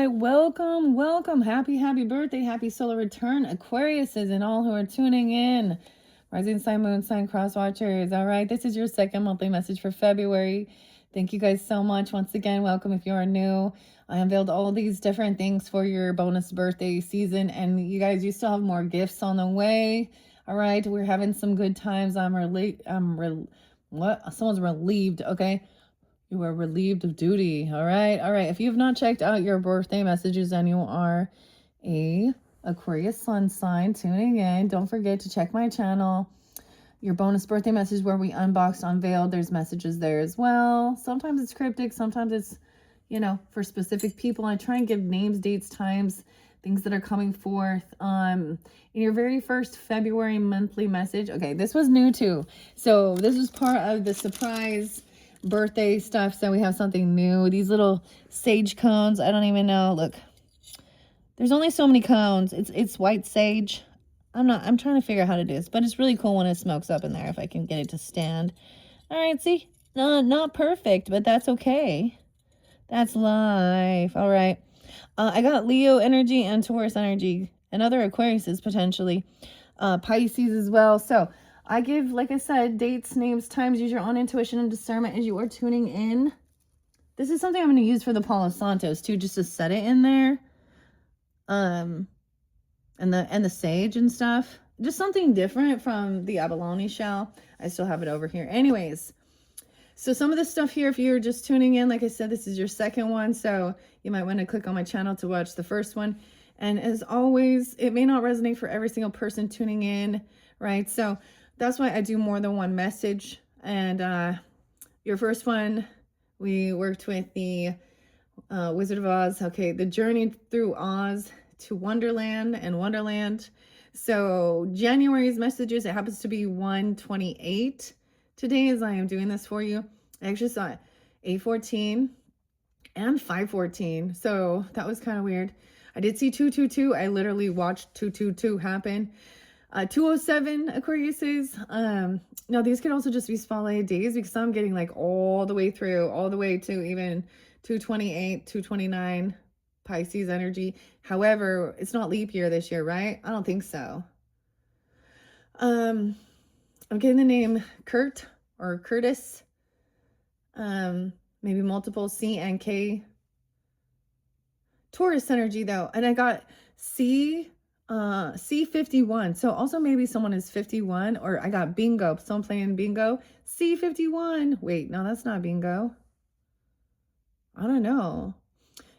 right, welcome. Happy birthday, happy solar return, Aquariuses, and all who are tuning in. Rising sign, moon sign, cross watchers. All right, this is your second monthly message for February. Thank you guys so much. Once again, welcome if you are new. I unveiled all these different things for your bonus birthday season, and you guys, you still have more gifts on the way. All right, we're having some good times. Someone's relieved, okay? You are relieved of duty. All right. If you have not checked out your birthday messages and you are a Aquarius sun sign tuning in, don't forget to check my channel. Your bonus birthday message where we unboxed, unveiled. There's messages there as well. Sometimes it's cryptic. Sometimes it's, for specific people. I try and give names, dates, times, things that are coming forth. In your very first February monthly message. Okay, this was new too. So this is part of the surprise birthday stuff. So we have something new. These little sage cones. I don't even know. Look, there's only so many cones. It's white sage. I'm trying to figure out how to do this, but it's really cool when it smokes up in there, if I can get it to stand. All right, see, not perfect, but that's okay. That's life. All right. I got Leo energy and Taurus energy and other Aquariuses potentially. Pisces as well. So I give, like I said, dates, names, times. Use your own intuition and discernment as you are tuning in. This is something I'm going to use for the Palo Santos too, just to set it in there. And the sage and stuff. Just something different from the abalone shell. I still have it over here. Anyways, so some of the stuff here, if you're just tuning in, like I said, this is your second one. So you might want to click on my channel to watch the first one. And as always, it may not resonate for every single person tuning in, right? So that's why I do more than one message. And your first one, we worked with the Wizard of Oz. Okay, the journey through Oz to Wonderland and Wonderland. So January's messages, it happens to be 128 today as I am doing this for you. I actually saw 814 and 514. So that was kind of weird. I did see 222. I literally watched 222 happen. 207 Aquariuses. Now these could also just be spotlighted days because I'm getting like all the way to even 228, 229 Pisces energy. However, it's not leap year this year, right? I don't think so. I'm getting the name Kurt or Curtis. Maybe multiple C and K. Taurus energy though, and I got C51. So also maybe someone is 51, or I got bingo. So I'm playing bingo. C51. Wait, no, that's not bingo. I don't know.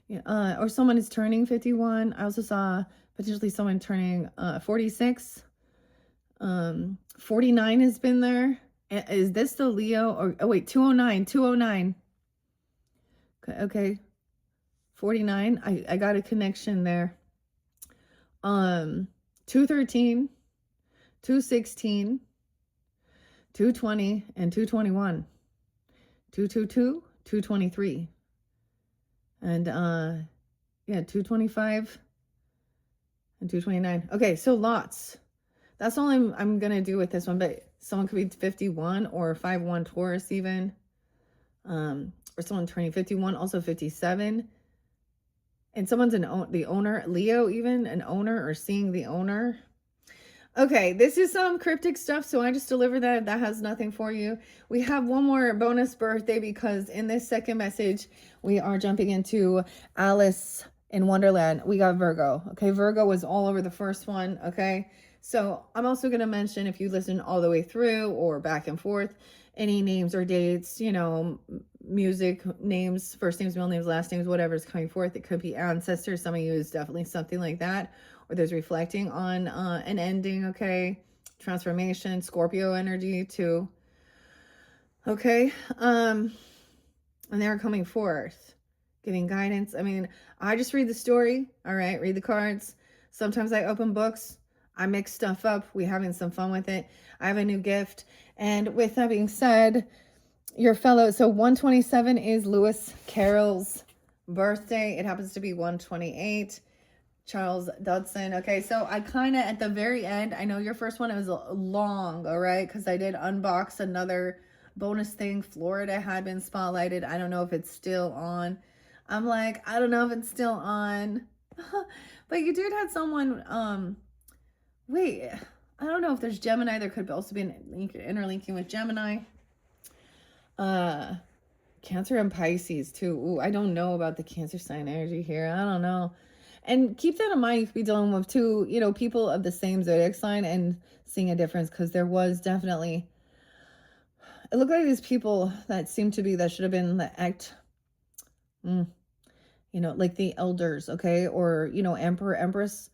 Yeah, or someone is turning 51. I also saw potentially someone turning 46. 49 has been there. Is this the Leo? Or oh wait, 209. Okay. 49. I got a connection there. 213, 216, 220, and 221. 222, 223. And yeah, 225 and 229. Okay, so lots. That's all I'm gonna do with this one, but someone could be 51 or 51 Taurus even. Or someone turning 51, also 57. And someone's the owner, Leo even, an owner or seeing the owner. Okay, this is some cryptic stuff, so I just delivered that. That has nothing for you. We have one more bonus birthday because in this second message, we are jumping into Alice in Wonderland. We got Virgo. Okay, Virgo was all over the first one. Okay, so I'm also going to mention, if you listen all the way through or back and forth, any names or dates, music names, first names, middle names, last names, whatever is coming forth. It could be ancestors. Some of you is definitely something like that. Or there's reflecting on an ending, okay? Transformation, Scorpio energy too. Okay? And they're coming forth, giving guidance. I mean, I just read the story, all right? Read the cards. Sometimes I open books. I mix stuff up. We're having some fun with it. I have a new gift. And with that being said, your fellow, so 127 is Lewis Carroll's birthday. It happens to be 128. Charles Dodson. Okay, so I kind of, at the very end, I know your first one, it was long, all right, because I did unbox another bonus thing. Florida had been spotlighted. I don't know if it's still on. I'm like, I don't know if it's still on. But you did have someone, wait, I don't know if there's Gemini. There could also be an interlinking with Gemini. Cancer and Pisces too. Ooh, I don't know about the Cancer sign energy here. I don't know. And keep that in mind. You could be dealing with two, people of the same zodiac sign and seeing a difference, because there was definitely, it looked like these people that seemed to be, that should have been the like the elders, okay? Or, Emperor, Empress,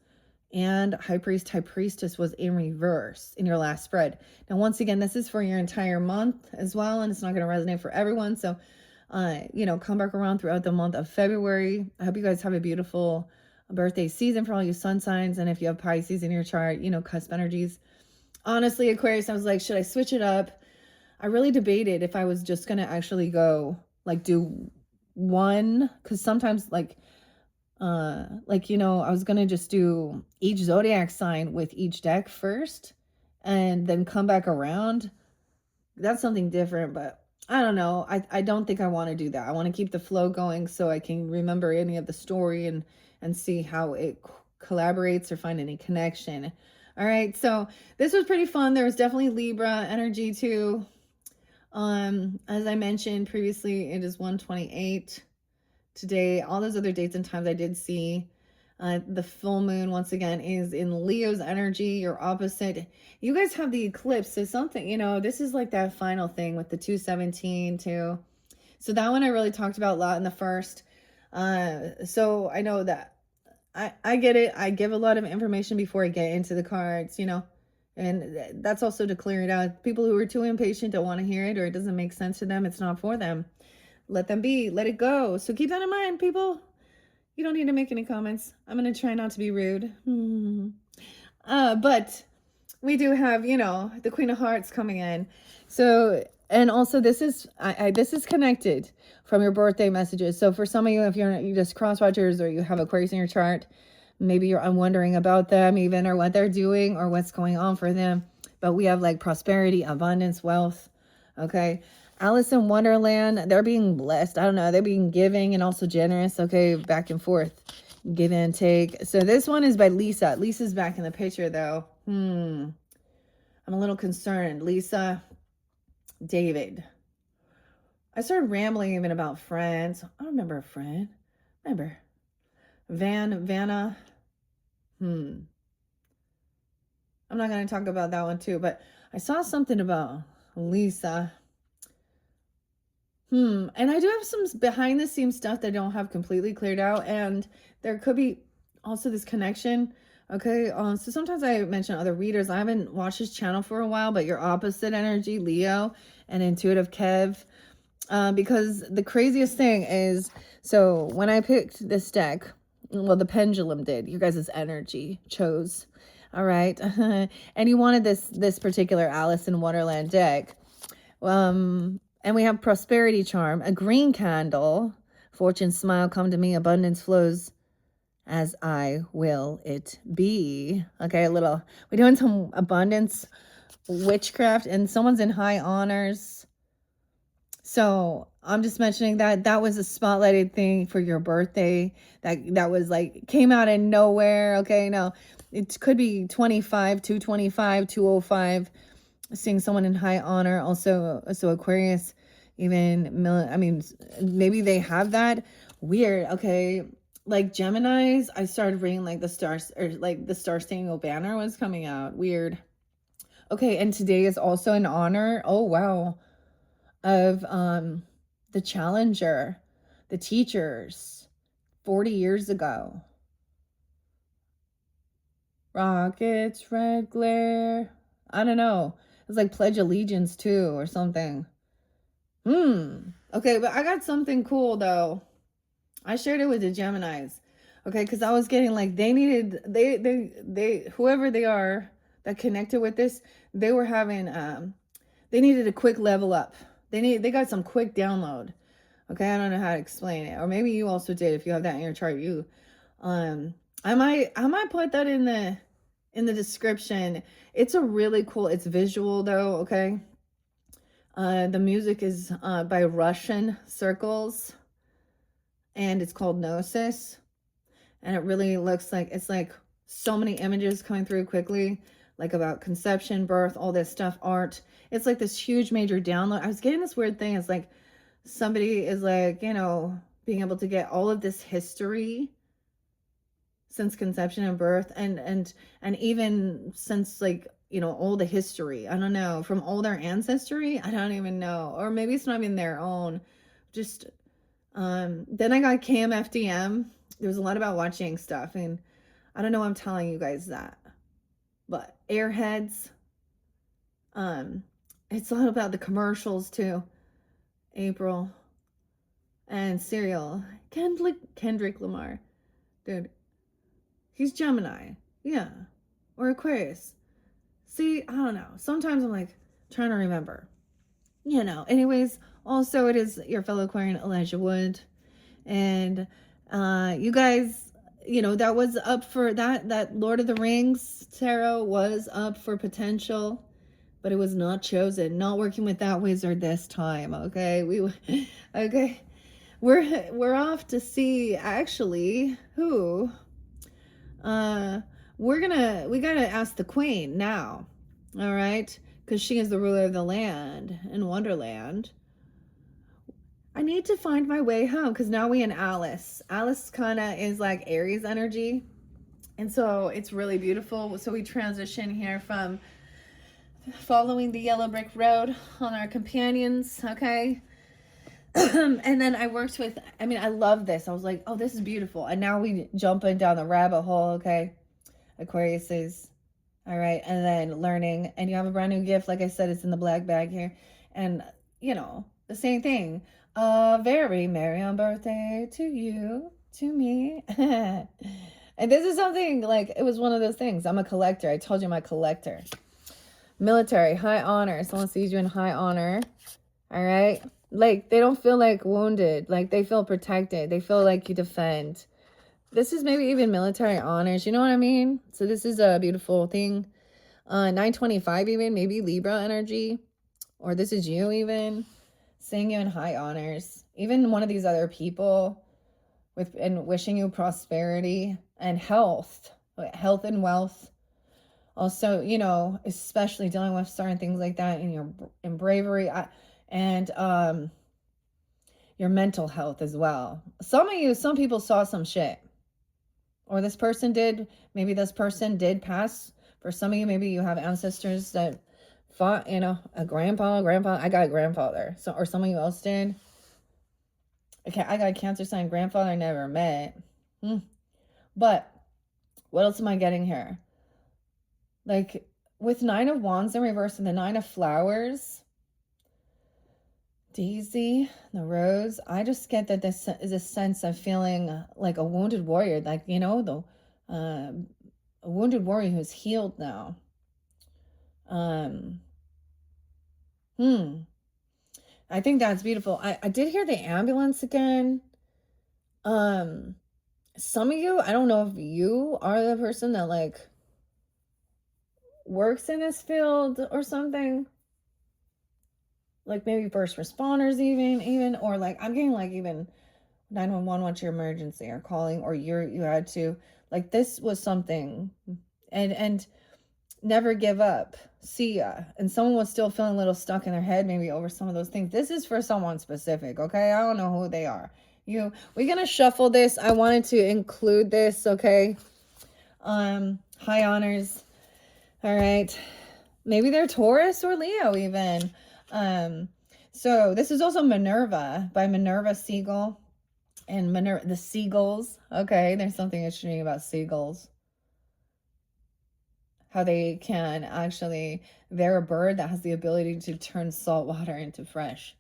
and High Priest, High Priestess was in reverse in your last spread. Now, once again, this is for your entire month as well, and it's not going to resonate for everyone. So, come back around throughout the month of February. I hope you guys have a beautiful birthday season for all you sun signs. And if you have Pisces in your chart, cusp energies. Honestly, Aquarius, I was like, should I switch it up? I really debated if I was just going to actually go, like, do one, because sometimes, I was going to just do each zodiac sign with each deck first and then come back around. That's something different, but I don't know. I don't think I want to do that. I want to keep the flow going so I can remember any of the story and see how it collaborates or find any connection. All right, so this was pretty fun. There was definitely Libra energy too. As I mentioned previously, it is 128 today. All those other dates and times I did see. The full moon, once again, is in Leo's energy, your opposite. You guys have the eclipse. So something, this is like that final thing with the 217 too. So that one I really talked about a lot in the first. So I know that I get it. I give a lot of information before I get into the cards, and that's also to clear it out. People who are too impatient don't want to hear it, or it doesn't make sense to them. It's not for them. Let them be. Let it go. So keep that in mind, people. You don't need to make any comments. I'm going to try not to be rude. But we do have, the Queen of Hearts coming in. So, and also this is connected from your birthday messages. So for some of you, if you just cross watchers or you have Aquarius in your chart, maybe you're wondering about them even, or what they're doing or what's going on for them. But we have like prosperity, abundance, wealth. Okay. Alice in Wonderland, they're being blessed. I don't know. They're being giving and also generous. Okay. Back and forth. Give and take. So this one is by Lisa. Lisa's back in the picture though. I'm a little concerned. Lisa, David. I started rambling even about friends. I don't remember a friend. Remember. Vanna. I'm not going to talk about that one too, but I saw something about Lisa. And I do have some behind the scenes stuff that I don't have completely cleared out, and there could be also this connection. Okay. So sometimes I mention other readers. I haven't watched his channel for a while, but your opposite energy, Leo, and intuitive Kev. Because the craziest thing is, so when I picked this deck, well, the pendulum did. You guys' energy chose. All right. And you wanted this particular Alice in Wonderland deck. And we have prosperity charm, a green candle, fortune smile, come to me, abundance flows as I will it be. Okay, we're doing some abundance witchcraft, and someone's in high honors. So I'm just mentioning that was a spotlighted thing for your birthday. That was like, came out of nowhere. Okay, no, it could be 25, 225, 205. Seeing someone in high honor. Also, so Aquarius, even, maybe they have that. Weird. Okay. Like Geminis, I started reading like the stars, or like the Star Spangled Banner was coming out. Weird. Okay. And today is also in honor. Oh, wow. Of, the Challenger, the teachers 40 years ago. Rockets, red glare. I don't know. It's like Pledge Allegiance too, or something. Okay, but I got something cool though. I shared it with the Geminis. Okay, because I was getting like, they whoever they are that connected with this, they were having they needed a quick level up. They got some quick download. Okay, I don't know how to explain it. Or maybe you also did. If you have that in your chart, I might put that in the description. It's a really cool, it's visual though. Okay. The music is by Russian Circles. and it's called Gnosis. And it really looks like it's like so many images coming through quickly, like about conception, birth, all this stuff, art. It's like this huge major download. I was getting this weird thing. It's like somebody is like, you know, being able to get all of this history since conception and birth, and even since, like, you know, all the history, I don't know, from all their ancestry, I don't even know, or maybe it's not even their own. Just then I got KMFDM. There was a lot about watching stuff, and I don't know why I'm telling you guys that, but Airheads, um it's a lot about the commercials too. April and cereal. Kendrick Lamar, dude, he's Gemini, yeah, or Aquarius. See, I don't know. Sometimes I'm like trying to remember. You know. Anyways, also it is your fellow Aquarian Elijah Wood. And you guys, you know, that was up for that Lord of the Rings tarot was up for potential, but it was not chosen. Not working with that wizard this time. Okay. Okay. We're off to see actually who we gotta ask the queen now. All right, because she is the ruler of the land in Wonderland. I need to find my way home, because now we in Alice. Alice kind of is like Aries energy, and so it's really beautiful. So we transition here from following the yellow brick road on our companions, okay? And then I worked with, I mean, I love this. I was like, oh, this is beautiful. And now we jumping down the rabbit hole, okay? Aquarius is, all right, and then learning, and you have a brand new gift. Like I said, it's in the black bag here. And, you know, the same thing. Very merry on birthday to you, to me. And this is something, like, it was one of those things. I'm a collector. I told you I'm a collector. Military, high honor. Someone sees you in high honor. All right? Like, they don't feel like wounded. Like, they feel protected. They feel like you defend. This is maybe even military honors. You know what I mean? So this is a beautiful thing. 925 even, maybe Libra energy. Or this is you even. Seeing you in high honors. Even one of these other people with, and wishing you prosperity and health. Health and wealth. Also, you know, especially dealing with certain things like that in bravery. And your mental health as well. Some people saw some shit. Or this person did. Maybe this person did pass. For some of you, maybe you have ancestors that fought, you know, a grandpa. I got a grandfather. So, or some of you else did. Okay, I got a Cancer sign grandfather I never met. But what else am I getting here? Like, with 9 of Wands in reverse and the 9 of Flowers, Daisy, the Rose, I just get that this is a sense of feeling like a wounded warrior. Like, you know, a wounded warrior who's healed now. I think that's beautiful. I did hear the ambulance again. Some of you, I don't know if you are the person that, like, works in this field or something. Like, maybe first responders even, or like, I'm getting like even 911, what's your emergency, or calling, or you had to, like, this was something. And never give up. See ya. And someone was still feeling a little stuck in their head, maybe over some of those things. This is for someone specific, okay? I don't know who they are. We're gonna shuffle this. I wanted to include this, okay? High honors. All right. Maybe they're Taurus or Leo even. So this is also Minerva by Minerva Siegel. And the seagulls. Okay, there's something interesting about seagulls. How they can actually, they're a bird that has the ability to turn salt water into fresh.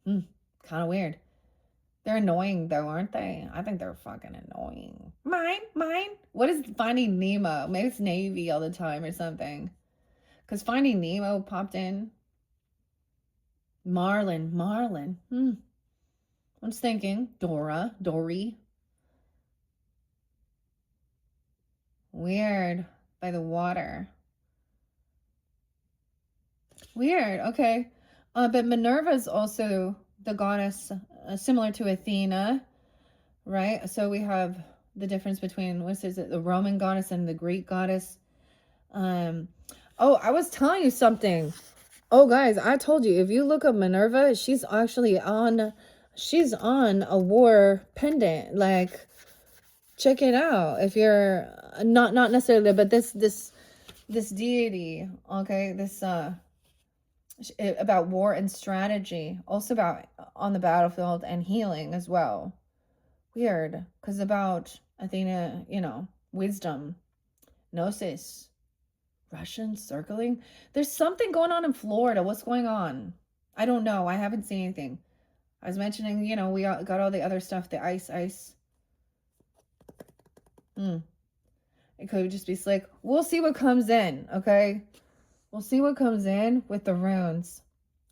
Kind of weird. They're annoying though, aren't they? I think they're fucking annoying. Mine. What is Finding Nemo? Maybe it's Navy all the time or something. Because Finding Nemo popped in. Marlin. I'm just thinking. Dory. Weird. By the water. Weird. Okay. But Minerva is also the goddess, similar to Athena. right? So we have the difference between, what is it, the Roman goddess and the Greek goddess. Oh, I was telling you something. Oh, guys, I told you, if you look up Minerva, she's on a war pendant. Like, check it out. If you're not necessarily, but this deity, okay, this about war and strategy, also about on the battlefield and healing as well. Weird, because about Athena, wisdom, gnosis, Russian circling. There's something going on in Florida. What's going on? I don't know. I haven't seen anything. I was mentioning, we got all the other stuff, the ice. It could just be slick. We'll see what comes in, okay? We'll see what comes in with the runes.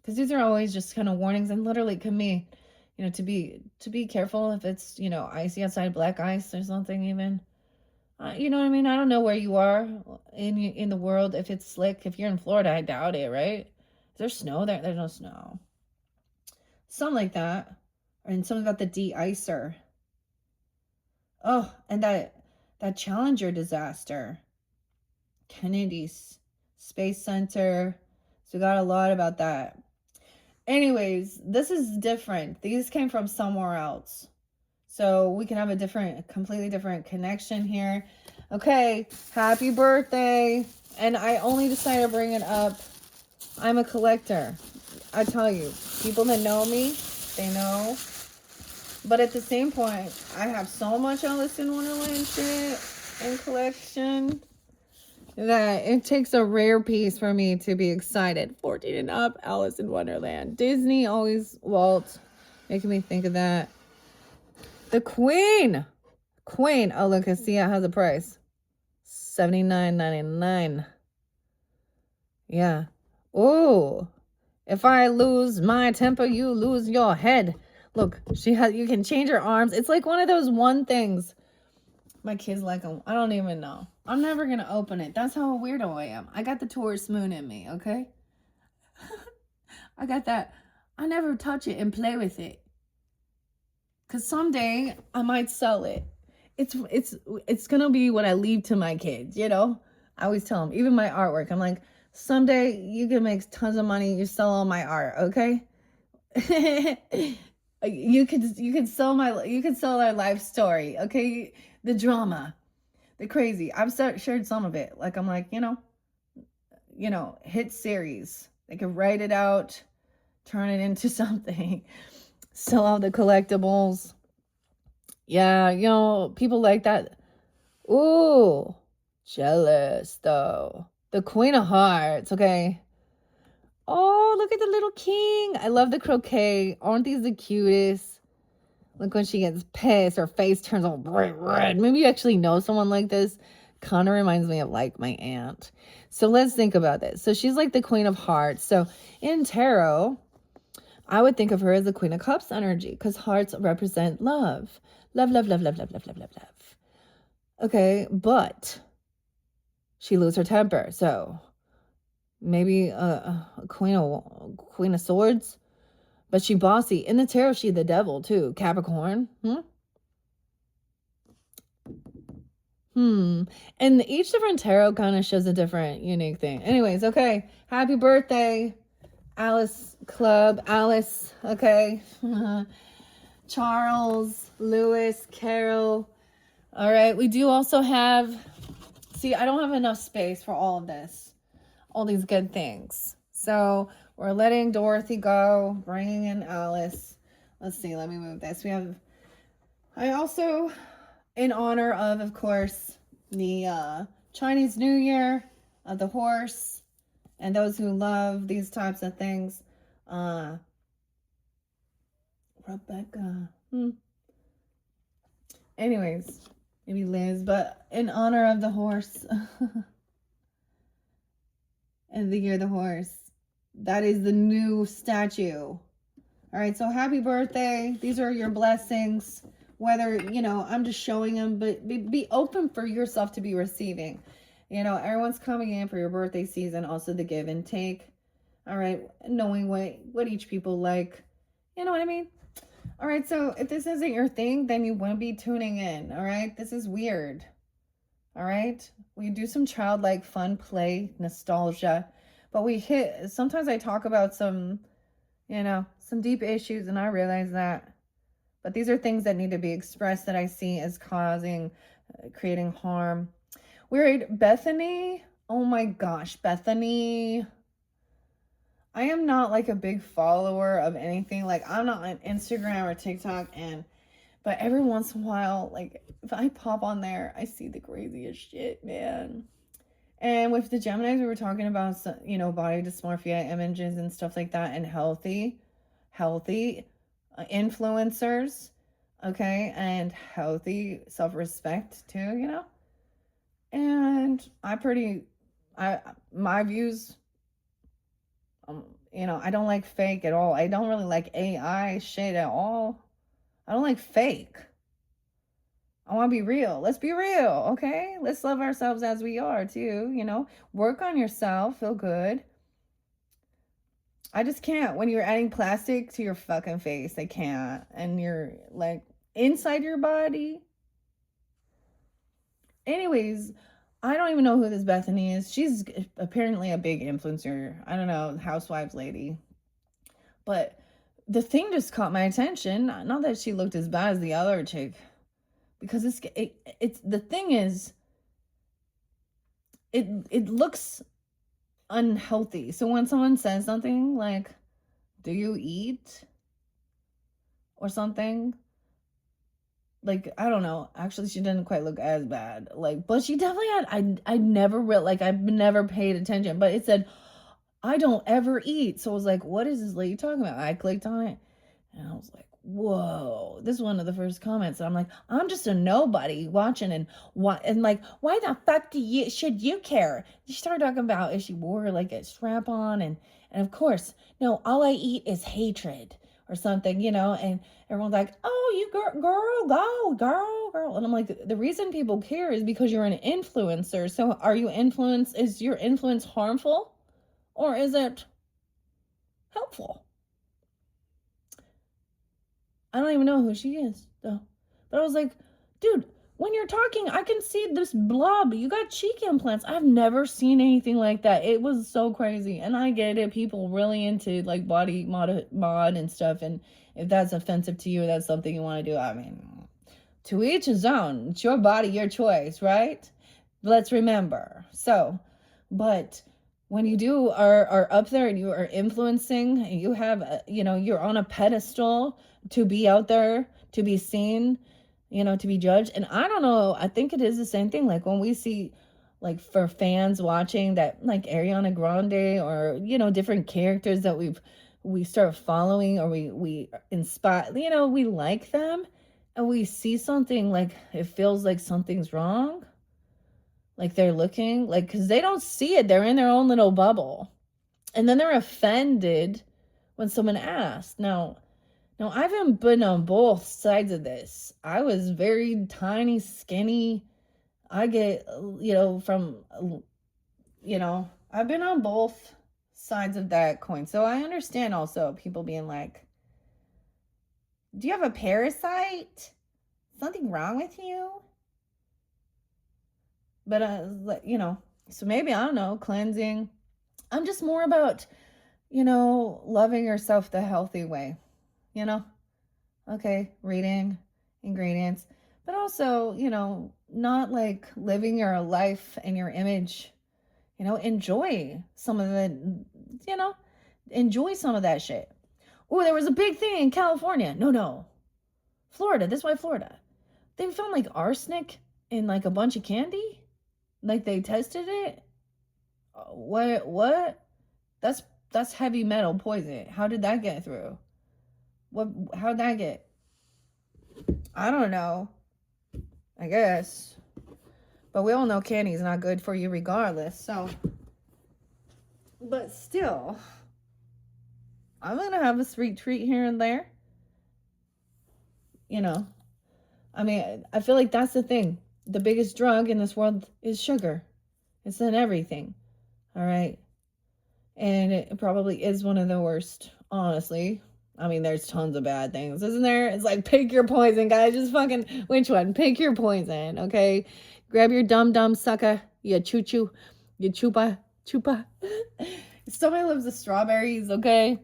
Because these are always just kind of warnings, and literally can be, to be careful if it's, icy outside, black ice or something even. You know what I mean? I don't know where you are in the world. If it's slick, if you're in Florida, I doubt it, right? Is there snow there? There's no snow. Something like that. And something about the de-icer. Oh, and that Challenger disaster. Kennedy's Space Center. So we got a lot about that. Anyways, this is different. These came from somewhere else. So we can have a completely different connection here. Okay, happy birthday. And I only decided to bring it up. I'm a collector. I tell you, people that know me, they know. But at the same point, I have so much Alice in Wonderland shit in collection that it takes a rare piece for me to be excited. 14 and up, Alice in Wonderland. Disney, always Walt, making me think of that. The Queen. Oh, look, I see it has a price. $79.99. Yeah. Ooh. If I lose my temper, you lose your head. Look, you can change her arms. It's like one of those one things. My kids like them. I don't even know. I'm never going to open it. That's how weirdo I am. I got the Taurus moon in me, okay? I got that. I never touch it and play with it. Because someday I might sell it. It's going to be what I leave to my kids, I always tell them, even my artwork. I'm like, someday you can make tons of money. You sell all my art, okay? You can sell our life story, okay? The drama, the crazy. I've shared some of it. Like, I'm like, hit series. They could write it out, turn it into something, sell all the collectibles. Yeah, people like that. Ooh, jealous though. The Queen of Hearts, okay? Oh, look at the little king. I love the croquet. Aren't these the cutest? Look, when she gets pissed, her face turns all bright red. Maybe you actually know someone like this. Kind of reminds me of like my aunt. So let's think about this. So she's like the Queen of Hearts. So in tarot, I would think of her as the Queen of Cups energy because hearts represent love. Love, love, love, love, love, love, love, love, love. Okay, but she loses her temper. So maybe a Queen of Swords. But she bossy. In the tarot, she the devil too. Capricorn. And each different tarot kind of shows a different unique thing. Anyways, okay. Happy birthday, Alice Club. Alice, okay. Charles, Lewis, Carol. All right. We do also have... See, I don't have enough space for all of this. All these good things. So... we're letting Dorothy go, bringing in Alice. Let's see, let me move this. I also, in honor of course, the Chinese New Year, the horse, and those who love these types of things, Rebecca. Anyways, maybe Liz, but in honor of the horse, and the year of the horse. That is the new statue. All right, so happy birthday. These are your blessings. Whether, I'm just showing them, but be open for yourself to be receiving. Everyone's coming in for your birthday season, also the give and take. All right, knowing what each people like. You know what I mean? All right, so if this isn't your thing, then you wouldn't be tuning in. All right, this is weird. All right, we do some childlike fun play, nostalgia, but we hit. Sometimes I talk about some, some deep issues, and I realize that. But these are things that need to be expressed that I see as creating harm. Weird, Bethany. Oh my gosh, Bethany. I am not like a big follower of anything. Like I'm not on Instagram or TikTok, but every once in a while, like if I pop on there, I see the craziest shit, man. And with the Geminis, we were talking about, body dysmorphia images and stuff like that, and healthy influencers, okay, and healthy self-respect too. And my views, I don't like fake at all. I don't really like AI shit at all. I don't like fake. I want to be real. Let's be real, okay? Let's love ourselves as we are too, Work on yourself, feel good. I just can't. When you're adding plastic to your fucking face, I can't. And you're like inside your body. Anyways, I don't even know who this Bethany is. She's apparently a big influencer. I don't know, housewives lady. But the thing just caught my attention. Not that she looked as bad as the other chick, because it's the thing is, it looks unhealthy. So when someone says something like, "Do you eat?" or something, like, I don't know. Actually, she didn't quite look as bad. Like, but she definitely had. I've never paid attention. But it said, "I don't ever eat." So I was like, "What is this lady talking about?" I clicked on it, and I was like, "Whoa!" This is one of the first comments. And I'm like, "I'm just a nobody watching, and why the fuck should you care?" She started talking about if she wore like a strap on, and of course, no, all I eat is hatred or something, and everyone's like, "Oh, you girl, go, girl," and I'm like, the reason people care is because you're an influencer. So is your influence harmful, or is it helpful? I don't even know who she is, though. But I was like, dude, when you're talking, I can see this blob. You got cheek implants. I've never seen anything like that. It was so crazy. And I get it. People really into like body mod and stuff. And if that's offensive to you, that's something you want to do. I mean, to each his own. It's your body, your choice, right? Let's remember. So, but when you are up there and you are influencing, and you have, you're on a pedestal to be out there, to be seen, to be judged. And I don't know, I think it is the same thing. Like when we see, like for fans watching that, like Ariana Grande or, different characters that we start following, or we inspire, we like them, and we see something, like it feels like something's wrong. Like they're looking, like, because they don't see it. They're in their own little bubble. And then they're offended when someone asks. Now, I haven't been on both sides of this. I was very tiny, skinny. I get, I've been on both sides of that coin. So I understand also people being like, "Do you have a parasite? Something wrong with you?" But, so maybe, I don't know, cleansing. I'm just more about, loving yourself the healthy way, Okay, reading, ingredients, but also, not like living your life and your image, enjoy some of enjoy some of that shit. Oh, there was a big thing in California. No, Florida. This way, Florida. They found like arsenic in like a bunch of candy. Like they tested it. What? That's heavy metal poison. How did that get through? How'd that get? I don't know. I guess. But we all know candy's not good for you regardless. So, but still, I'm gonna have a sweet treat here and there. I mean, I feel like that's the thing. The biggest drug in this world is sugar. It's in everything. All right. And it probably is one of the worst, honestly. I mean, there's tons of bad things, isn't there? It's like, pick your poison, guys. Just fucking, which one? Pick your poison, okay? Grab your dum-dum sucker. You choo-choo. You chupa. Somebody loves the strawberries, okay?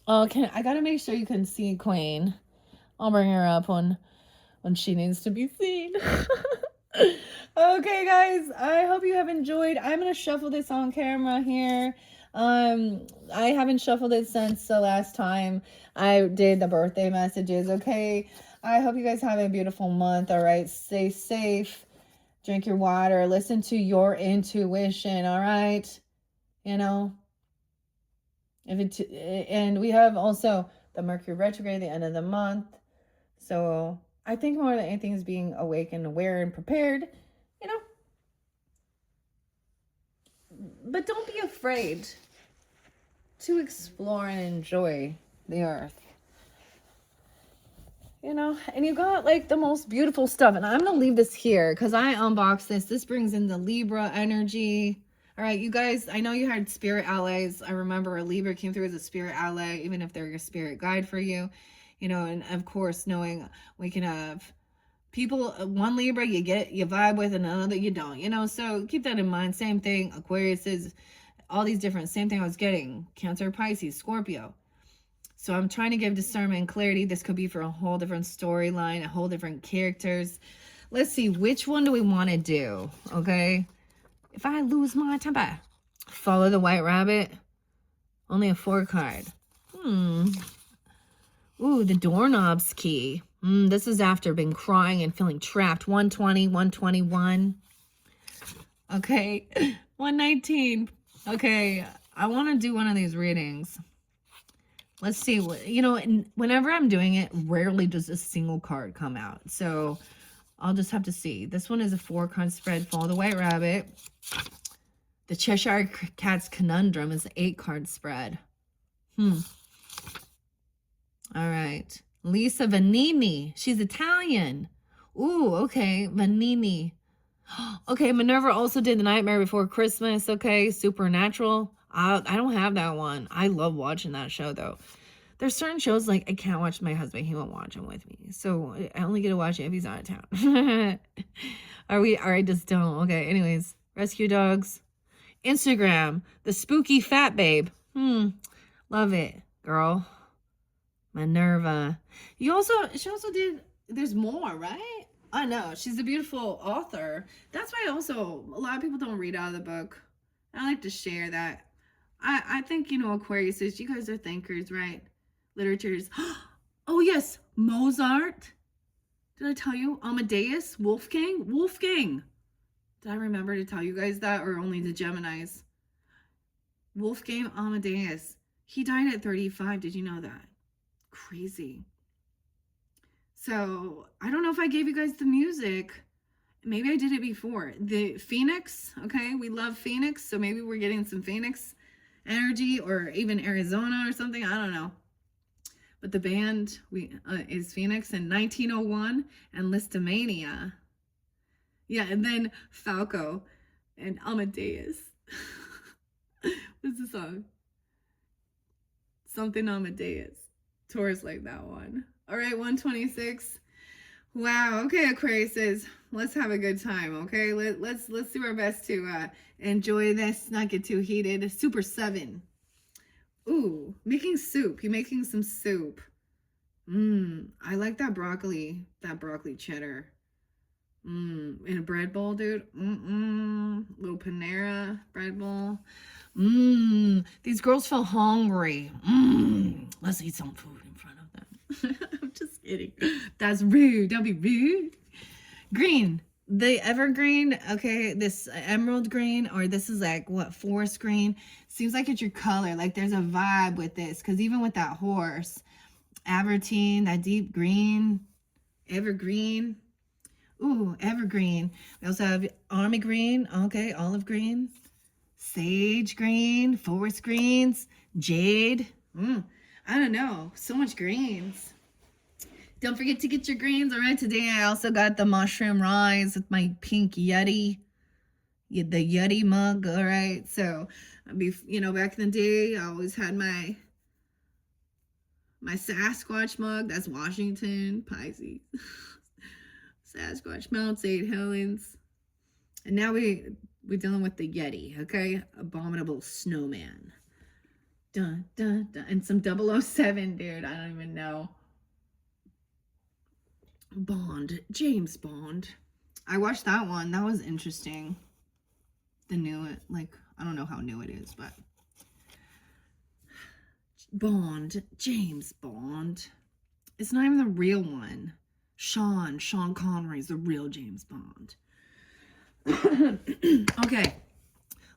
Okay, I gotta make sure you can see Queen. I'll bring her up when she needs to be seen. Okay, guys, I hope you have enjoyed. I'm gonna shuffle this on camera here. I haven't shuffled it since the last time I did the birthday messages. Okay, I hope you guys have a beautiful month. All right, stay safe, drink your water, listen to your intuition. All right, you know, and we have also the Mercury retrograde, the end of the month. So I think more than anything is being awakened, aware, and prepared, you know. But don't be afraid to explore and enjoy the earth. You know, and you got like the most beautiful stuff. And I'm going to leave this here because I unboxed this. This brings in the Libra energy. All right, you guys, I know you had spirit allies. I remember a Libra came through as a spirit ally, even if they're your spirit guide for you. You know, and of course, knowing we can have people, one Libra you vibe with and another you don't, you know, so keep that in mind. Same thing, Aquarius is all these different, same thing I was getting, Cancer, Pisces, Scorpio. So I'm trying to give discernment and clarity. This could be for a whole different storyline, a whole different characters. Let's see, which one do we want to do? Okay, if I lose my temper, follow the white rabbit. Only a 4 card. Ooh, the doorknob's key. This is after being crying and feeling trapped. 120, 121. Okay, 119. Okay, I want to do one of these readings. Let's see. You know, whenever I'm doing it, rarely does a single card come out. So I'll just have to see. This one is a 4-card spread. Follow the white rabbit. The Cheshire Cat's Conundrum is an 8-card spread. All right. Lisa Vanini. She's Italian. Ooh, okay. Vanini. Okay, Minerva also did The Nightmare Before Christmas. Okay, Supernatural. I don't have that one. I love watching that show, though. There's certain shows, like, I can't watch my husband. He won't watch them with me. So I only get to watch it if he's out of town. I just don't. Okay, anyways. Rescue Dogs. Instagram. The Spooky Fat Babe. Love it, girl. Minerva. She also did, there's more, right? I know, she's a beautiful author. That's why also a lot of people don't read out of the book. I like to share that. I think, you know, Aquarius is, you guys are thinkers, right? Literatures. Oh yes, Mozart. Did I tell you? Amadeus, Wolfgang. Did I remember to tell you guys that, or only the Geminis? Wolfgang Amadeus. He died at 35. Did you know that? Crazy. So I don't know if I gave you guys the music. Maybe I did it before. The Phoenix. Okay, we love Phoenix, so maybe we're getting some Phoenix energy, or even Arizona or something. I don't know. But the band is Phoenix in 1901 and Listomania. Yeah, and then Falco and Amadeus. What's the song? Something Amadeus. Taurus like that one. All right, 126. Wow. Okay, Aquarius, let's have a good time. Okay, let's do our best to enjoy this, not get too heated. Super 7. Ooh, making soup. You're making some soup. I like that broccoli cheddar. In a bread bowl, dude. Little Panera bread bowl. These girls feel hungry. Let's eat some food in front of them. I'm just kidding. That's rude. Don't be rude. Green. The evergreen, okay, this emerald green, or this is like, what, forest green? Seems like it's your color. Like there's a vibe with this, because even with that horse, Avertine, that deep green, evergreen. Ooh, evergreen. We also have army green, okay, olive green, sage green, forest greens, jade. I don't know, so much greens. Don't forget to get your greens. All right, today I also got the mushroom rise with my pink Yeti, the Yeti mug. All right, so you know, back in the day, I always had my My Sasquatch mug, that's Washington, Pisces. Sasquatch Mount St. Helens. And now we're dealing with the Yeti, okay? Abominable snowman. Dun, dun, dun. And some 007, dude. I don't even know. Bond. James Bond. I watched that one. That was interesting. The new, like, I don't know how new it is, but Bond. James Bond. It's not even the real one. Sean Connery's the real James Bond. Okay.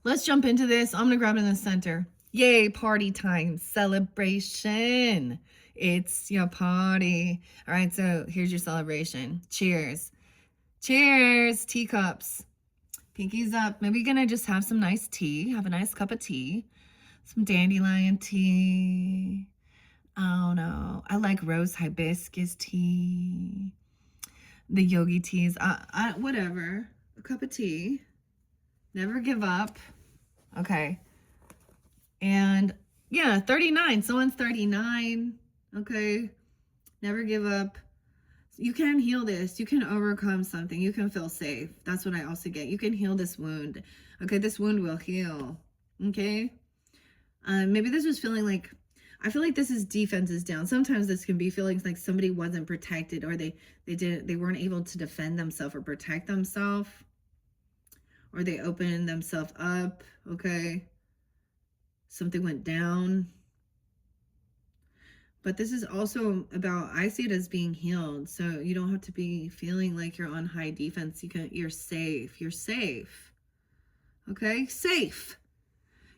Let's jump into this. I'm going to grab it in the center. Yay, party time, celebration. It's your party. All right, so here's your celebration. Cheers. Cheers, teacups. Pinkies up. Maybe you're going to just have some nice tea. Have a nice cup of tea. Some dandelion tea. Oh, no. I like rose hibiscus tea. The yogi teas. Whatever. A cup of tea. Never give up. Okay. And yeah, 39. Someone's 39. Okay. Never give up. You can heal this. You can overcome something. You can feel safe. That's what I also get. You can heal this wound. Okay. This wound will heal. Okay. Maybe this was feeling like, I feel like this is defenses down. Sometimes this can be feelings like somebody wasn't protected, or they weren't able to defend themselves or protect themselves. Or they opened themselves up, okay? Something went down. But this is also about, I see it as being healed. So you don't have to be feeling like you're on high defense. You're safe. You're safe. Okay? Safe.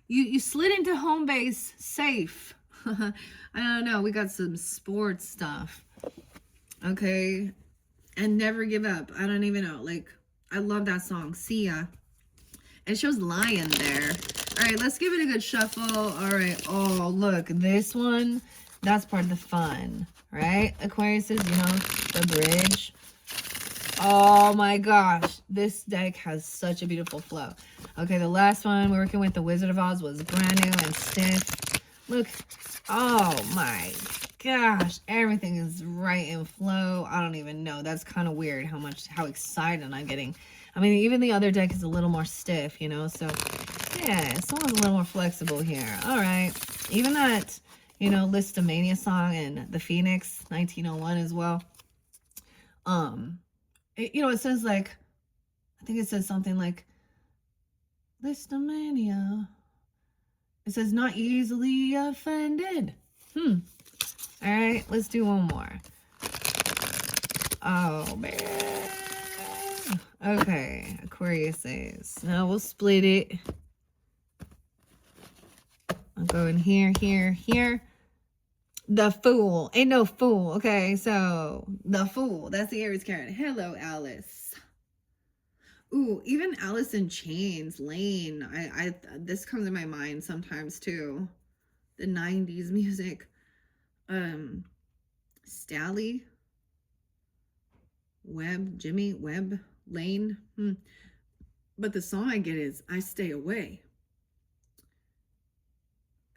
You slid into home base safe. I don't know. We got some sports stuff. Okay? And never give up. I don't even know. Like, I love that song. See ya. It shows lion there. All right, let's give it a good shuffle. All right. Oh, look, this one, that's part of the fun, right? Aquarius is, the bridge. Oh my gosh, this deck has such a beautiful flow. Okay, the last one we're working with, the Wizard of Oz, was brand new and stiff. Look, oh my gosh, everything is right in flow. I don't even know. That's kind of weird how excited I'm getting. I mean, even the other deck is a little more stiff, so yeah, someone's a little more flexible here. All right, even that, Listomania song and the Phoenix 1901 as well. It says like, I think it says something like Listomania. It says not easily offended. All right, let's do one more. Oh man. Okay, Aquarius says. Now we'll split it. I'll go in here, here, here. The Fool. Ain't no fool. Okay, so the Fool. That's the Aries card. Hello, Alice. Ooh, even Alice in Chains, Lane. This comes in my mind sometimes too. The 90s music. Stally. Jimmy Webb. Lane. But the song I get is I Stay Away.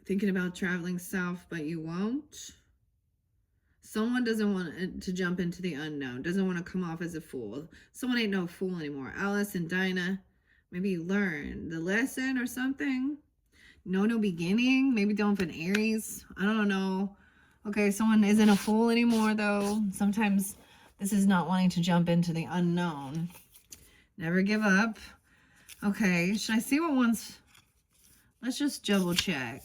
Thinking about traveling south, but you won't. Someone doesn't want to jump into the unknown. Doesn't want to come off as a fool. Someone ain't no fool anymore. Alice and Dinah. Maybe you learn the lesson or something. No beginning. Maybe don't have an Aries. I don't know. Okay, someone isn't a fool anymore though. Sometimes this is not wanting to jump into the unknown. Never give up. Okay, should I see what one's... Let's just double check.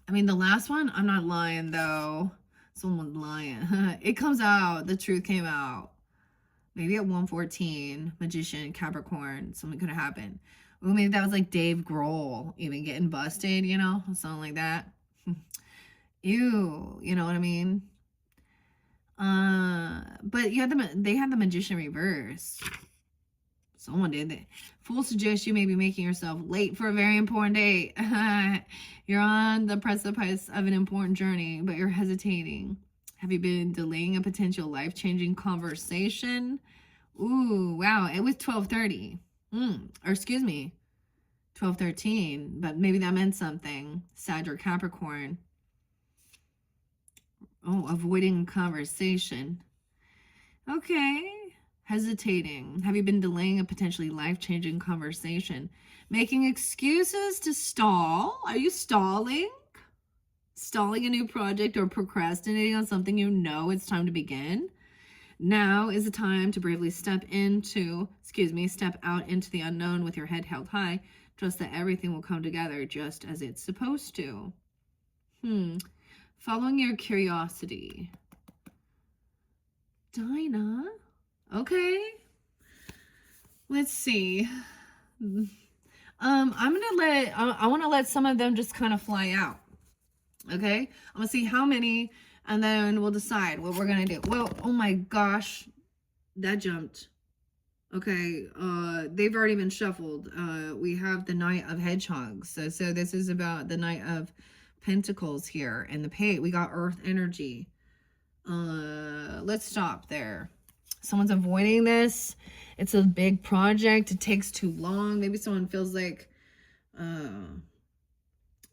I mean, the last one, I'm not lying though. Someone's lying. It comes out. The truth came out. Maybe at 114, Magician, Capricorn, something could have happened. Ooh, maybe that was like Dave Grohl even getting busted, something like that. Ew, you know what I mean? But they had the Magician reverse. Someone did that. Fool suggests you may be making yourself late for a very important date. You're on the precipice of an important journey, but you're hesitating. Have you been delaying a potential life-changing conversation? Ooh, wow. It was 12:30. Or excuse me, 12:13. But maybe that meant something. Sag or Capricorn. Oh, avoiding conversation. Okay. Hesitating. Have you been delaying a potentially life-changing conversation? Making excuses to stall. Are you stalling? Stalling a new project or procrastinating on something you know it's time to begin? Now is the time to bravely step out into the unknown with your head held high. Trust that everything will come together just as it's supposed to. Following your curiosity. Dinah. Okay. Let's see. I want to let some of them just kind of fly out. Okay? I'm going to see how many, and then we'll decide what we're going to do. Well, oh my gosh. That jumped. Okay, they've already been shuffled. We have the Knight of Hedgehogs. So this is about the Knight of Pentacles here. And the page, we got Earth energy. Let's stop there. Someone's avoiding this. It's a big project. It takes too long. Maybe someone feels like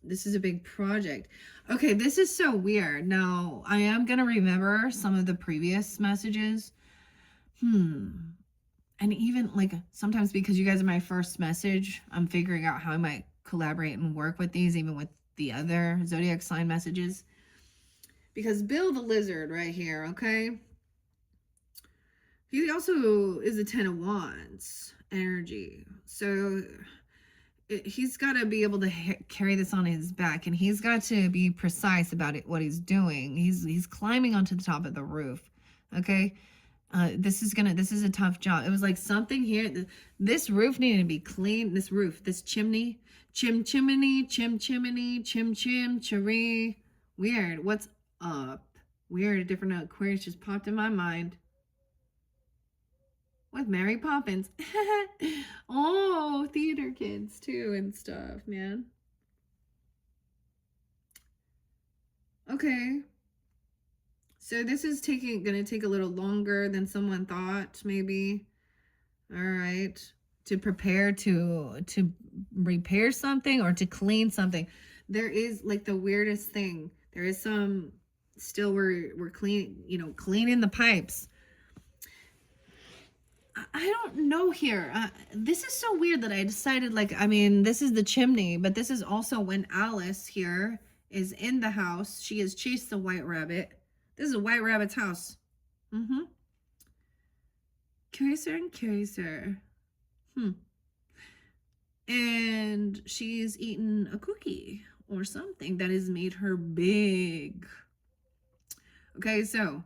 this is a big project. Okay, this is so weird. Now, I am going to remember some of the previous messages. And even like sometimes because you guys are my first message, I'm figuring out how I might collaborate and work with these, even with the other zodiac sign messages. Because Bill the Lizard right here, okay? He also is a 10 of Wands energy. So he's got to be able to carry this on his back, and he's got to be precise about it, what he's doing. He's climbing onto the top of the roof, okay? This is a tough job. It was like something here. This roof needed to be clean. This chimney, chimney, cherry. Weird. What's up? Weird. A different Aquarius just popped in my mind. With Mary Poppins. Oh, theater kids too and stuff, man. Okay. So this is gonna take a little longer than someone thought, maybe. All right. To prepare to repair something or to clean something. There is like the weirdest thing. There is some still we're cleaning the pipes. I don't know here. This is so weird that I decided, like, I mean, this is the chimney, but this is also when Alice here is in the house. She has chased the white rabbit. This is a white rabbit's house. Curiouser and curiouser. And she's eaten a cookie or something that has made her big. Okay, so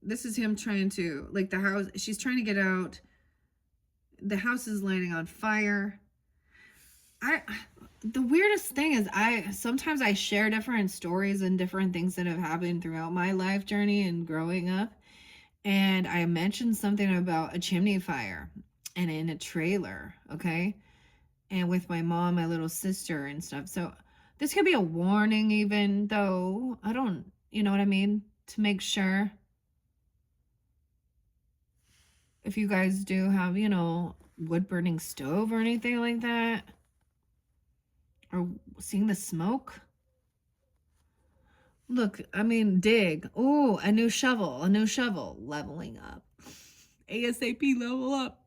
this is him trying to, like, the house, she's trying to get out. The house is lighting on fire. The weirdest thing is sometimes I share different stories and different things that have happened throughout my life journey and growing up. And I mentioned something about a chimney fire and in a trailer, okay? And with my mom, my little sister and stuff. So this could be a warning even though I don't, you know what I mean? To make sure. If you guys do have, wood burning stove or anything like that. Or seeing the smoke. Look, I mean, dig. Oh, a new shovel. Leveling up. ASAP, level up.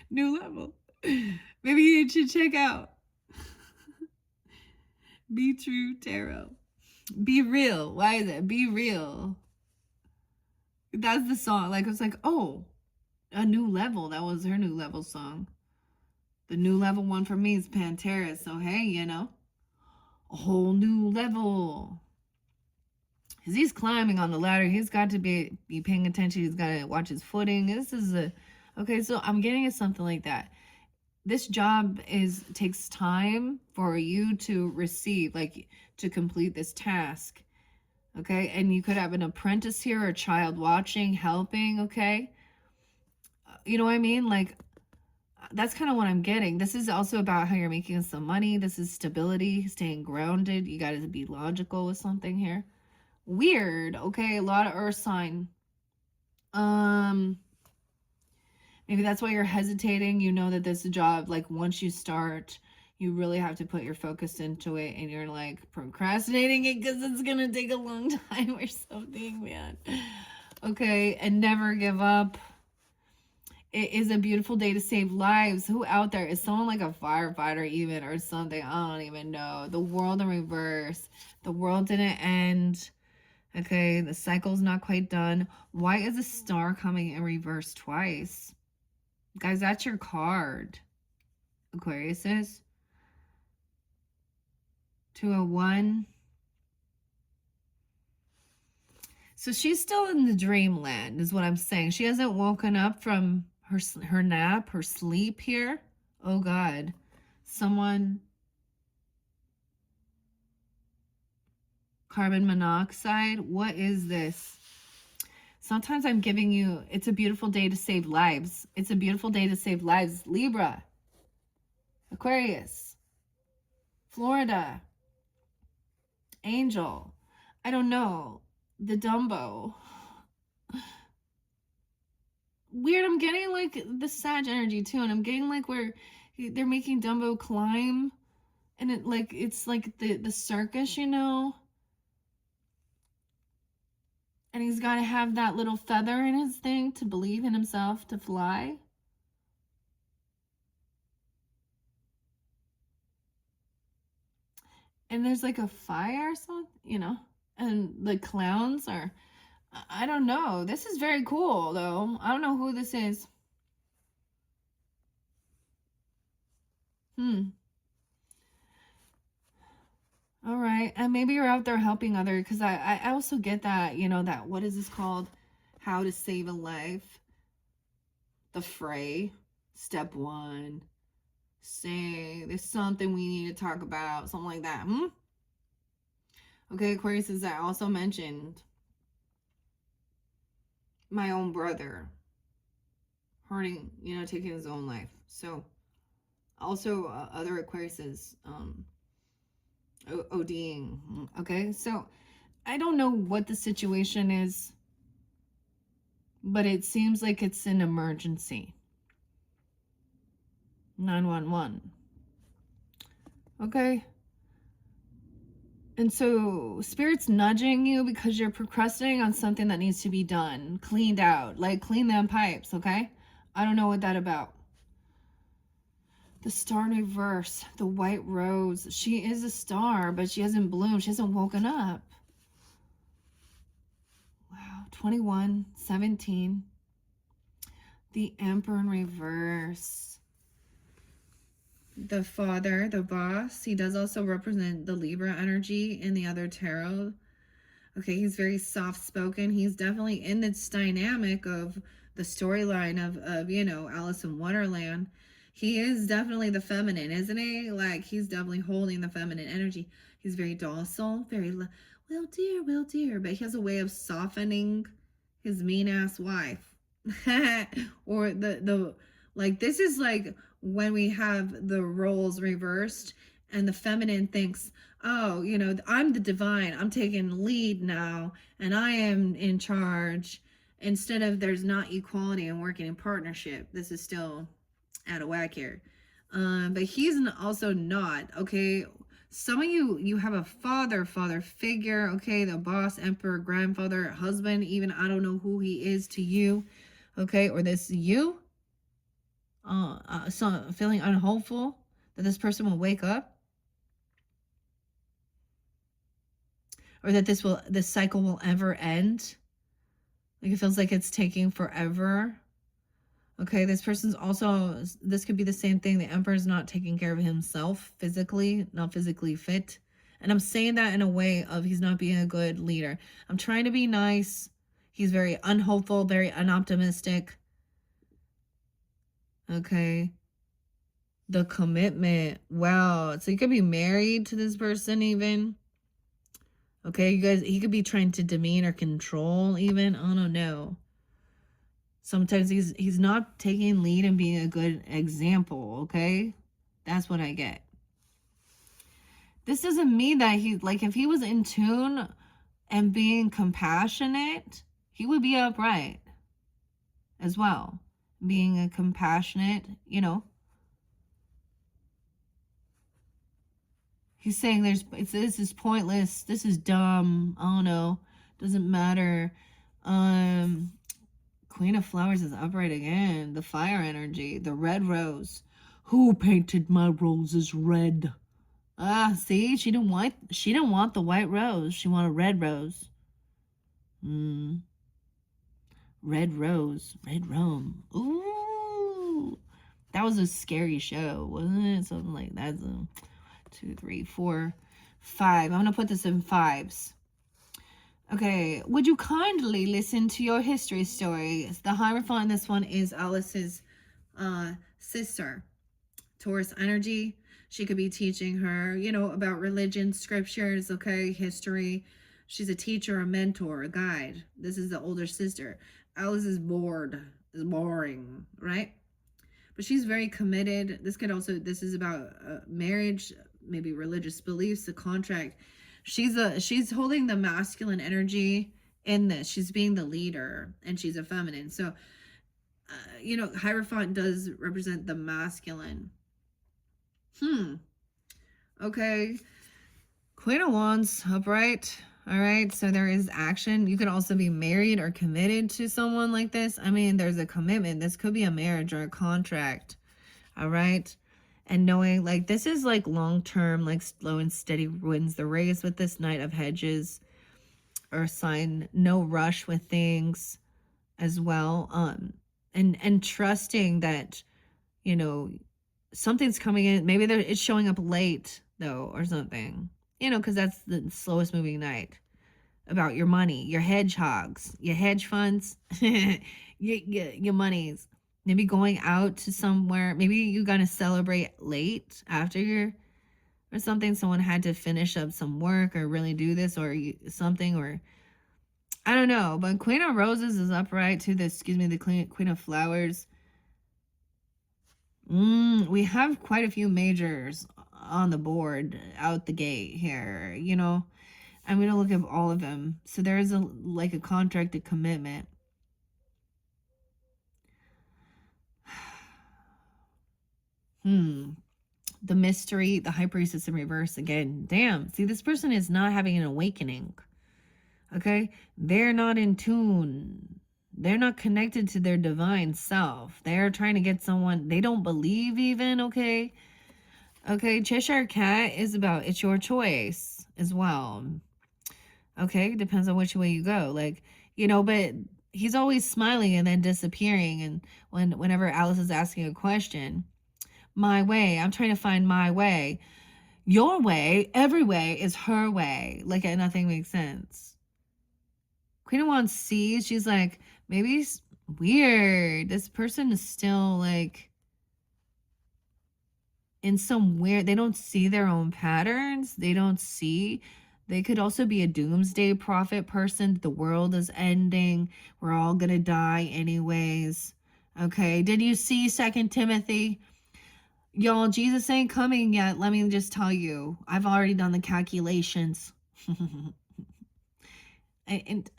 New level. Maybe you should check out Be True Tarot. Be real. Why is it? Be real. That's the song. Like, it was like, oh, a new level. That was her new level song. The new level one for me is Pantera. So, hey, a whole new level. Because he's climbing on the ladder. He's got to be paying attention. He's got to watch his footing. This is okay, so I'm getting at something like that. This job takes time for you to receive, like, to complete this task. Okay, and you could have an apprentice here or a child watching, helping, okay? You know what I mean? Like, that's kind of what I'm getting. This is also about how you're making some money. This is stability, staying grounded. You got to be logical with something here. Weird, okay? A lot of earth sign. Maybe that's why you're hesitating. You know that this job, like, once you start, You really have to put your focus into it, and you're like procrastinating it because it's going to take a long time or something, man. Okay, and never give up. It is a beautiful day to save lives. Who out there is someone like a firefighter even or something? I don't even know. The world in reverse. The world didn't end. Okay, the cycle's not quite done. Why is a star coming in reverse twice? Guys, that's your card. Aquarius is 201. So she's still in the dreamland is what I'm saying. She hasn't woken up from her nap, her sleep here. Oh God. Someone, carbon monoxide. What is this? Sometimes I'm giving you, it's a beautiful day to save lives. It's a beautiful day to save lives. Libra, Aquarius, Florida, Angel. I don't know. The Dumbo. Weird, I'm getting like the Sag energy too, and I'm getting like where they're making Dumbo climb, and it's like the circus, you know, and he's got to have that little feather in his thing to believe in himself to fly. And there's like a fire or something, you know, and the clowns are, I don't know. This is very cool though. I don't know who this is. All right. And maybe you're out there helping other, because I also get that, you know, that, what is this called? How to save a life. The fray. Step 1. Say there's something we need to talk about. Something like that. Okay, Aquarius, as I also mentioned, my own brother hurting, you know, taking his own life. So also other Aquariuses ODing. Okay, so I don't know what the situation is, but it seems like it's an emergency. 911. Okay. And so Spirit's nudging you because you're procrastinating on something that needs to be done, cleaned out, like clean them pipes, okay? I don't know what that's about. The star in reverse, the white rose. She is a star, but she hasn't bloomed. She hasn't woken up. Wow, 21, 17. The Emperor in reverse. The father, the boss, he does also represent the Libra energy in the other tarot. Okay, he's very soft-spoken. He's definitely in this dynamic of the storyline of, you know, Alice in Wonderland. He is definitely the feminine, isn't he? Like, he's definitely holding the feminine energy. He's very docile, very, well, dear. But he has a way of softening his mean-ass wife. Or like, this is like when we have the roles reversed and the feminine thinks, oh, you know, I'm the divine, I'm taking lead now, and I am in charge, instead of there's not equality and working in partnership. This is still out of whack here. But he's also not, okay? Some of you have a father figure, okay? The boss, emperor, grandfather, husband, even, I don't know who he is to you, okay? Or this you, so feeling unhopeful that this person will wake up, or that this cycle will ever end. Like, it feels like it's taking forever. Okay, this person's also, this could be the same thing. The Emperor's not taking care of himself physically, not physically fit. And I'm saying that in a way of he's not being a good leader. I'm trying to be nice. He's very unhopeful, very unoptimistic. Okay. The commitment. Wow. So you could be married to this person even. Okay, you guys, he could be trying to demean or control even. I don't know. Sometimes he's not taking lead and being a good example, okay? That's what I get. This doesn't mean that he, like, if he was in tune and being compassionate, he would be upright as well. Being a compassionate, you know. He's saying this is pointless. This is dumb. Oh no, doesn't matter. Um, Queen of Flowers is upright again. The fire energy, the red rose. Who painted my roses red? Ah, see, she didn't want the white rose. She wanted red rose. Red rose, red rum. Ooh, that was a scary show, wasn't it? Something like that's a 2, 3, 4, 5. I'm gonna put this in 5s. Okay, would you kindly listen to your history story? The Hierophant in this one is Alice's sister, Taurus energy. She could be teaching her, about religion, scriptures, okay, history. She's a teacher, a mentor, a guide. This is the older sister. Alice is boring, right? But she's very committed. This is about marriage, maybe religious beliefs, a contract. She's holding the masculine energy in this. She's being the leader, and she's a feminine. So, Hierophant does represent the masculine. Okay. Queen of Wands, upright. All right, so there is action. You could also be married or committed to someone like this. I mean, there's a commitment. This could be a marriage or a contract. All right. And knowing, like, this is like long-term, like slow and steady wins the race with this Knight of Hedges or sign, no rush with things as well. And trusting that, something's coming in. Maybe it's showing up late though, or something, because that's the slowest moving night. About your money, your hedgehogs, your hedge funds, your monies. Maybe going out to somewhere. Maybe you got to celebrate late after or something. Someone had to finish up some work or really do this or something, or I don't know. But Queen of Roses is upright to the Queen of Flowers. We have quite a few majors on the board out the gate here, I'm going to look at all of them. So there is a contract, a commitment. The mystery, the High Priestess in reverse again. Damn. See, this person is not having an awakening. Okay? They're not in tune. They're not connected to their divine self. They're trying to get someone they don't believe even, okay? Okay, Cheshire Cat is about it's your choice as well. Okay, depends on which way you go. But he's always smiling and then disappearing. And whenever Alice is asking a question, my way, I'm trying to find my way. Your way, every way is her way. Nothing makes sense. Queen of Wands sees, she's like, maybe it's weird. This person is still in some weird, they don't see their own patterns. They could also be a doomsday prophet person. The world is ending. We're all going to die anyways. Okay. Did you see 2 Timothy? Y'all, Jesus ain't coming yet. Let me just tell you. I've already done the calculations. and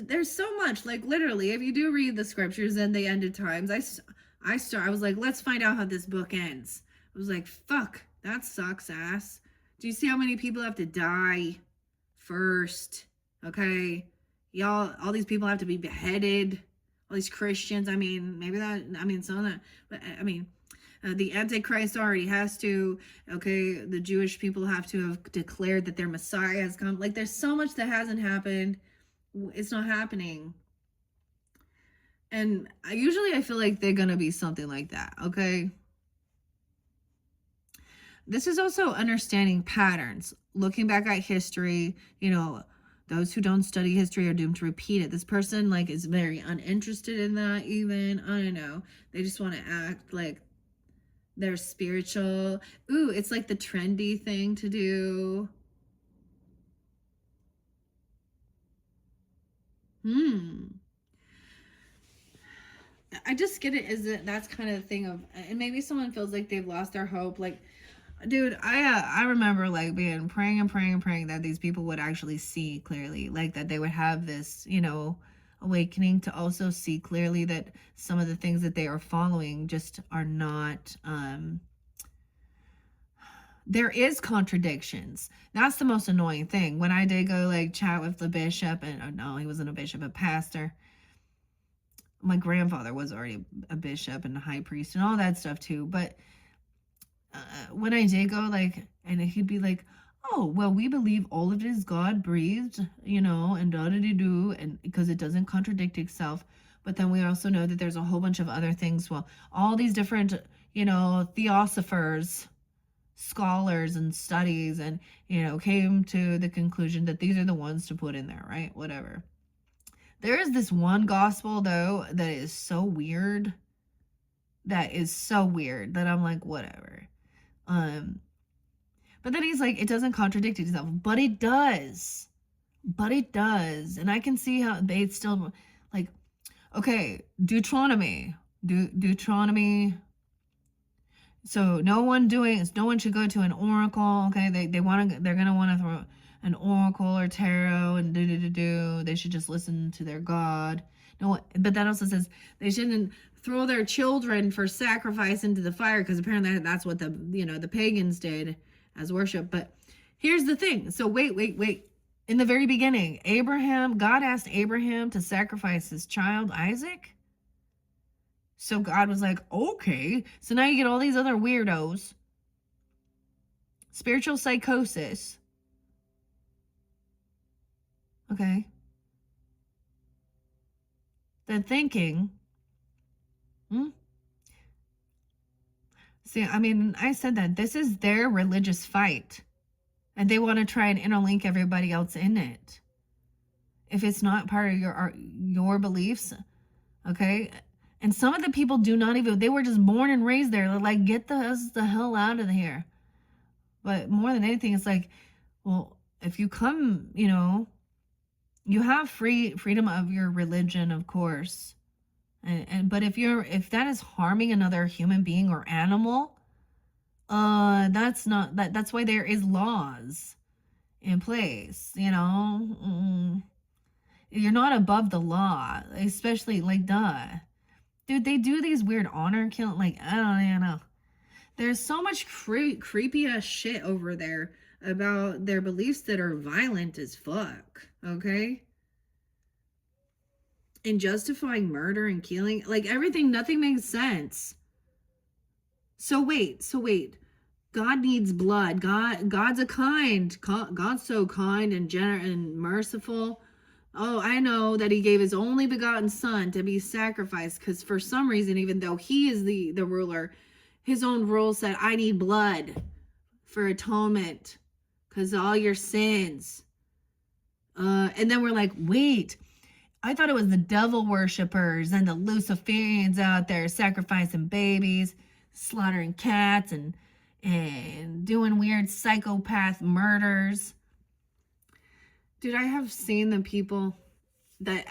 there's so much. Literally, if you do read the scriptures and the end of times, I was like, let's find out how this book ends. I was like, fuck, that sucks ass. Do you see how many people have to die first? Okay. Y'all, all these people have to be beheaded. All these Christians. I mean, some of that, but the Antichrist already has to. Okay. The Jewish people have to have declared that their Messiah has come. There's so much that hasn't happened. It's not happening. And I feel like they're going to be something like that. Okay. This is also understanding patterns, looking back at history. Those who don't study history are doomed to repeat it. This person is very uninterested in that even. I don't know. They just want to act like they're spiritual. Ooh, it's the trendy thing to do. I just get it. That's kind of the thing of, and maybe someone feels like they've lost their hope. Dude, I remember being praying and praying and praying that these people would actually see clearly, that they would have this, awakening to also see clearly that some of the things that they are following just are not, there is contradictions. That's the most annoying thing. When I did go like chat with the bishop, and oh, no, he wasn't a bishop, a pastor. My grandfather was already a bishop and a high priest and all that stuff too. But when I did go, like, and he'd be like, oh, well, we believe all of it is God breathed, you know, and da-da-da-do, and because it doesn't contradict itself. But then we also know that there's a whole bunch of other things. Well, all these different, you know, theosophers, scholars and studies, and, you know, came to the conclusion that these are the ones to put in there, right? Whatever. There is this one gospel, though, that is so weird. That is so weird that I'm like, whatever. But then he's like, it doesn't contradict itself, but it does. But it does. And I can see how they still, like, okay, Deuteronomy. So no one should go to an oracle. Okay, they're gonna want to throw an oracle or tarot and do. They should just listen to their God. No, but that also says they shouldn't throw their children for sacrifice into the fire, because apparently that's what the pagans did as worship. But here's the thing. So wait. In the very beginning, God asked Abraham to sacrifice his child Isaac. So God was like, okay. So now you get all these other weirdos. Spiritual psychosis. Okay. Then thinking, see, I mean, I said that this is their religious fight, and they want to try and interlink everybody else in it. If it's not part of your beliefs, okay? And some of the people do not even, they were just born and raised there. They're like, get the hell out of here. But more than anything, it's like, well, if you come, you know, you have freedom of your religion, of course. But if that is harming another human being or animal, that's why there is laws in place, you know. You're not above the law, especially like, dude, they do these weird honor killing, like, I don't even know. There's so much creepy ass shit over there about their beliefs that are violent as fuck, okay? And justifying murder and killing, like, everything, nothing makes sense. So wait. God needs blood. God's so kind and generous and merciful. Oh, I know that he gave his only begotten son to be sacrificed, because for some reason, even though he is the ruler, his own rule said, I need blood for atonement because all your sins. And then we're like, wait, I thought it was the devil worshippers and the Luciferians out there sacrificing babies, slaughtering cats, and doing weird psychopath murders. Dude, I have seen the people that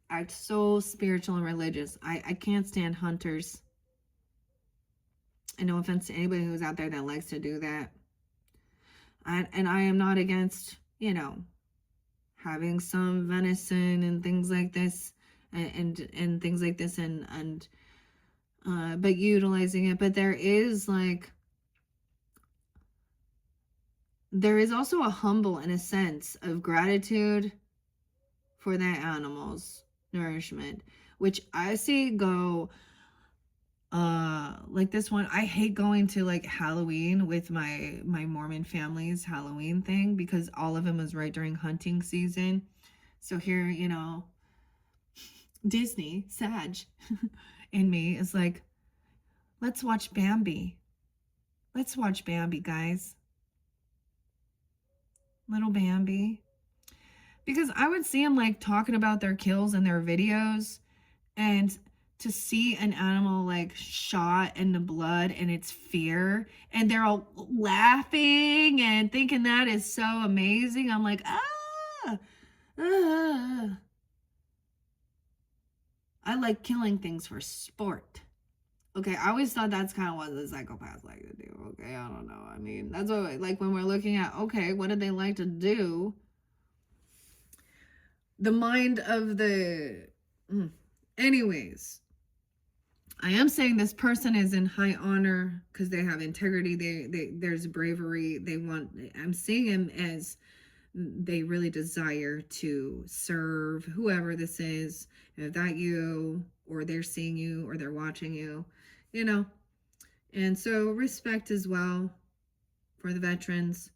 act so spiritual and religious. I can't stand hunters. And no offense to anybody who's out there that likes to do that. And I am not against, you know, having some venison and things like this, and things like this, but utilizing it. But there is also a humble, in a sense, of gratitude for that animal's nourishment, which I see go, like this one. I hate going to like Halloween with my Mormon family's Halloween thing, because all of them was right during hunting season. So here, you know, Disney, Sag, in me is like, let's watch Bambi. Let's watch Bambi, guys. Little Bambi. Because I would see them like talking about their kills in their videos, and to see an animal like shot in the blood and its fear, and they're all laughing and thinking that is so amazing. I'm like, I like killing things for sport. Okay, I always thought that's kind of what the psychopaths like to do. Okay, I don't know. I mean, that's what, like, when we're looking at, okay, what did they like to do? The mind of the... Anyways, I am saying this person is in high honor because they have integrity. There's bravery. I'm seeing him as they really desire to serve whoever this is. If that you, or they're seeing you, or they're watching you, you know. And so respect as well for the veterans.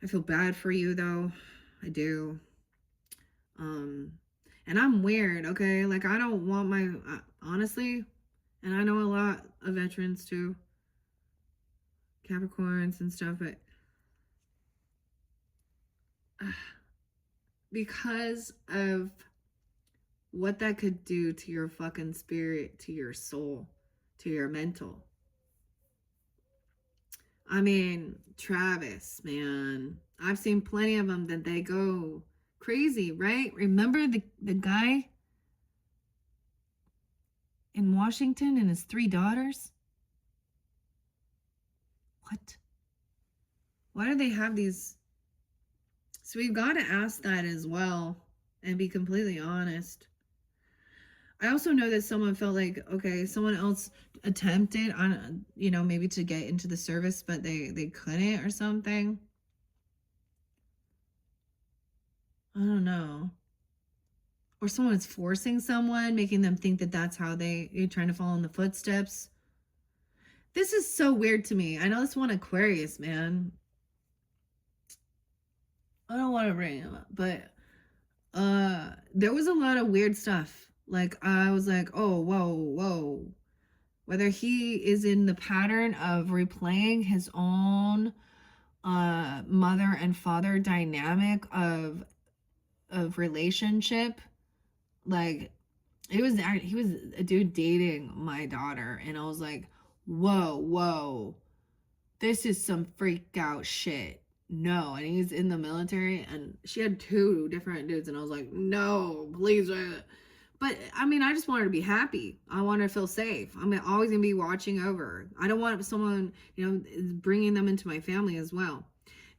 I feel bad for you though. I do. And I'm weird, okay? Like I don't want my honestly, and I know a lot of veterans too, Capricorns and stuff, but because of what that could do to your fucking spirit, to your soul, to your mental. I mean, Travis, man, I've seen plenty of them that they go crazy, right? Remember the guy in Washington and his 3 daughters? What? Why do they have these? So we've got to ask that as well and be completely honest. I also know that someone felt like, okay, someone else attempted on, maybe to get into the service, but they couldn't or something. I don't know. Or someone's forcing someone, making them think that that's how you're trying to follow in the footsteps. This is so weird to me. I know this one Aquarius, man. I don't want to bring him up, but there was a lot of weird stuff. Like I was like, oh, whoa. Whether he is in the pattern of replaying his own mother and father dynamic of relationship, like he was a dude dating my daughter, and I was like, whoa, this is some freak out shit. No. And he's in the military, and she had 2 different dudes, and I was like, no, please. But I mean, I just want her to be happy. I want her to feel safe. I'm always gonna be watching over. I don't want someone, bringing them into my family as well.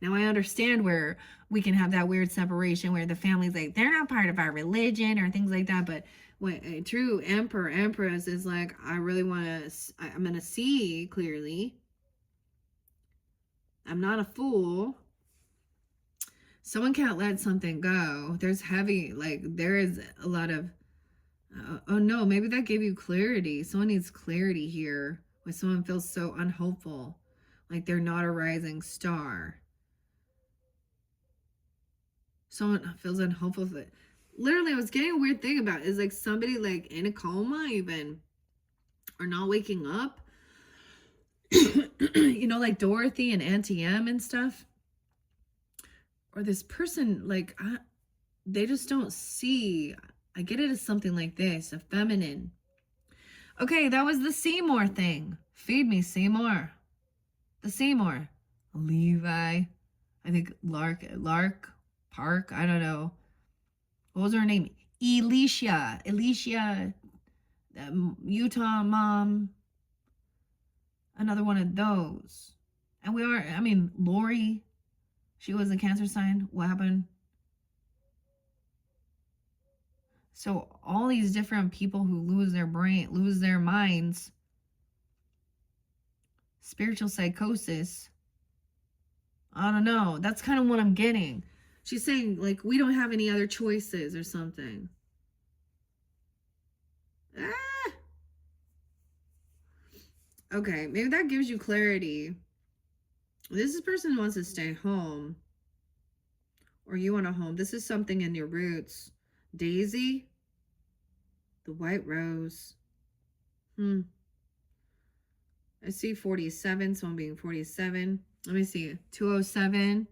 Now I understand where we can have that weird separation where the family's like, they're not part of our religion or things like that. But what a true empress is like, I really want to, I'm going to see clearly. I'm not a fool. Someone can't let something go. There's heavy, like there is a lot of, oh no, maybe that gave you clarity. Someone needs clarity here when someone feels so unhopeful, like they're not a rising star. Someone feels unhopeful. Literally, I was getting a weird thing about it. Is like somebody like in a coma even, or not waking up. Like Dorothy and Auntie M and stuff. Or this person, like, they just don't see. I get it as something like this, a feminine. Okay, that was the Seymour thing. Feed me, Seymour. The Seymour. Levi. I think Lark, Park, I don't know. What was her name? Alicia, Utah mom. Another one of those. And Lori, she was a Cancer sign. What happened? So all these different people who lose their minds, spiritual psychosis. I don't know. That's kind of what I'm getting. She's saying, like, we don't have any other choices or something. Okay, maybe that gives you clarity. This person wants to stay home. Or you want a home. This is something in your roots. Daisy. The white rose. I see 47, so I'm being 47. Let me see. 207.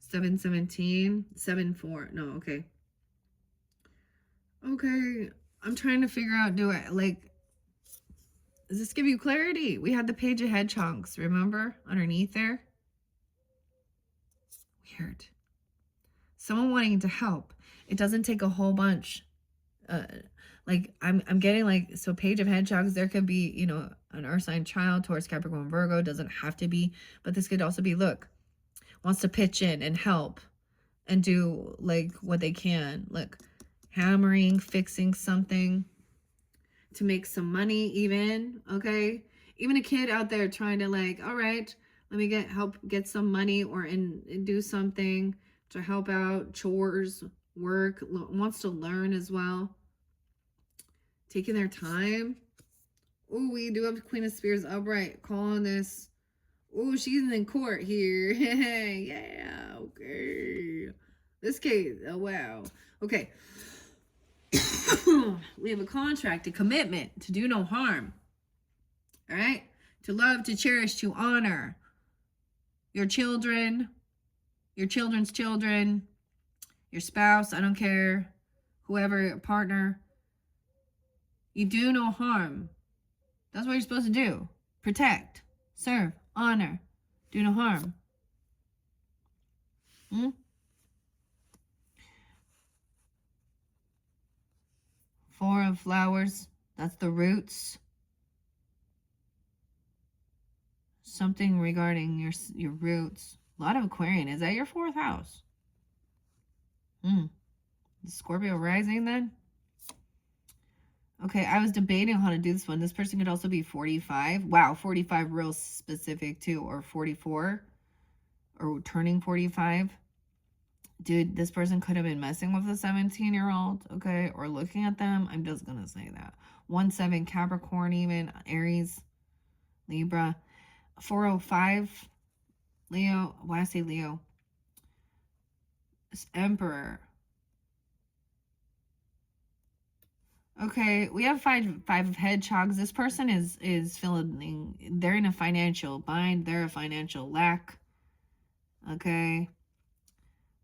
717. 74. No, okay. Okay. I'm trying to figure out, does this give you clarity? We had the page of head chunks, remember? Underneath there. Weird. Someone wanting to help. It doesn't take a whole bunch. I'm getting so page of head chunks. There could be, an earth sign child, Taurus, Capricorn, Virgo. Doesn't have to be, but this could also be, look, wants to pitch in and help and do what they can. Look, hammering, fixing something. to make some money even, okay? Even a kid out there trying to like, all right, let me help get some money or and do something to help out, chores, work, wants to learn as well. Taking their time. Oh, we do have Queen of Spears upright. Calling this. Oh, she's in court here. Yeah, okay. This case, oh wow. Okay. We have a contract, a commitment to do no harm. All right? To love, to cherish, to honor your children, your children's children, your spouse, I don't care, whoever, partner. You do no harm. That's what you're supposed to do. Protect, serve, honor, do no harm. Four of flowers, that's the roots. Something regarding your roots. A lot of Aquarian. Is that your 4th house? Scorpio rising then? Okay, I was debating how to do this one. This person could also be 45. Wow, 45 real specific too. Or 44. Or turning 45. Dude, this person could have been messing with a 17-year-old, okay? Or looking at them. I'm just going to say that. 1-7 Capricorn even. Aries. Libra. 405 Leo. Why I say Leo? It's Emperor. Okay, we have five of hedgehogs. This person is feeling, they're in a financial bind. They're a financial lack. Okay.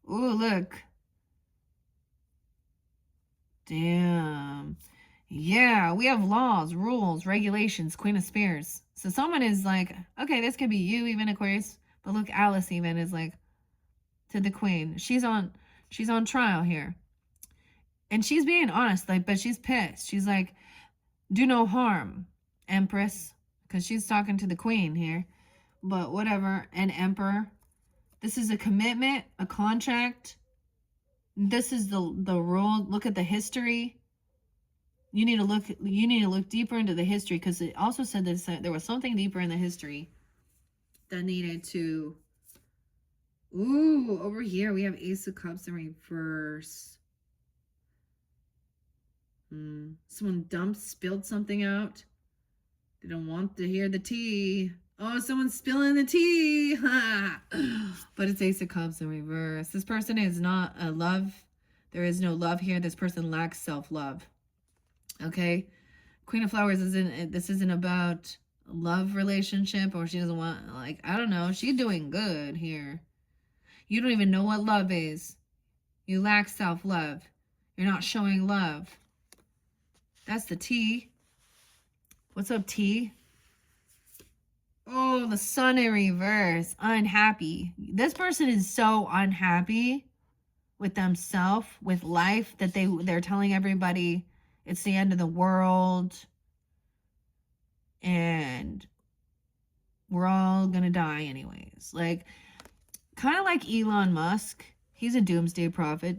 Ooh, look. Damn. Yeah, we have laws, rules, regulations, Queen of Spears. So someone is like, okay, this could be you, even Aquarius. But look, Alice even is like, to the Queen. She's on trial here. And she's being honest, like, but she's pissed. She's like, do no harm, Empress. Because she's talking to the Queen here. But whatever. And Emperor. This is a commitment, a contract. This is the rule. Look at the history. You need to look deeper into the history, because it also said that there was something deeper in the history that needed to. Ooh, over here we have Ace of Cups in reverse. Someone spilled something out. They don't want to hear the tea. Oh, someone's spilling the tea. But it's Ace of Cups in reverse. This person is not a love. There is no love here. This person lacks self-love. Okay? Queen of Flowers this isn't about a love relationship, or she doesn't want, like, I don't know. She's doing good here. You don't even know what love is. You lack self-love. You're not showing love. That's the T. What's up, T? Oh, the Sun in reverse. Unhappy. This person is so unhappy with themselves, with life, that they're telling everybody it's the end of the world. And we're all gonna die anyways. Like, kind of like Elon Musk. He's a doomsday prophet.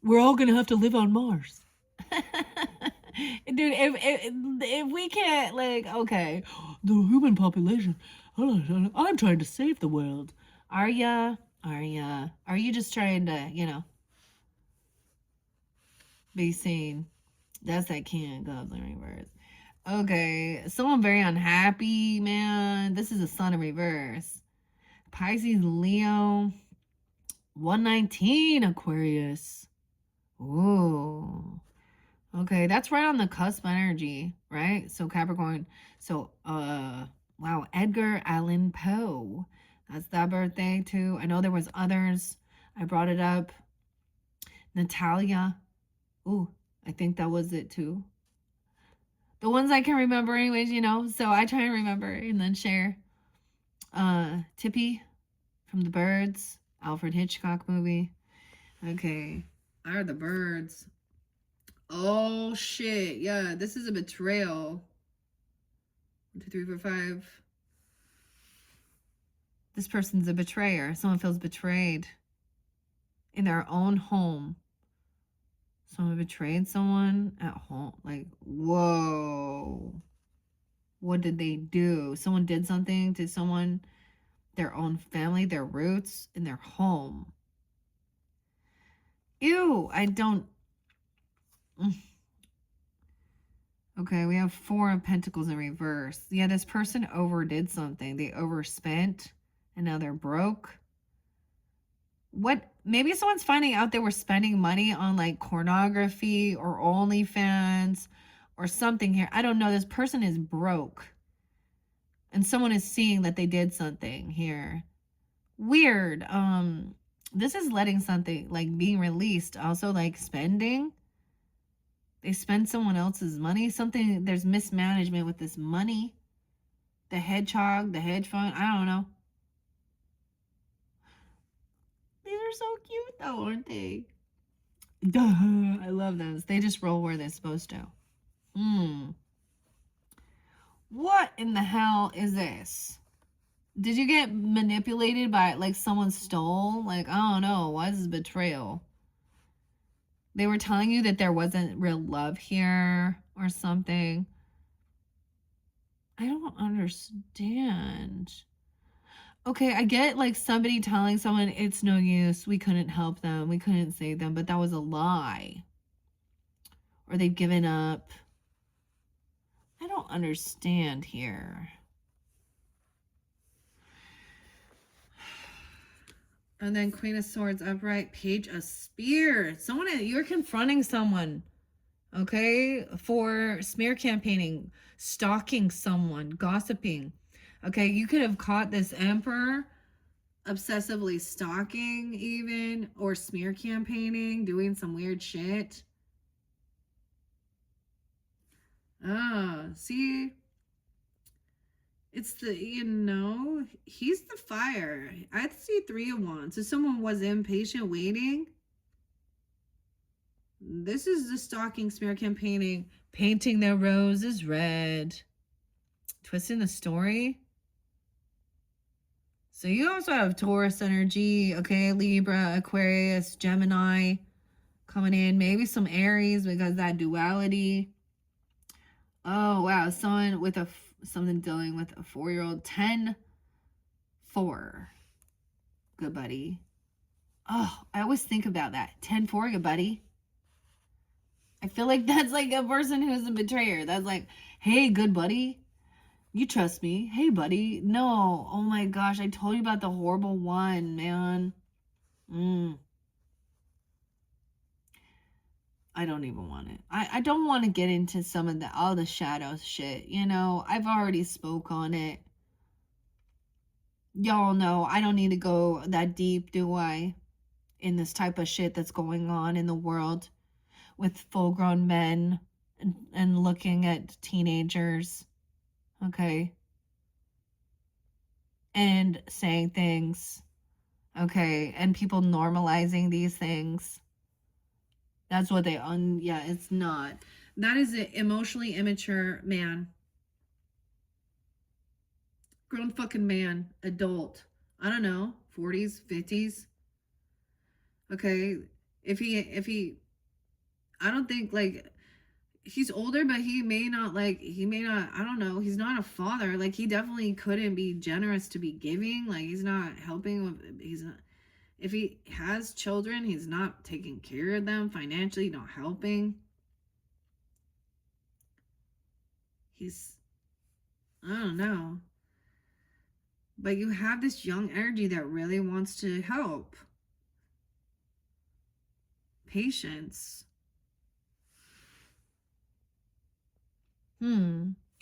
We're all gonna have to live on Mars. Dude, if we can't, like, okay, the human population, I'm trying to save the world. Are you just trying to, be seen? That's that King of Cups in reverse. Okay, someone very unhappy, man. This is a Sun in reverse. Pisces, Leo, 119 Aquarius. Ooh. Okay, that's right on the cusp energy, right? So Capricorn. So, wow, Edgar Allan Poe. That's that birthday too. I know there was others. I brought it up. Natalia. Ooh, I think that was it too. The ones I can remember anyways, so I try and remember and then share. Tippy from The Birds, Alfred Hitchcock movie. Okay, Are the Birds. Oh shit, yeah, this is a betrayal. 1, 2, 3, 4, 5. This person's a betrayer. Someone feels betrayed in their own home. Someone betrayed someone at home. Like, whoa. What did they do? Someone did something to someone, their own family, their roots, in their home. Ew, I don't. Okay, we have 4 of Pentacles in reverse. Yeah, this person overdid something. They overspent and now they're broke. What? Maybe someone's finding out they were spending money on like pornography or OnlyFans or something here. I don't know. This person is broke. And someone is seeing that they did something here. Weird. This is letting something like being released. Also like spending. They spend someone else's money. Something, there's mismanagement with this money. The hedgehog, the hedge fund, I don't know. These are so cute though, aren't they? Duh, I love those. They just roll where they're supposed to. What in the hell is this? Did you get manipulated by, like, someone stole? Like, I don't know. Why is this betrayal? They were telling you that there wasn't real love here or something. I don't understand. Okay, I get like somebody telling someone it's no use, we couldn't help them, we couldn't save them, but that was a lie. Or they've given up. I don't understand here. And then Queen of Swords upright, Page of Spears. Someone, you're confronting someone, okay, for smear campaigning, stalking someone, gossiping. Okay, you could have caught this Emperor obsessively stalking even, or smear campaigning, doing some weird shit. See, it's the, he's the fire. I see 3 of Wands. So someone was impatient waiting. This is the stalking, smear campaigning, painting their roses red, twisting the story. So you also have Taurus energy, okay, Libra, Aquarius, Gemini coming in, maybe some Aries because that duality. Oh, wow, someone with something dealing with a 4-year-old, 10-4. Good buddy. Oh, I always think about that. 10-4, good buddy. I feel like that's like a person who's a betrayer. That's like, hey, good buddy. You trust me. Hey, buddy. No. Oh my gosh. I told you about the horrible one, man. I don't even want it. I don't want to get into some of all the shadows shit. I've already spoke on it. Y'all know I don't need to go that deep, do I? In this type of shit that's going on in the world with full-grown men and looking at teenagers. Okay. And saying things. Okay. And people normalizing these things. That's what yeah, it's not. That is an emotionally immature man. Grown fucking man. Adult. I don't know. 40s, 50s. Okay. If he, I don't think like, he's older, but he may not, I don't know. He's not a father. Like, he definitely couldn't be generous to be giving. Like, he's not helping if he has children, he's not taking care of them financially, not helping. I don't know. But you have this young energy that really wants to help. Patience.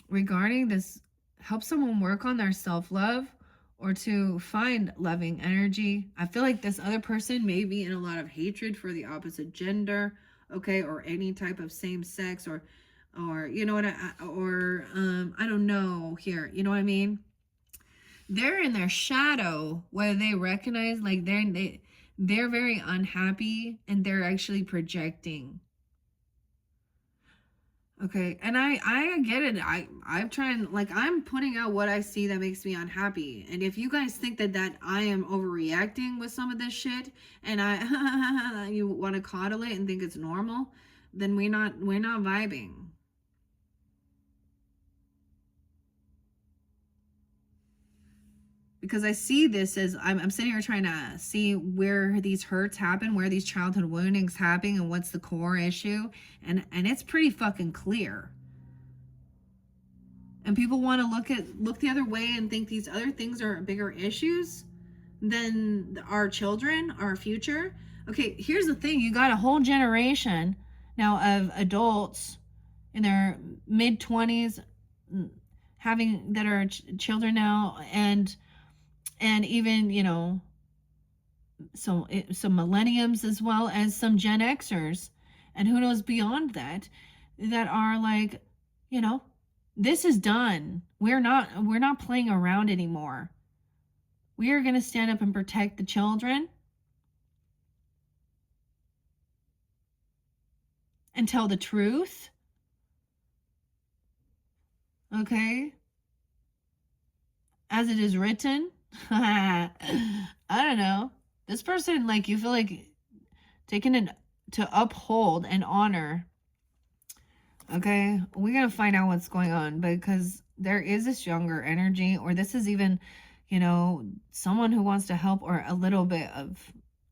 Regarding this, help someone work on their self-love or to find loving energy. I feel like this other person may be in a lot of hatred for the opposite gender, okay, or any type of same sex, or you know what, I don't know here, you know what I mean? They're in their shadow where they recognize like they're very unhappy and they're actually projecting. Okay, and I get it. I'm trying, like, I'm putting out what I see that makes me unhappy. And if you guys think that I am overreacting with some of this shit and you want to coddle it and think it's normal, then we're not vibing. Because I see this as I'm sitting here trying to see where these hurts happen, where these childhood woundings happen, and what's the core issue, and it's pretty fucking clear. And people want to look the other way and think these other things are bigger issues than our children, our future. Okay, here's the thing: you got a whole generation now of adults in their mid-20s having that are children now, and even, you know, some millenniums as well as some Gen Xers, and who knows beyond that are like, you know, this is done. We're not playing around anymore. We are going to stand up and protect the children and tell the truth. Okay? As it is written. I don't know. This person, like, you feel like taking it to uphold and honor. Okay? We're going to find out what's going on, because there is this younger energy, or this is even, you know, someone who wants to help, or a little bit of,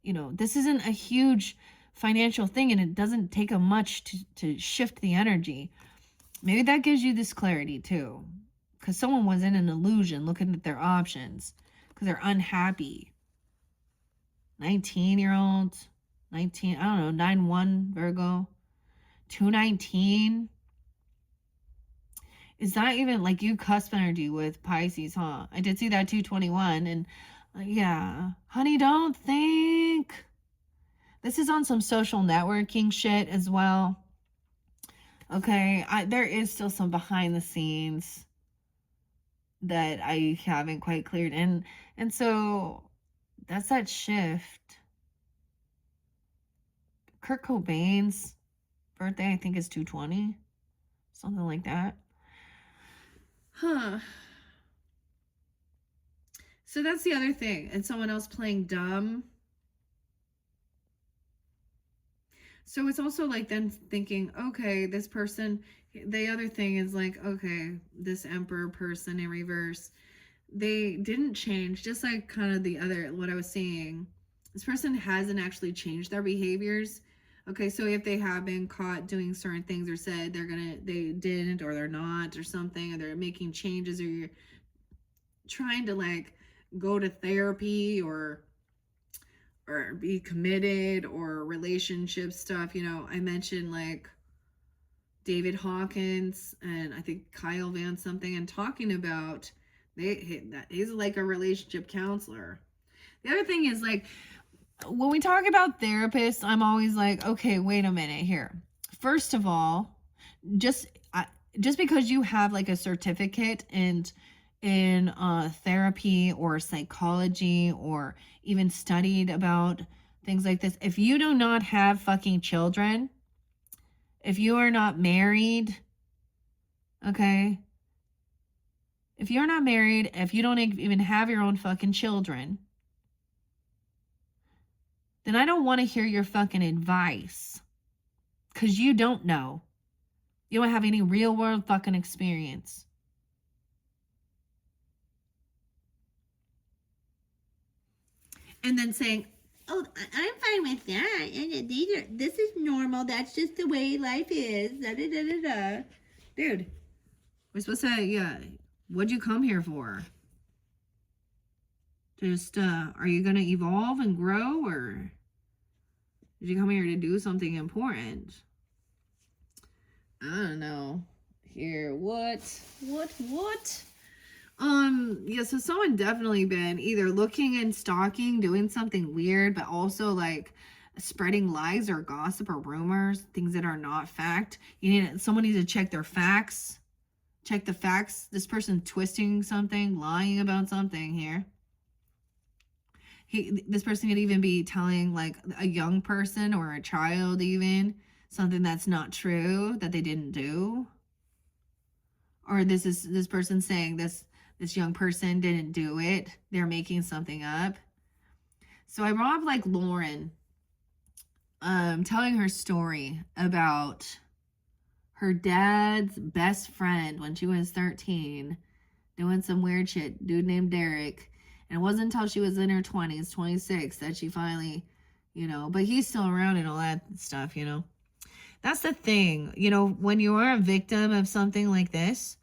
you know, this isn't a huge financial thing, and it doesn't take a much to shift the energy. Maybe that gives you this clarity too, because someone was in an illusion looking at their options because they're unhappy. 19-year-old, 19, I don't know, 9-1 Virgo, 219. Is that even like you cusp energy with Pisces, huh? I did see that 221, and yeah, honey, don't think. This is on some social networking shit as well. Okay, there is still some behind the scenes that I haven't quite cleared, and so that's that shift. Kurt Cobain's birthday, I think, is 220, something like that. Huh. So that's the other thing. And someone else playing dumb. So it's also like then thinking, okay, this person, the other thing is like, okay, this Emperor person in reverse, they didn't change, just like kind of the other, what I was saying. This person hasn't actually changed their behaviors. Okay, so if they have been caught doing certain things, or said they didn't, or they're not, or something, or they're making changes, or you're trying to like go to therapy, or be committed, or relationship stuff, you know, I mentioned like David Hawkins and I think Kyle Van something, and talking about he's like a relationship counselor. The other thing is, like, when we talk about therapists, I'm always like, okay, wait a minute here. First of all, just because you have like a certificate in therapy or psychology, or even studied about things like this, if you do not have fucking children, if you are not married, okay, if you're not married, if you don't even have your own fucking children, then I don't want to hear your fucking advice, because you don't know. You don't have any real world fucking experience. And then saying, oh, I'm fine with that. And this is normal. That's just the way life is. Da, da, da, da, da. Dude, we're supposed to, yeah, what'd you come here for? Just, are you going to evolve and grow, or did you come here to do something important? I don't know. Here, what? Yeah, so someone definitely been either looking and stalking, doing something weird, but also like spreading lies or gossip or rumors, things that are not fact. Someone needs to check their facts. Check the facts. This person twisting something, lying about something here. This person could even be telling like a young person or a child even something that's not true, that they didn't do. Or this person saying this young person didn't do it. They're making something up. So I brought up like Lauren. telling her story about her dad's best friend when she was 13 doing some weird shit, dude named Derek. And it wasn't until she was in her 20s, 26, that she finally, but he's still around and all that stuff, That's the thing. When you are a victim of something like this,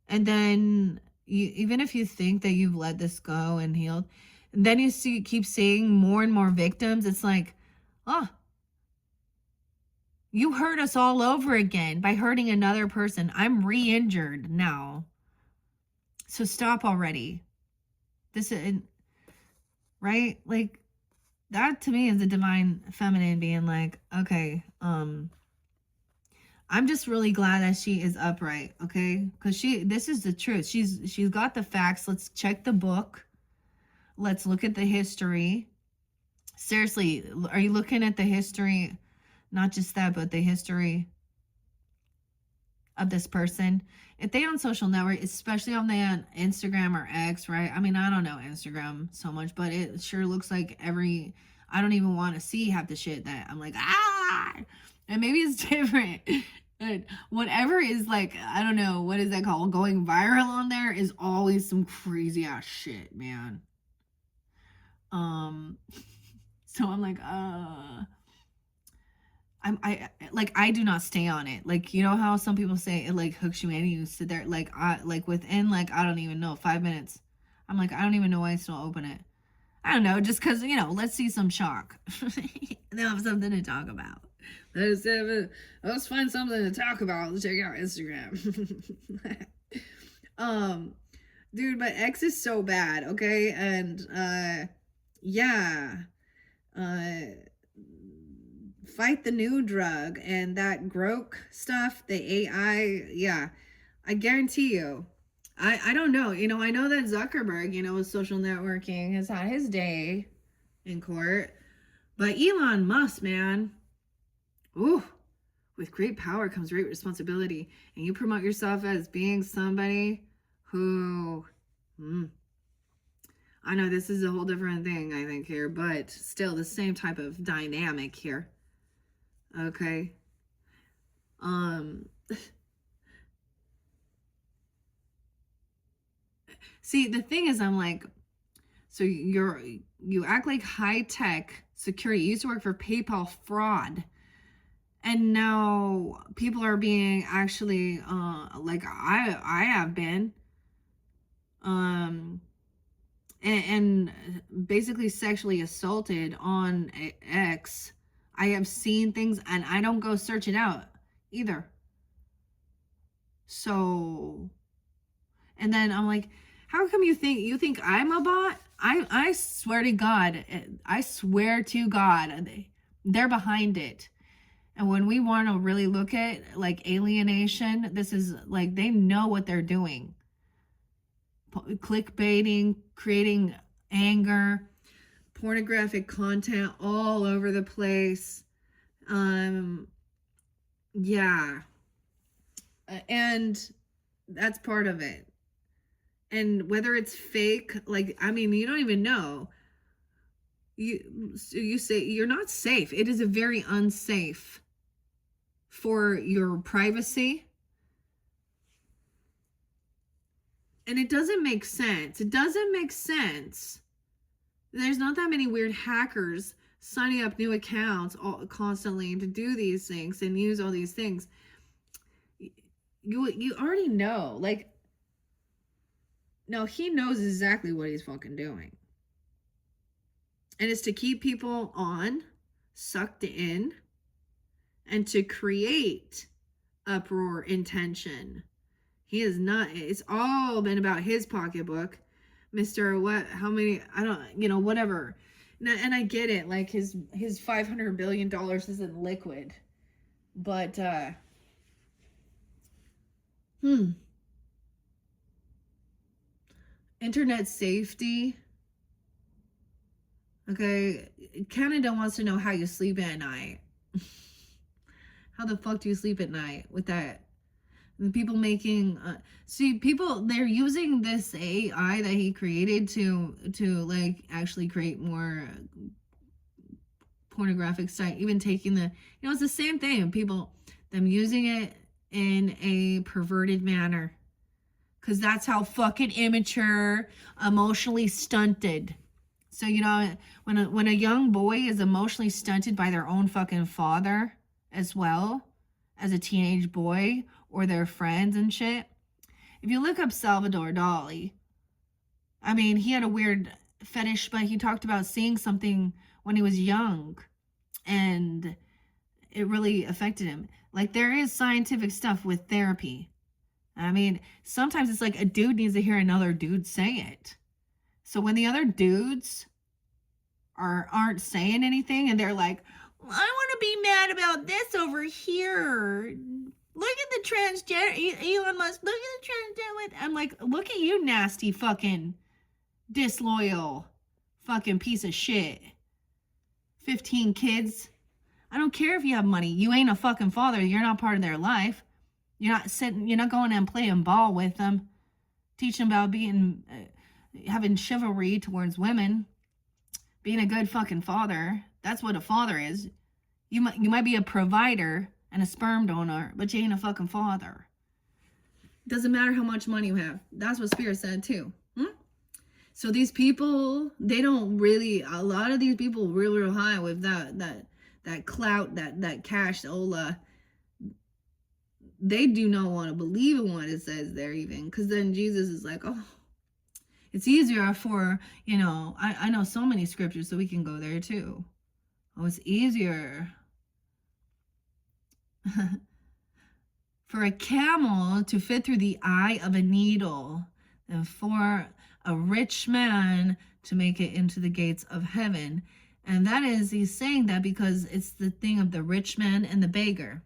and then even if you think that you've let this go and healed, and then you keep seeing more and more victims, it's like, oh, you hurt us all over again by hurting another person. I'm re-injured now. So stop already. This is, right? Like, that to me is the divine feminine being like, okay, I'm just really glad that she is upright, okay? Because this is the truth. She's got the facts. Let's check the book. Let's look at the history. Seriously, are you looking at the history? Not just that, but the history of this person. If they on social network, especially on Instagram or X, right? I mean, I don't know Instagram so much, but it sure looks like I don't even want to see half the shit that I'm like, and maybe it's different. But whatever is like, I don't know, what is that called? Going viral on there is always some crazy ass shit, man. So I'm like, I do not stay on it. Like, you know how some people say it like hooks you in and you sit there within I don't even know 5 minutes. I'm like, I don't even know why I still open it. I don't know, just because, let's see some shock. They'll have something to talk about. Let's find something to talk about. Let's check out Instagram. Dude, but X is so bad, okay? And yeah. Fight the new drug and that Grok stuff, the AI, yeah. I guarantee you. I don't know. I know that Zuckerberg, with social networking, has had his day in court. But Elon Musk, man. Ooh. With great power comes great responsibility. And you promote yourself as being somebody who I know this is a whole different thing, I think, here, but still the same type of dynamic here. Okay. See, the thing is, I'm like, so you act like high tech security. You used to work for PayPal fraud. And now people are being actually, like I have been, and basically sexually assaulted on X. I have seen things and I don't go search it out either. So, and then I'm like, how come you think I'm a bot? I swear to God, they're behind it. And when we want to really look at like alienation, this is like, they know what they're doing. Clickbaiting, creating anger, pornographic content all over the place. Yeah. And that's part of it. And whether it's fake, like, I mean, you don't even know. You say you're not safe. It is a very unsafe for your privacy. And it doesn't make sense. It doesn't make sense. There's not that many weird hackers signing up new accounts constantly to do these things and use all these things. You already know. Like, no, he knows exactly what he's fucking doing. And it's to keep people on, sucked in, and to create uproar, intention. He is not, it's all been about his pocketbook. Mr. What, how many, I don't, whatever. And I get it, like his $500 billion isn't liquid. But, internet safety. Okay, Canada wants to know how you sleep at night. How the fuck do you sleep at night with that? The people making they're using this AI that he created to like actually create more pornographic site, even taking the, it's the same thing. People, them using it in a perverted manner. Because that's how fucking immature, emotionally stunted. So, when a young boy is emotionally stunted by their own fucking father as well, as a teenage boy, or their friends and shit. If you look up Salvador Dali, I mean, he had a weird fetish, but he talked about seeing something when he was young, and it really affected him. Like, there is scientific stuff with therapy. I mean, sometimes it's like a dude needs to hear another dude say it. So when the other dudes aren't saying anything and they're like, I want to be mad about this over here. Look at the transgender, Elon Musk, look at the transgender. I'm like, look at you, nasty fucking disloyal fucking piece of shit. 15 kids. I don't care if you have money. You ain't a fucking father. You're not part of their life. You're not going and playing ball with them, teaching about being, having chivalry towards women, being a good fucking father. That's what a father is. You might be a provider and a sperm donor, but you ain't a fucking father. Doesn't matter how much money you have. That's what Spirit said too. So these people, they don't really, a lot of these people real high with that clout, that cash, they do not want to believe in what it says there even. Because then Jesus is like, oh, it's easier for, I know so many scriptures, so we can go there too. Oh, it's easier for a camel to fit through the eye of a needle than for a rich man to make it into the gates of heaven. And that is, he's saying that because it's the thing of the rich man and the beggar.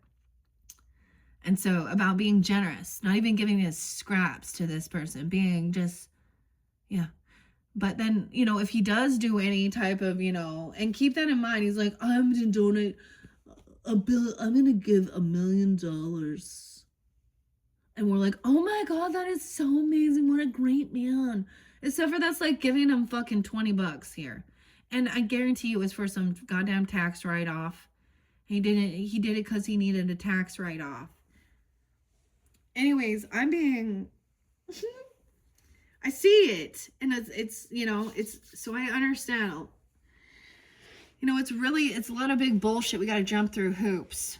And so about being generous, not even giving his scraps to this person, being just, yeah. But then, if he does do any type of, and keep that in mind, he's like, I'm going to donate I'm going to give $1 million. And we're like, oh my God, that is so amazing. What a great man. Except for that's like giving him fucking $20 here. And I guarantee you it was for some goddamn tax write-off. He did it because he needed a tax write-off. Anyways, I'm being, I see it. And it's so I understand. It's a lot of big bullshit. We got to jump through hoops.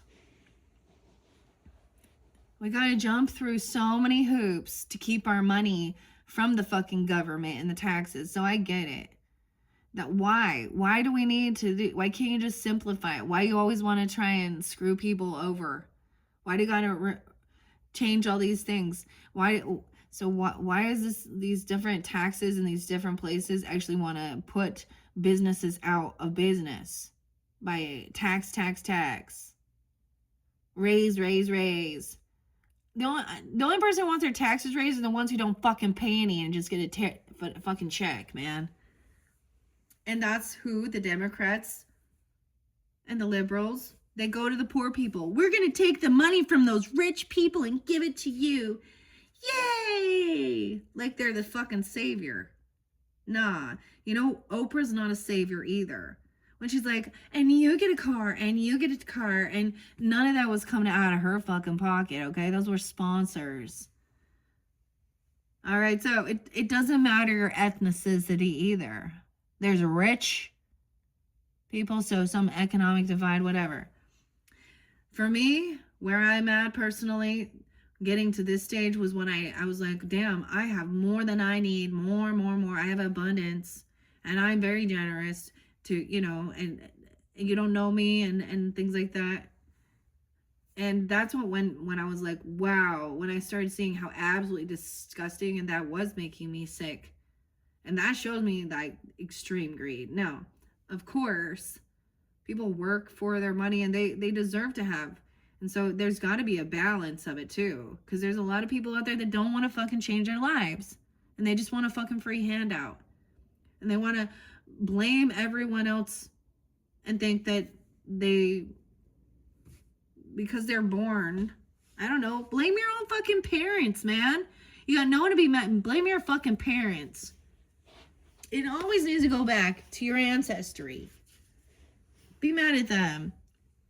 We got to jump through so many hoops to keep our money from the fucking government and the taxes. So I get it. That why do we need to do, why can't you just simplify it? Why you always want to try and screw people over? Why do you got to change all these things? Why is these different taxes in these different places actually want to put businesses out of business by tax, raise. The only person who wants their taxes raised are the ones who don't fucking pay any and just get a fucking check, man. And that's who the Democrats and the liberals, they go to the poor people. We're going to take the money from those rich people and give it to you. Yay! Like they're the fucking savior. Nah. Oprah's not a savior either. When she's like, and you get a car, and you get a car, and none of that was coming out of her fucking pocket, okay? Those were sponsors. All right, so it doesn't matter your ethnicity either. There's rich people, so some economic divide, whatever. For me, where I'm at personally, getting to this stage was when I was like, damn, I have more than I need, more. I have abundance, and I'm very generous to, and you don't know me and things like that. And that's when I was like, wow, when I started seeing how absolutely disgusting and that was making me sick. And that shows me like extreme greed. Now, of course, people work for their money and they deserve to have. And so there's got to be a balance of it too. Because there's a lot of people out there that don't want to fucking change their lives. And they just want a fucking free handout. And they want to blame everyone else and think that because they're born, I don't know, blame your own fucking parents, man. You got no one to be mad. Blame your fucking parents. It always needs to go back to your ancestry. Be mad at them.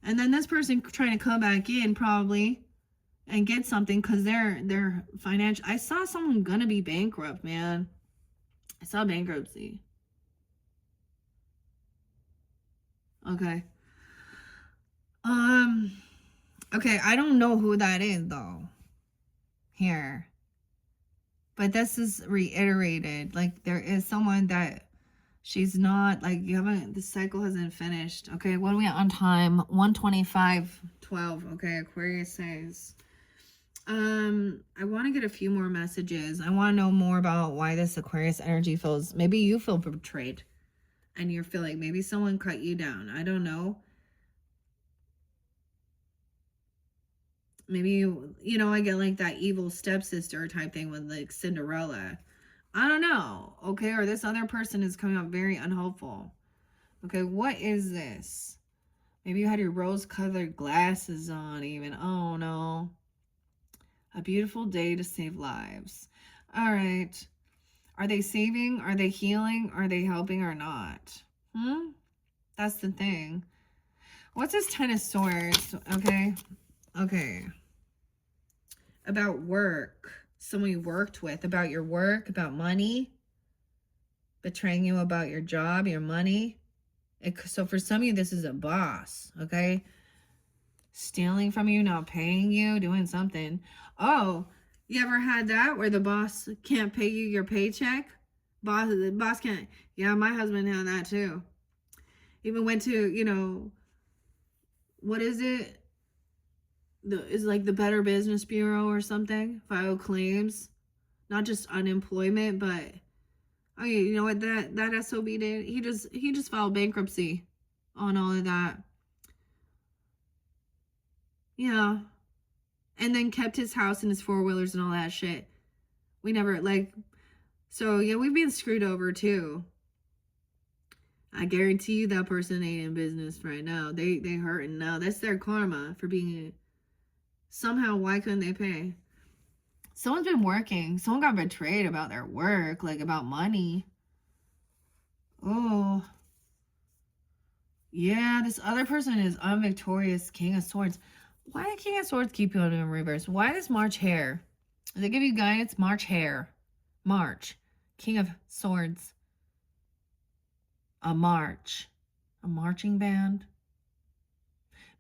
And then this person trying to come back in probably and get something because they're financial. I saw someone gonna be bankrupt, man. I saw bankruptcy. Okay. Okay, I don't know who that is though. Here. But this is reiterated. Like there is someone that she's not, like, you haven't, the cycle hasn't finished. Okay, what are we at on time? 1:25:12. Okay, Aquarius says. I want to get a few more messages. I want to know more about why this Aquarius energy feels, maybe you feel betrayed and you're feeling maybe someone cut you down. I don't know. Maybe you know, I get like that evil stepsister type thing with like Cinderella. I don't know. Okay, or this other person is coming up very unhelpful. Okay, what is this? Maybe you had your rose-colored glasses on even. Oh no. A beautiful day to save lives. All right. Are they saving? Are they healing? Are they helping or not? That's the thing. What's this Ten of Swords? Okay. Okay. About work. Someone you worked with. About your work. About money. Betraying you about your job, your money. So for some of you, this is a boss. Okay. Stealing from you, not paying you, doing something. Oh, you ever had that where the boss can't pay you your paycheck? The boss can't. Yeah, my husband had that too. Even went to, you know, what is it? Is like the Better Business Bureau or something. File claims, not just unemployment, but oh, you know what that SOB did? He just filed bankruptcy on all of that. Yeah. And then kept his house and his four-wheelers and all that shit. We never, like, so yeah, we've been screwed over too. I guarantee you that person ain't in business right now. They hurting now. That's their karma for being somehow. Why couldn't they pay? Someone's been working. Someone got betrayed about their work, like about money. Oh. Yeah, this other person is unvictorious. King of Swords. Why did King of Swords keep going in reverse? Why does March hair? Does it give you guidance? March hair. March. King of Swords. A march. A marching band.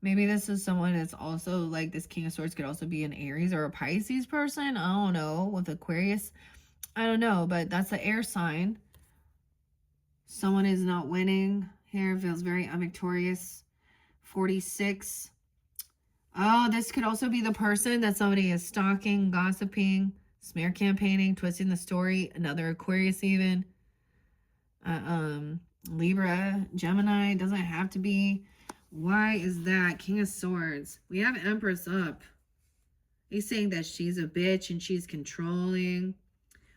Maybe this is someone that's also like this King of Swords could also be an Aries or a Pisces person. I don't know. With Aquarius. I don't know. But that's an air sign. Someone is not winning. Here feels very unvictorious. 46. Oh, this could also be the person that somebody is stalking, gossiping, smear campaigning, twisting the story. Another Aquarius even. Libra, Gemini, doesn't have to be. Why is that? King of Swords. We have Empress up. He's saying that she's a bitch and she's controlling.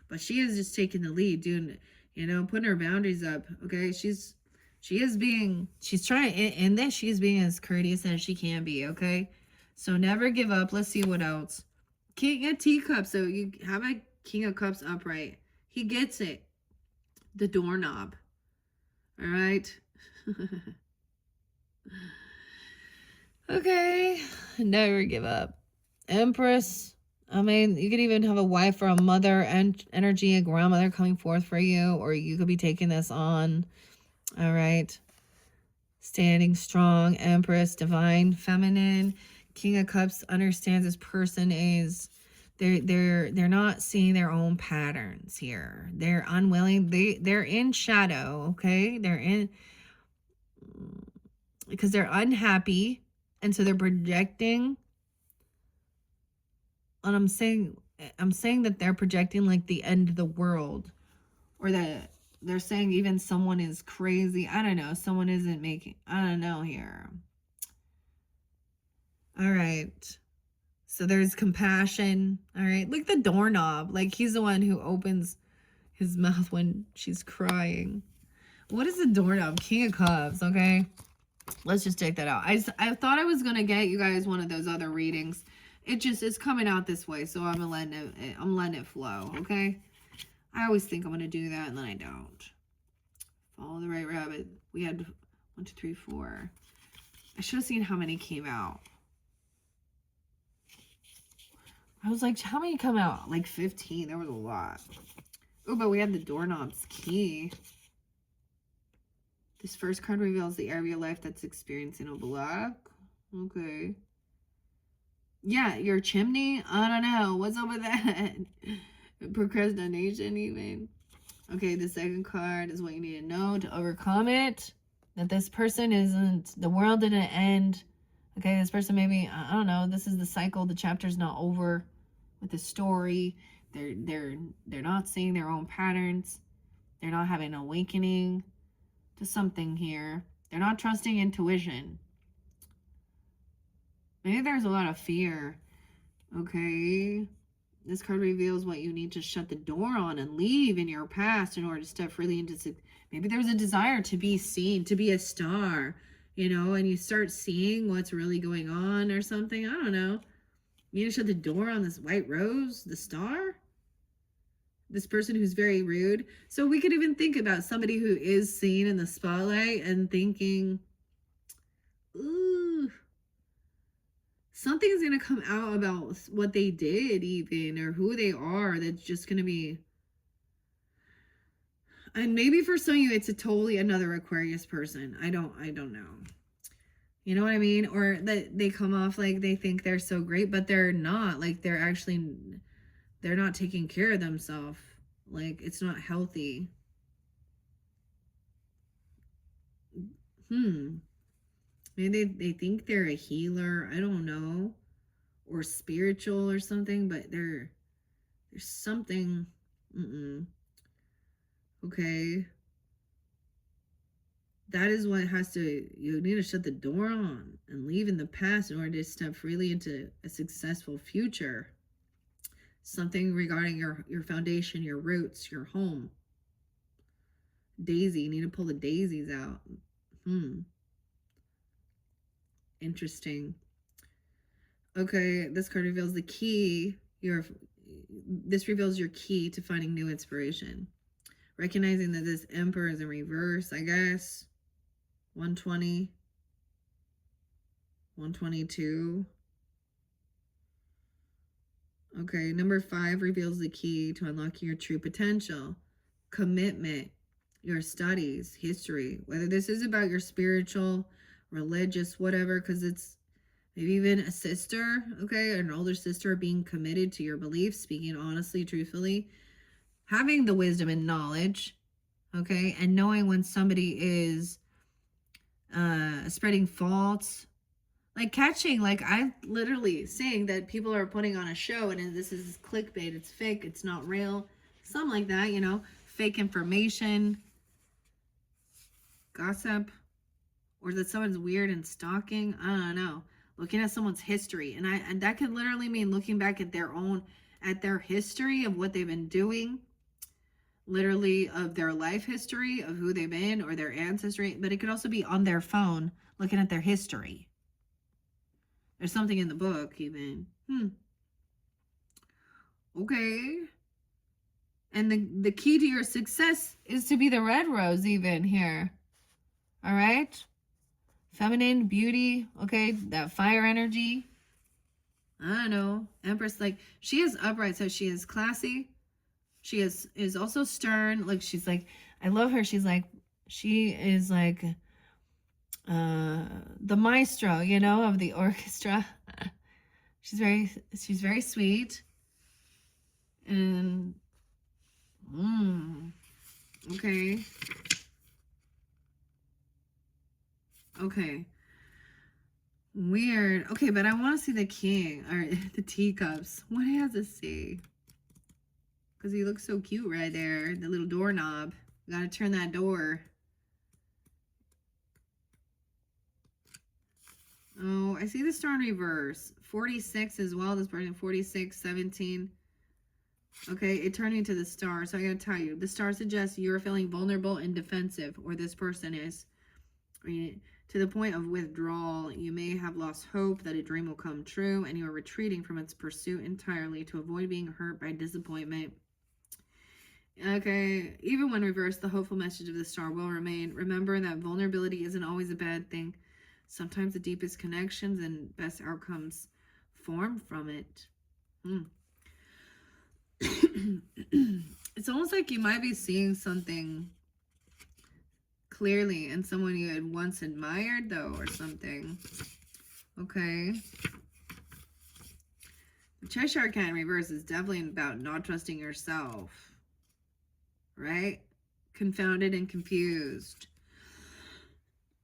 But she is just taking the lead, doing, you know, putting her boundaries up. Okay, she's trying, in this, she's being as courteous as she can be, okay? So never give up. Let's see what else. King of Teacups. So you have a King of Cups upright. He gets it. The doorknob. All right. Okay. Never give up. Empress. I mean, you could even have a wife or a mother and energy, a grandmother coming forth for you, or you could be taking this on. All right. Standing strong. Empress. Divine. Feminine. King of Cups understands this person is, they're not seeing their own patterns here. They're unwilling. They're in shadow, okay? They're in, because they're unhappy, and so they're projecting. And I'm saying that they're projecting like the end of the world, or that they're saying even someone is crazy. I don't know. Someone isn't making, I don't know here. All right. So there's compassion. All right. Like the doorknob. Like he's the one who opens his mouth when she's crying. What is the doorknob? King of Cups. Okay. Let's just check that out. I thought I was going to get you guys one of those other readings. It's coming out this way. So I'm letting it flow. Okay. I always think I'm going to do that and then I don't. Follow the right rabbit. We had 1, 2, 3, 4. I should have seen how many came out. I was like, how many come out? Like 15. There was a lot. Oh, but we had the doorknob's key. This first card reveals the area of your life that's experiencing a block. Okay. Yeah, your chimney? I don't know. What's up with that? Procrastination even. Okay, the second card is what you need to know to overcome it. That this person isn't, the world didn't end. Okay, this person maybe, I don't know, this is the cycle. The chapter's not over with the story. They're not seeing their own patterns. They're not having an awakening to something here. They're not trusting intuition. Maybe there's a lot of fear. Okay. This card reveals what you need to shut the door on and leave in your past in order to step freely into. Maybe there's a desire to be seen, to be a star, you know, and you start seeing what's really going on or something. I don't know. You need to shut the door on this white rose, the star? This person who's very rude. So we could even think about somebody who is seen in the spotlight and thinking, ooh, something's going to come out about what they did even, or who they are, that's just going to be. And maybe for some of you, it's a totally another Aquarius person. I don't know. You know what I mean? Or that they come off like they think they're so great, but they're not. Like they're not taking care of themselves. Like it's not healthy. Maybe they think they're a healer. I don't know. Or spiritual or something, but there's something. Okay. That is what has to, you need to shut the door on and leave in the past in order to step freely into a successful future. Something regarding your foundation, your roots, your home. Daisy, you need to pull the daisies out. Interesting. Okay, this card reveals the key. This reveals your key to finding new inspiration. Recognizing that this Emperor is in reverse, I guess. 120. 122. Okay, number 5 reveals the key to unlocking your true potential. Commitment, your studies, history. Whether this is about your spiritual, religious, whatever, because it's maybe even a sister, okay, an older sister, being committed to your beliefs, speaking honestly, truthfully, having the wisdom and knowledge, okay, and knowing when somebody is spreading faults, like catching, like I literally saying that people are putting on a show and this is clickbait, it's fake, it's not real, something like that, you know, fake information, gossip, or that someone's weird and stalking. I don't know. Looking at someone's history, and that could literally mean looking back at their history of what they've been doing, literally of their life history of who they've been or their ancestry, but it could also be on their phone looking at their history. There's something in the book even. Okay. And the key to your success is to be the red rose even here. All right? Feminine, beauty, okay? That fire energy. I don't know. Empress, like, she is upright, so she is classy. She is also stern. Like, she's like, I love her. She is like the maestro, you know, of the orchestra. She's very sweet. And okay. Okay. Weird. Okay, but I want to see the king or the teacups. What has it say? Because he looks so cute right there. The little doorknob. Gotta turn that door. Oh, I see the star in reverse. 46 as well. This person, 46, 17. Okay, it turned into the star. So I gotta tell you, the star suggests you're feeling vulnerable and defensive, or this person is. To the point of withdrawal. You may have lost hope that a dream will come true, and you are retreating from its pursuit entirely to avoid being hurt by disappointment. Okay, even when reversed, the hopeful message of the star will remain. Remember that vulnerability isn't always a bad thing. Sometimes the deepest connections and best outcomes form from it. It's almost like you might be seeing something clearly in someone you had once admired, though, or something. Okay. The Cheshire Cat in reverse is definitely about not trusting yourself. Right? Confounded and confused.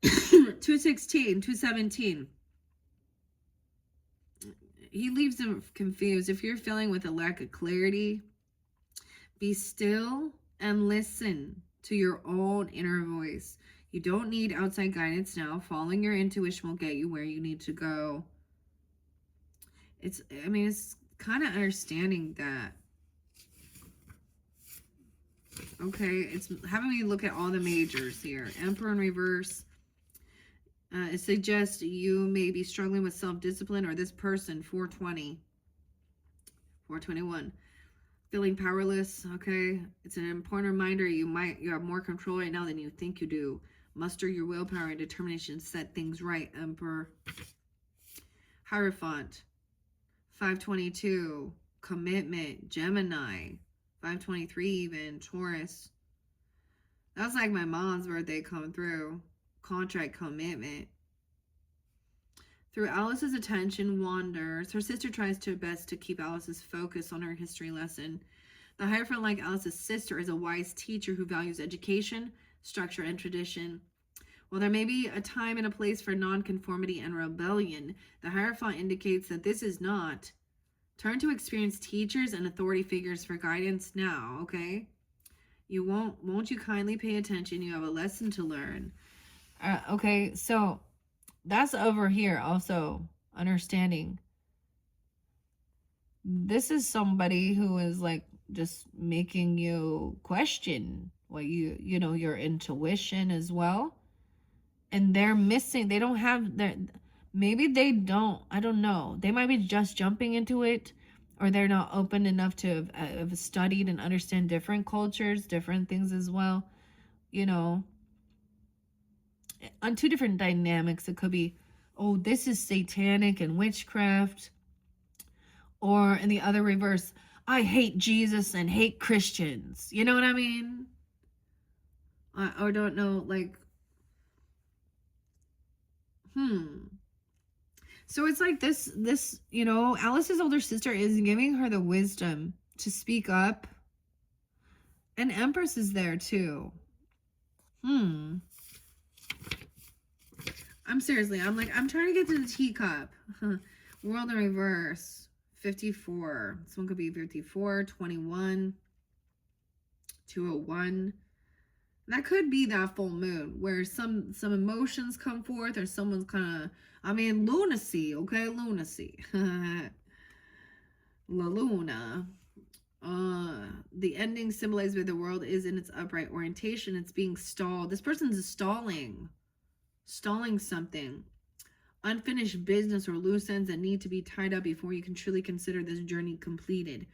216, 217. He leaves them confused. If you're feeling with a lack of clarity, be still and listen to your own inner voice. You don't need outside guidance now. Following your intuition will get you where you need to go. It's kind of understanding that. Okay, it's having me look at all the majors here. Emperor in reverse. It suggests you may be struggling with self-discipline, or this person, 420. 421. Feeling powerless, okay? It's an important reminder you have more control right now than you think you do. Muster your willpower and determination to set things right, Emperor. Hierophant. 522. Commitment, Gemini. 523 even, Taurus. That's like my mom's birthday come through. Contract, commitment. Through Alice's attention wanders, her sister tries her best to keep Alice's focus on her history lesson. The Hierophant, like Alice's sister, is a wise teacher who values education, structure, and tradition. While there may be a time and a place for nonconformity and rebellion, the Hierophant indicates that this is not. Turn to experienced teachers and authority figures for guidance now, okay? Won't you kindly pay attention? You have a lesson to learn. Okay, so that's over here also, understanding. This is somebody who is like just making you question what your intuition as well. And they're missing, they don't have their, maybe they don't, I don't know. They might be just jumping into it, or they're not open enough to have studied and understand different cultures, different things as well. On two different dynamics, it could be, oh, this is satanic and witchcraft. Or in the other reverse, I hate Jesus and hate Christians. You know what I mean? I don't know, like, So it's like this, Alice's older sister is giving her the wisdom to speak up. And Empress is there too. I'm trying to get to the teacup. World in reverse. 54. This one could be 54, 21, 201. That could be that full moon where some emotions come forth, or someone's kind of, lunacy, okay? Lunacy. La Luna. The ending symbolized by the world is in its upright orientation. It's being stalled. This person's stalling something. Unfinished business or loose ends that need to be tied up before you can truly consider this journey completed.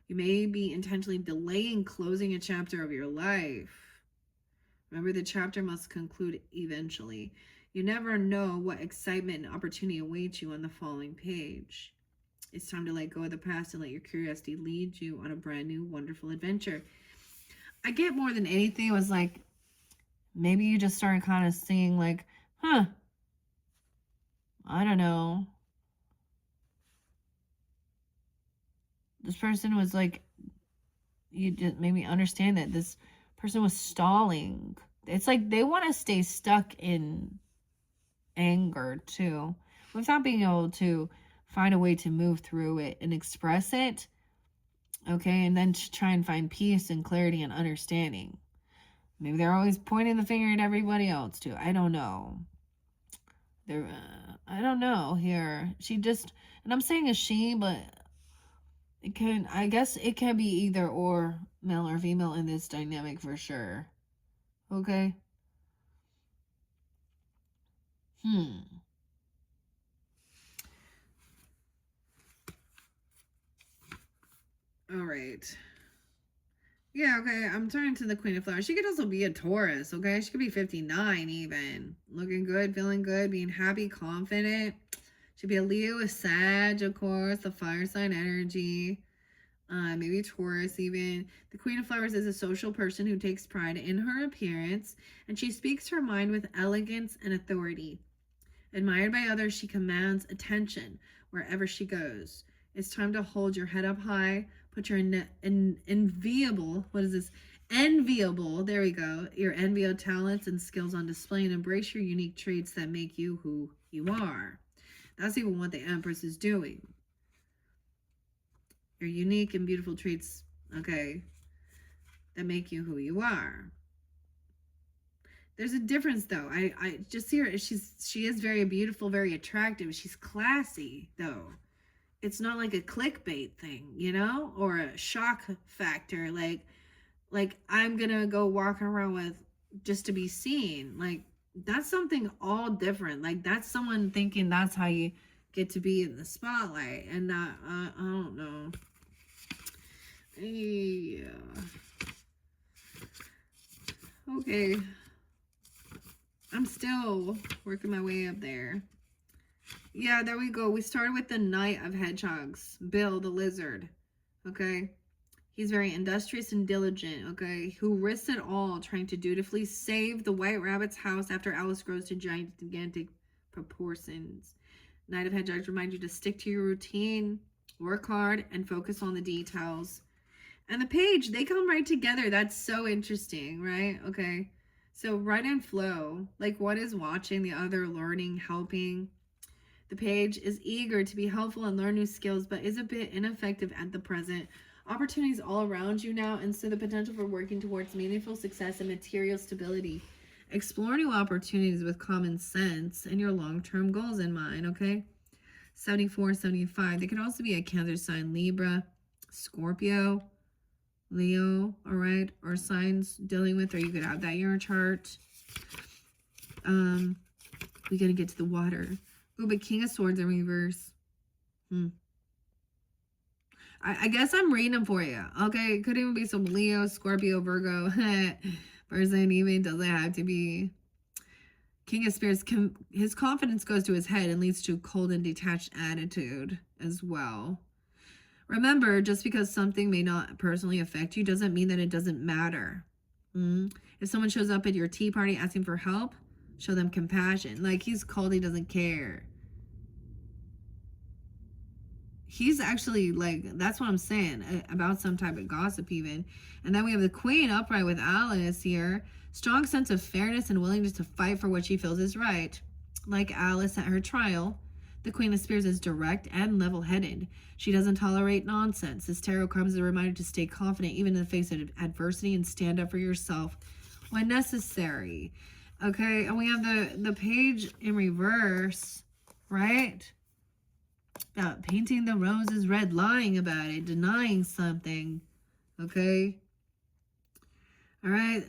You may be intentionally delaying closing a chapter of your life. Remember, the chapter must conclude eventually. You never know what excitement and opportunity awaits you on the following page. It's time to let go of the past and let your curiosity lead you on a brand new, wonderful adventure. I get more than anything, it was like, maybe you just started kind of seeing like, I don't know. This person was like, you just made me understand that this person was stalling. It's like they want to stay stuck in anger too, without being able to find a way to move through it and express it. Okay, and then to try and find peace and clarity and understanding. Maybe they're always pointing the finger at everybody else too. I don't know. I don't know here. She just, and I'm saying a she, but I guess it can be either or, male or female in this dynamic for sure. Okay. All right. Yeah, okay. I'm turning to the Queen of Flowers. She could also be a Taurus, okay? She could be 59 even. Looking good, feeling good, being happy, confident. She'd be a Leo, a Sag, of course, the fire sign energy. Maybe a Taurus even. The Queen of Flowers is a social person who takes pride in her appearance, and she speaks her mind with elegance and authority. Admired by others, she commands attention wherever she goes. It's time to hold your head up high, put your enviable, what is this? Enviable, there we go, your enviable talents and skills on display, and embrace your unique traits that make you who you are. That's even what the Empress is doing. Your unique and beautiful traits, okay, that make you who you are. There's a difference though. I just see her. She is very beautiful, very attractive. She's classy though. It's not like a clickbait thing, you know, or a shock factor. Like I'm gonna go walking around with just to be seen. Like that's something all different. Like that's someone thinking that's how you get to be in the spotlight, and not. I don't know. Yeah. Okay. I'm still working my way up there. Yeah, there we go. We started with the Knight of Hedgehogs, Bill the Lizard. Okay. He's very industrious and diligent, okay, who risks it all trying to dutifully save the White Rabbit's house after Alice grows to gigantic proportions. Knight of Hedgehogs remind you to stick to your routine, work hard, and focus on the details. And the page, they come right together. That's so interesting, right? Okay. So right and flow, like one is watching, the other learning, helping. The page is eager to be helpful and learn new skills, but is a bit ineffective at the present. Opportunities all around you now, and so the potential for working towards meaningful success and material stability. Explore new opportunities with common sense and your long-term goals in mind, okay? 74, 75. They could also be a Cancer sign, Libra, Scorpio, Leo, all right, or signs dealing with, or you could have that in your chart. We're gonna get to the water. Ooh, but King of Swords in reverse. I guess I'm reading them for you. Okay, it could even be some Leo, Scorpio, Virgo person. Even doesn't have to be. King of Spirits. His confidence goes to his head and leads to a cold and detached attitude as well. Remember, just because something may not personally affect you doesn't mean that it doesn't matter. If someone shows up at your tea party asking for help, show them compassion. Like, he's cold, he doesn't care. He's actually, like, that's what I'm saying about some type of gossip even. And then we have the Queen upright with Alice here. Strong sense of fairness and willingness to fight for what she feels is right. Like Alice at her trial, the Queen of Spears is direct and level-headed. She doesn't tolerate nonsense. This tarot comes as a reminder to stay confident even in the face of adversity and stand up for yourself when necessary. Okay, and we have the page in reverse, right? About painting the roses red, lying about it, denying something. Okay? All right,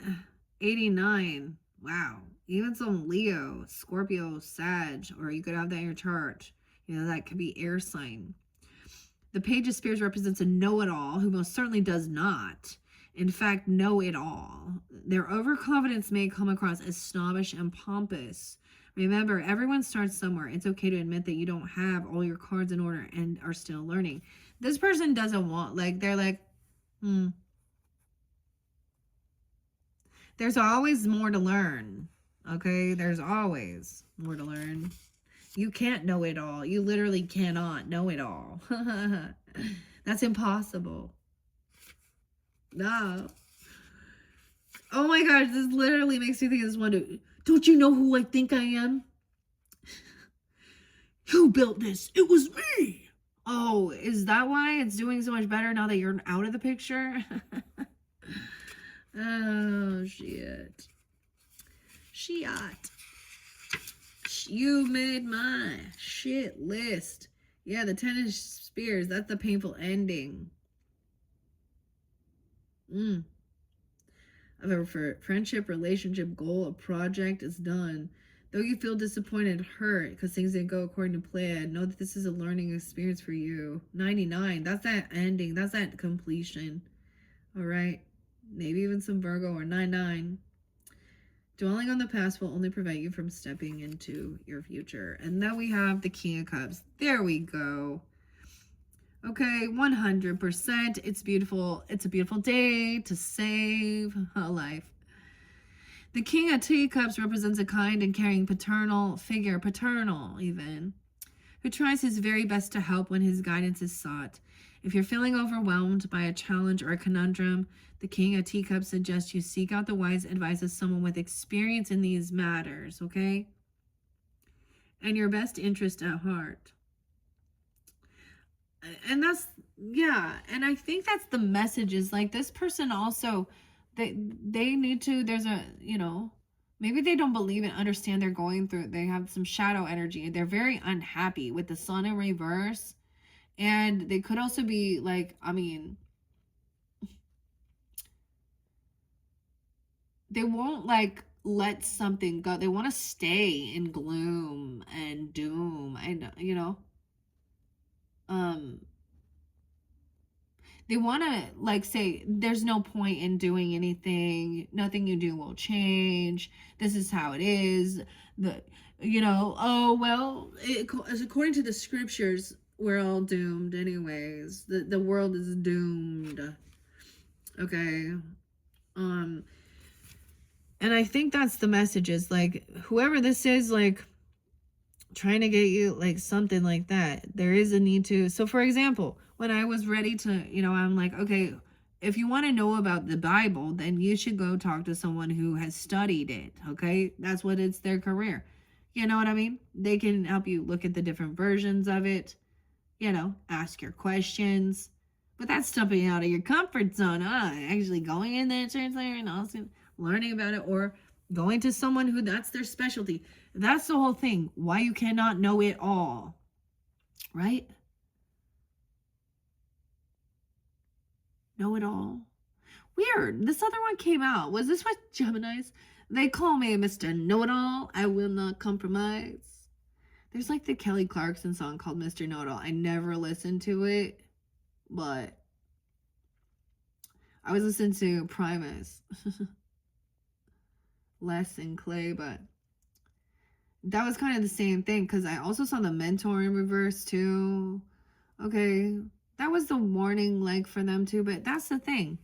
89. Wow. Even some Leo, Scorpio, Sag, or you could have that in your chart. You know, that could be air sign. The Page of Spears represents a know-it-all who most certainly does not, in fact, know it all. Their overconfidence may come across as snobbish and pompous. Remember, everyone starts somewhere. It's okay to admit that you don't have all your cards in order and are still learning. This person doesn't want, like, they're like, There's always more to learn, okay? There's always more to learn. You can't know it all. You literally cannot know it all. That's impossible. No. Oh my gosh, this literally makes me think of this one. Don't you know who I think I am? Who built this? It was me. Oh, is that why it's doing so much better now that you're out of the picture? Oh, shit. Shit. You made my shit list. Yeah, the 10 of Spears. That's the painful ending. Of a friendship, relationship, goal, a project is done. Though you feel disappointed, hurt, because things didn't go according to plan, know that this is a learning experience for you. 99. That's that ending. That's that completion. All right. maybe even some Virgo or 9-9. Dwelling on the past will only prevent you from stepping into your future. And then we have the King of Cups. There we go. Okay, 100%. It's beautiful. It's a beautiful day to save a life. The King of Teacups represents a kind and caring paternal figure, paternal even, who tries his very best to help when his guidance is sought. If you're feeling overwhelmed by a challenge or a conundrum, the King of Teacups suggests you seek out the wise advice of someone with experience in these matters, okay? And your best interest at heart. And that's, yeah, and I think that's the message, is like this person also, they need to, there's a, you know, maybe they don't believe and understand they're going through, they have some shadow energy. They're very unhappy with the sun in reverse. And they could also be like, I mean, they won't like let something go. They want to stay in gloom and doom and, you know, they want to like say there's no point in doing anything, nothing you do will change, this is how it is, the, you know, oh well, according to the scriptures we're all doomed anyways, the world is doomed, okay. And I think that's the message, is like whoever this is, like trying to get you like something like that, there is a need to. So for example, when I was ready to, you know, I'm like, okay, if you want to know about the Bible, then you should go talk to someone who has studied it, okay? That's what, it's their career, you know what I mean? They can help you look at the different versions of it, you know, ask your questions. But that's stepping out of your comfort zone, actually going in there and also learning about it, or going to someone who that's their specialty. That's the whole thing, why you cannot know it all, right? Know it all. Weird. This other one came out. Was this what Geminis? They call me Mr. Know-It-All. I will not compromise. There's like the Kelly Clarkson song called Mr. Know-It-All. I never listened to it, but I was listening to Primus. Les and Clay, but that was kind of the same thing, because I also saw the Mentor in reverse too. Okay, that was the warning like for them too, but that's the thing.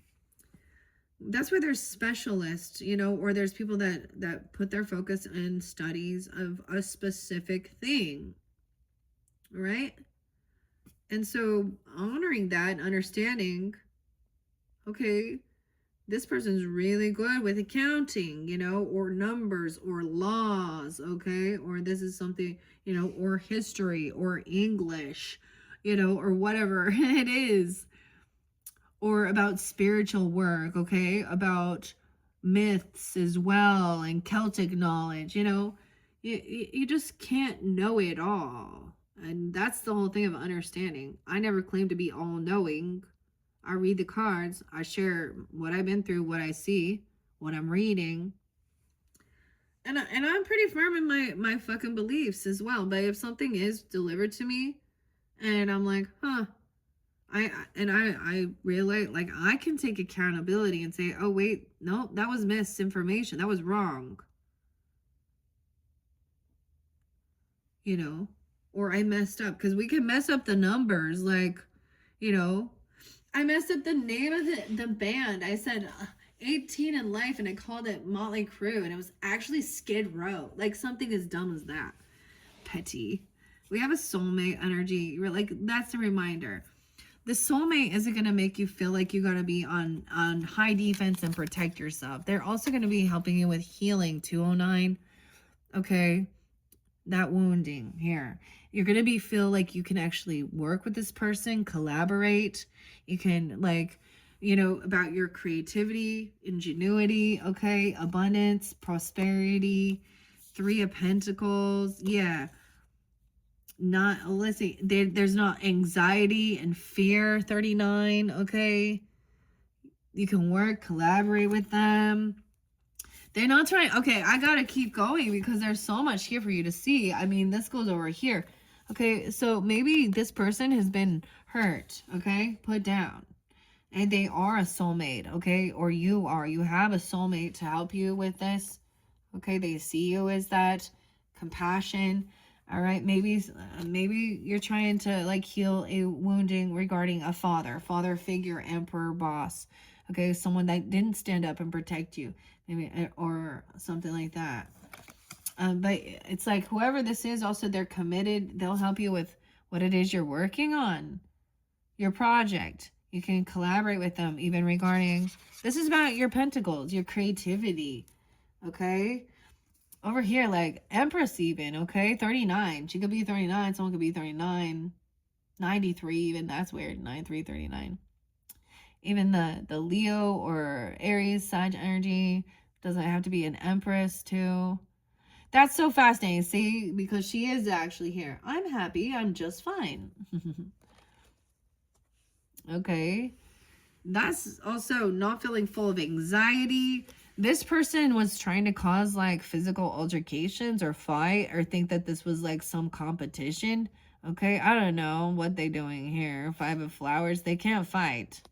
That's where there's specialists, you know, or there's people that put their focus in studies of a specific thing, right? And so honoring that and understanding, okay, this person's really good with accounting, you know, or numbers or laws, okay? Or this is something, you know, or history or English, you know, or whatever it is. Or about spiritual work, okay? About myths as well and Celtic knowledge, you know? You just can't know it all. And that's the whole thing of understanding. I never claim to be all-knowing. I read the cards. I share what I've been through, what I see, what I'm reading. And I'm pretty firm in my fucking beliefs as well. But if something is delivered to me and I'm like, huh, I realize, like, I can take accountability and say, oh wait, no, that was misinformation, that was wrong, you know, or I messed up, because we can mess up the numbers, like, you know, I messed up the name of the band. I said 18 in life and I called it Motley Crue, and it was actually Skid Row, like something as dumb as that. Petty. We have a soulmate energy. You're like, that's a reminder. The soulmate isn't going to make you feel like you got to be on high defense and protect yourself. They're also going to be helping you with healing, 209. Okay, that wounding here. You're going to feel like you can actually work with this person, collaborate. You can, like, you know, about your creativity, ingenuity, okay, abundance, prosperity, 3 of Pentacles. Yeah. Not, let's see, there's not anxiety and fear, 39, okay? You can work, collaborate with them. They're not trying, okay, I gotta keep going because there's so much here for you to see. I mean, this goes over here. Okay, so maybe this person has been hurt, okay? Put down. And they are a soulmate, okay? Or you have a soulmate to help you with this. Okay, they see you as that compassion. All right, maybe you're trying to like heal a wounding regarding a father figure, emperor, boss. Okay, someone that didn't stand up and protect you, maybe, or something like that. But it's like whoever this is, also they're committed. They'll help you with what it is you're working on, your project. You can collaborate with them, even regarding. This is about your pentacles, your creativity. Okay, over here, like Empress even, okay? 39. She could be 39. Someone could be 39. 93 even. That's weird. 93, 39. Even the Leo or Aries, Sag energy. Doesn't have to be an Empress too. That's so fascinating. See? Because she is actually here. I'm happy. I'm just fine. Okay. That's also not feeling full of anxiety. This person was trying to cause like physical altercations or fight or think that this was like some competition. Okay, I don't know what they doing here. 5 of flowers, they can't fight.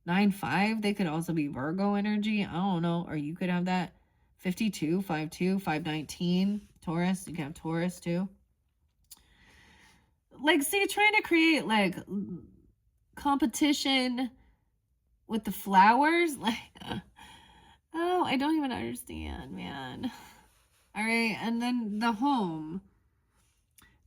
9-5, they could also be Virgo energy. I don't know. Or you could have that. 52, 5-2, 5-19. Taurus, you can have Taurus too. Like, see, trying to create like competition with the flowers. Like, oh, I don't even understand, man. All right, and then the home.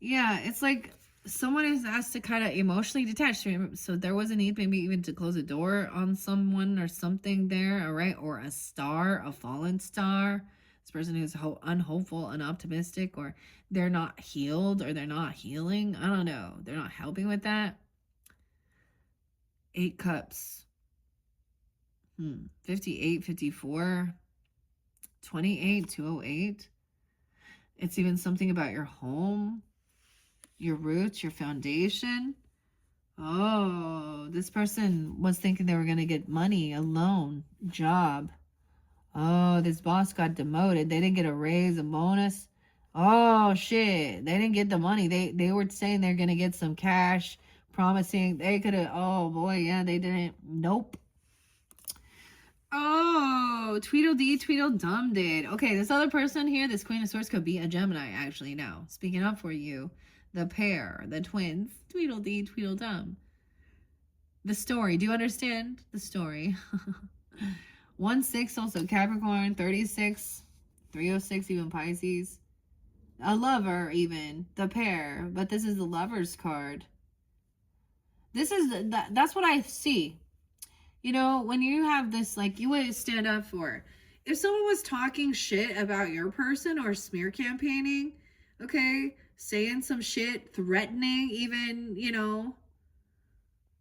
Yeah, it's like someone is asked to kind of emotionally detach. So there was a need maybe even to close a door on someone or something there, all right? Or a star, a fallen star. This person who's unhopeful, unoptimistic, or they're not healed or they're not healing. I don't know. They're not helping with that. 8 cups. 58, 54, 28, 208. It's even something about your home, your roots, your foundation. Oh, this person was thinking they were going to get money, a loan, job. Oh, this boss got demoted. They didn't get a raise, a bonus. Oh, shit. They didn't get the money. They were saying they're going to get some cash, promising they could have. Oh, boy, yeah, they didn't. Nope. Oh, Tweedledee, Tweedledum did. Okay, this other person here, this Queen of Swords, could be a Gemini, actually, now. Speaking up for you. The pair, the twins, Tweedledee, Tweedledum. The story. Do you understand the story? 1-6, also Capricorn. 36, 306, even Pisces. A lover, even. The pair. But this is the Lover's card. This is, that's what I see. You know, when you have this, like, you would stand up for. If someone was talking shit about your person or smear campaigning, okay, saying some shit, threatening, even, you know,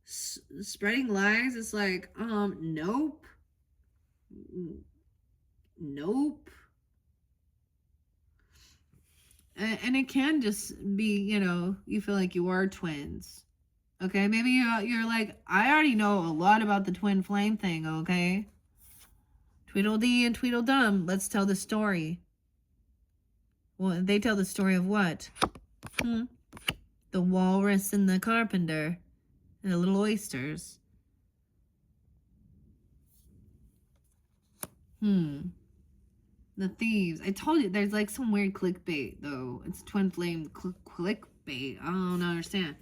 spreading lies, it's like, nope. Nope. And it can just be, you know, you feel like you are twins. Okay, maybe you're like, I already know a lot about the twin flame thing, okay? Tweedledee and Tweedledum, let's tell the story. Well, they tell the story of what? The walrus and the carpenter and the little oysters. The thieves. I told you, there's like some weird clickbait, though. It's twin flame clickbait. I don't understand.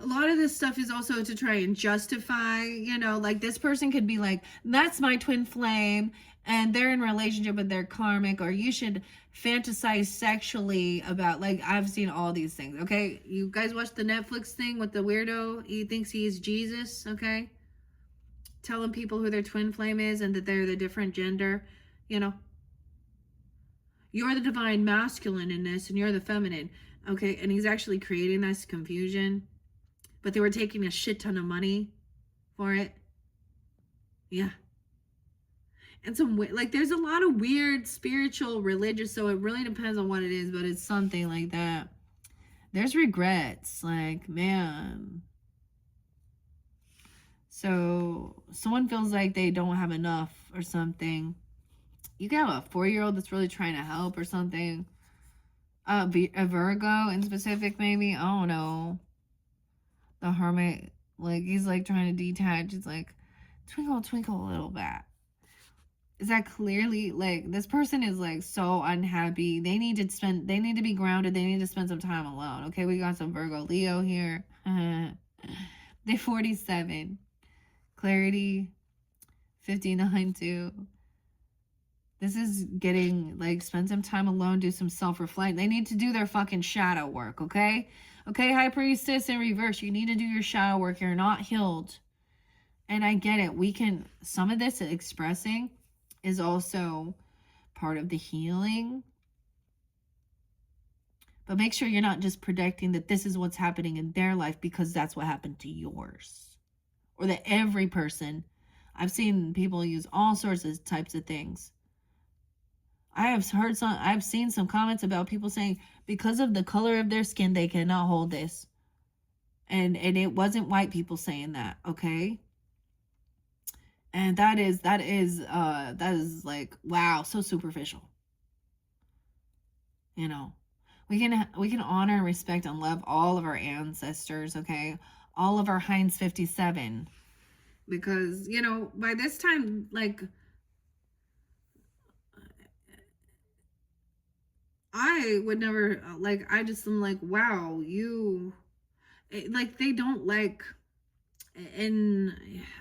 A lot of this stuff is also to try and justify, you know, like this person could be like, that's my twin flame and they're in relationship with their karmic, or you should fantasize sexually about, like, I've seen all these things, okay? You guys watch the Netflix thing with the weirdo? He thinks he's Jesus, okay? Telling people who their twin flame is and that they're the different gender, you know? You're the divine masculine in this and you're the feminine, okay? And he's actually creating this confusion. But they were taking a shit ton of money for it. Yeah. And some, like, there's a lot of weird spiritual, religious, so it really depends on what it is, but it's something like that. There's regrets, like, man. So someone feels like they don't have enough or something. You can have a 4-year-old that's really trying to help or something. A Virgo in specific, maybe. I don't know. The Hermit. Like, he's like trying to detach. It's like, twinkle, twinkle, little bat. Is that clearly, like, this person is like so unhappy. They need to be grounded. They need to spend some time alone. Okay, we got some Virgo Leo here. Day 47. Clarity 59 too. This is getting, like, spend some time alone, do some self-reflect. They need to do their fucking shadow work, okay? Okay, High Priestess in reverse. You need to do your shadow work. You're not healed. And I get it. We can, some of this expressing is also part of the healing. But make sure you're not just predicting that this is what's happening in their life because that's what happened to yours. Or that every person, I've seen people use all sorts of types of things. I've seen some comments about people saying because of the color of their skin, they cannot hold this. And it wasn't white people saying that, okay? And that is like, wow, so superficial. You know, we can honor and respect and love all of our ancestors, okay? All of our Heinz 57. Because, you know, by this time, like, I would never, like, I just am like, wow, like, they don't like, and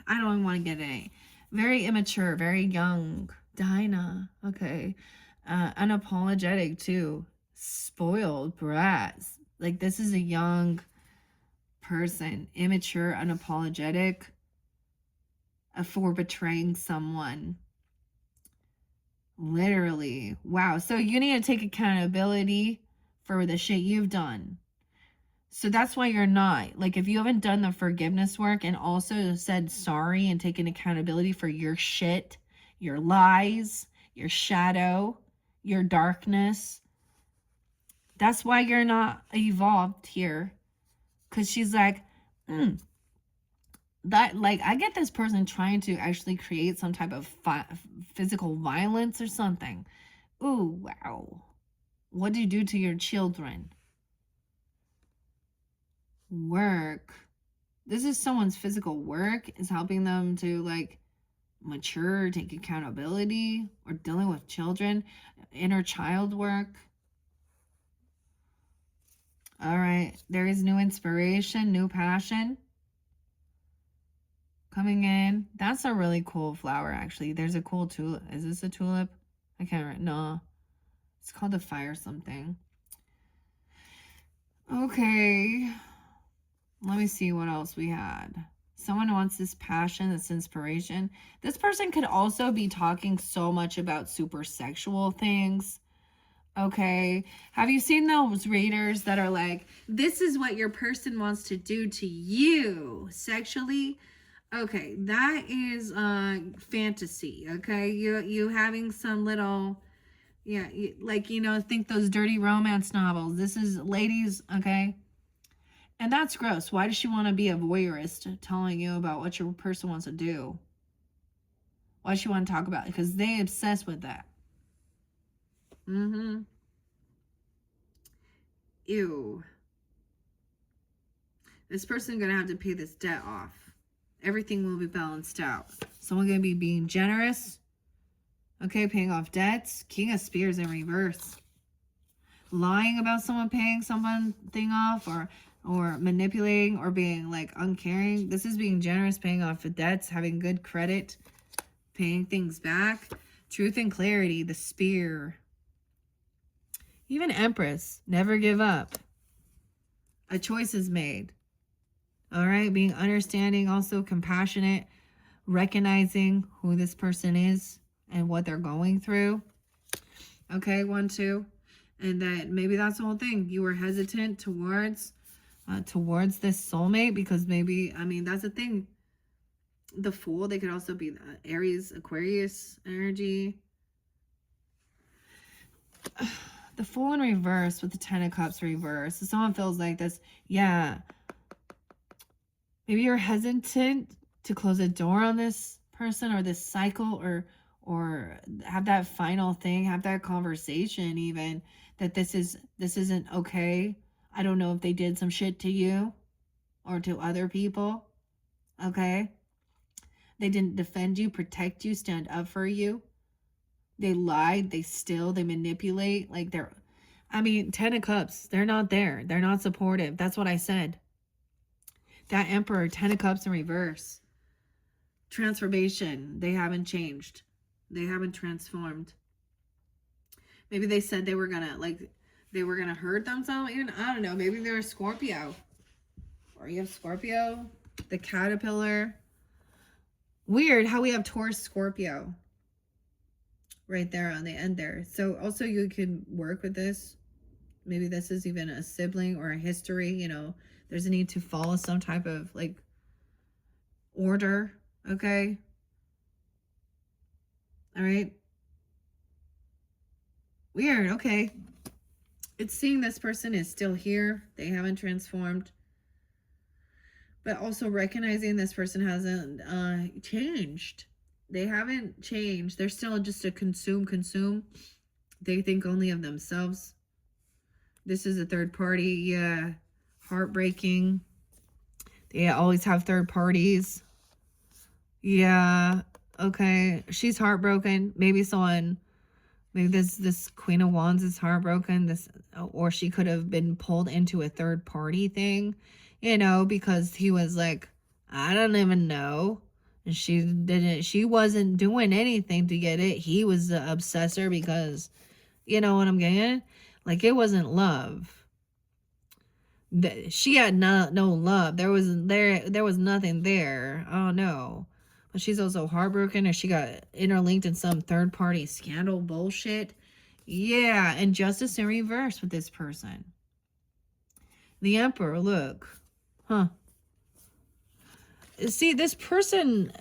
I don't want to get it. Very immature, very young. Dinah, okay. Unapologetic, too. Spoiled brats. Like, this is a young person. Immature, unapologetic for betraying someone. Literally. Wow. So you need to take accountability for the shit you've done. So that's why you're not. Like, if you haven't done the forgiveness work and also said sorry and taken accountability for your shit, your lies, your shadow, your darkness, that's why you're not evolved here. Because she's like, that, like, I get this person trying to actually create some type of physical violence or something. Ooh, wow. What do you do to your children? Work. This is someone's physical work is helping them to, like, mature, take accountability, or dealing with children, inner child work. All right, there is new inspiration, new passion coming in. That's a really cool flower, actually. There's a cool tulip. Is this a tulip? I can't remember. No. It's called a fire something. Okay. Let me see what else we had. Someone wants this passion, this inspiration. This person could also be talking so much about super sexual things. Okay. Have you seen those readers that are like, this is what your person wants to do to you sexually? Okay, that is fantasy. Okay, you having some little, yeah, like, you know, think those dirty romance novels. This is ladies, okay, and that's gross. Why does she want to be a voyeurist telling you about what your person wants to do? Why does she want to talk about it? Because they obsess with that. Ew. This person gonna have to pay this debt off. Everything will be balanced out. Someone gonna be being generous. Okay, paying off debts. King of Spears in reverse. Lying about someone paying something off, or manipulating, or being, like, uncaring. This is being generous, paying off the debts, having good credit, paying things back. Truth and clarity, the spear. Even Empress, never give up. A choice is made. All right, being understanding, also compassionate, recognizing who this person is and what they're going through. Okay, 1, 2. And that maybe that's the whole thing. You were hesitant towards this soulmate because maybe, I mean, that's the thing. The Fool, they could also be Aries, Aquarius energy. The Fool in reverse with the 10 of Cups reverse. So someone feels like this, yeah. Maybe you're hesitant to close a door on this person or this cycle, or have that final thing, have that conversation even, that this isn't okay. I don't know if they did some shit to you or to other people. Okay? They didn't defend you, protect you, stand up for you. They lied, they steal, they manipulate. Like I mean, 10 of Cups, they're not there. They're not supportive. That's what I said. That Emperor, 10 of Cups in reverse. Transformation. They haven't changed. They haven't transformed. Maybe they said they were gonna, like, they were gonna hurt themselves. Even, I don't know. Maybe they're a Scorpio. Or you have Scorpio. The Caterpillar. Weird how we have Taurus, Scorpio. Right there on the end there. So also you could work with this. Maybe this is even a sibling or a history, you know. There's a need to follow some type of, like, order. Okay. All right. Weird. Okay. It's seeing this person is still here. They haven't transformed. But also recognizing this person hasn't changed. They haven't changed. They're still just a consume. They think only of themselves. This is a third party. Yeah. Heartbreaking. They always have third parties. Yeah. Okay. She's heartbroken. Maybe this Queen of Wands is heartbroken. Or she could have been pulled into a third party thing, you know, because he was like, I don't even know. And she wasn't doing anything to get it. He was the obsessor because, you know what I'm getting? Like, it wasn't love. She had no love. There was nothing there. Oh no. But she's also heartbroken, or she got interlinked in some third party scandal bullshit. Yeah, and justice in reverse with this person. The Emperor, look. Huh. See, this person,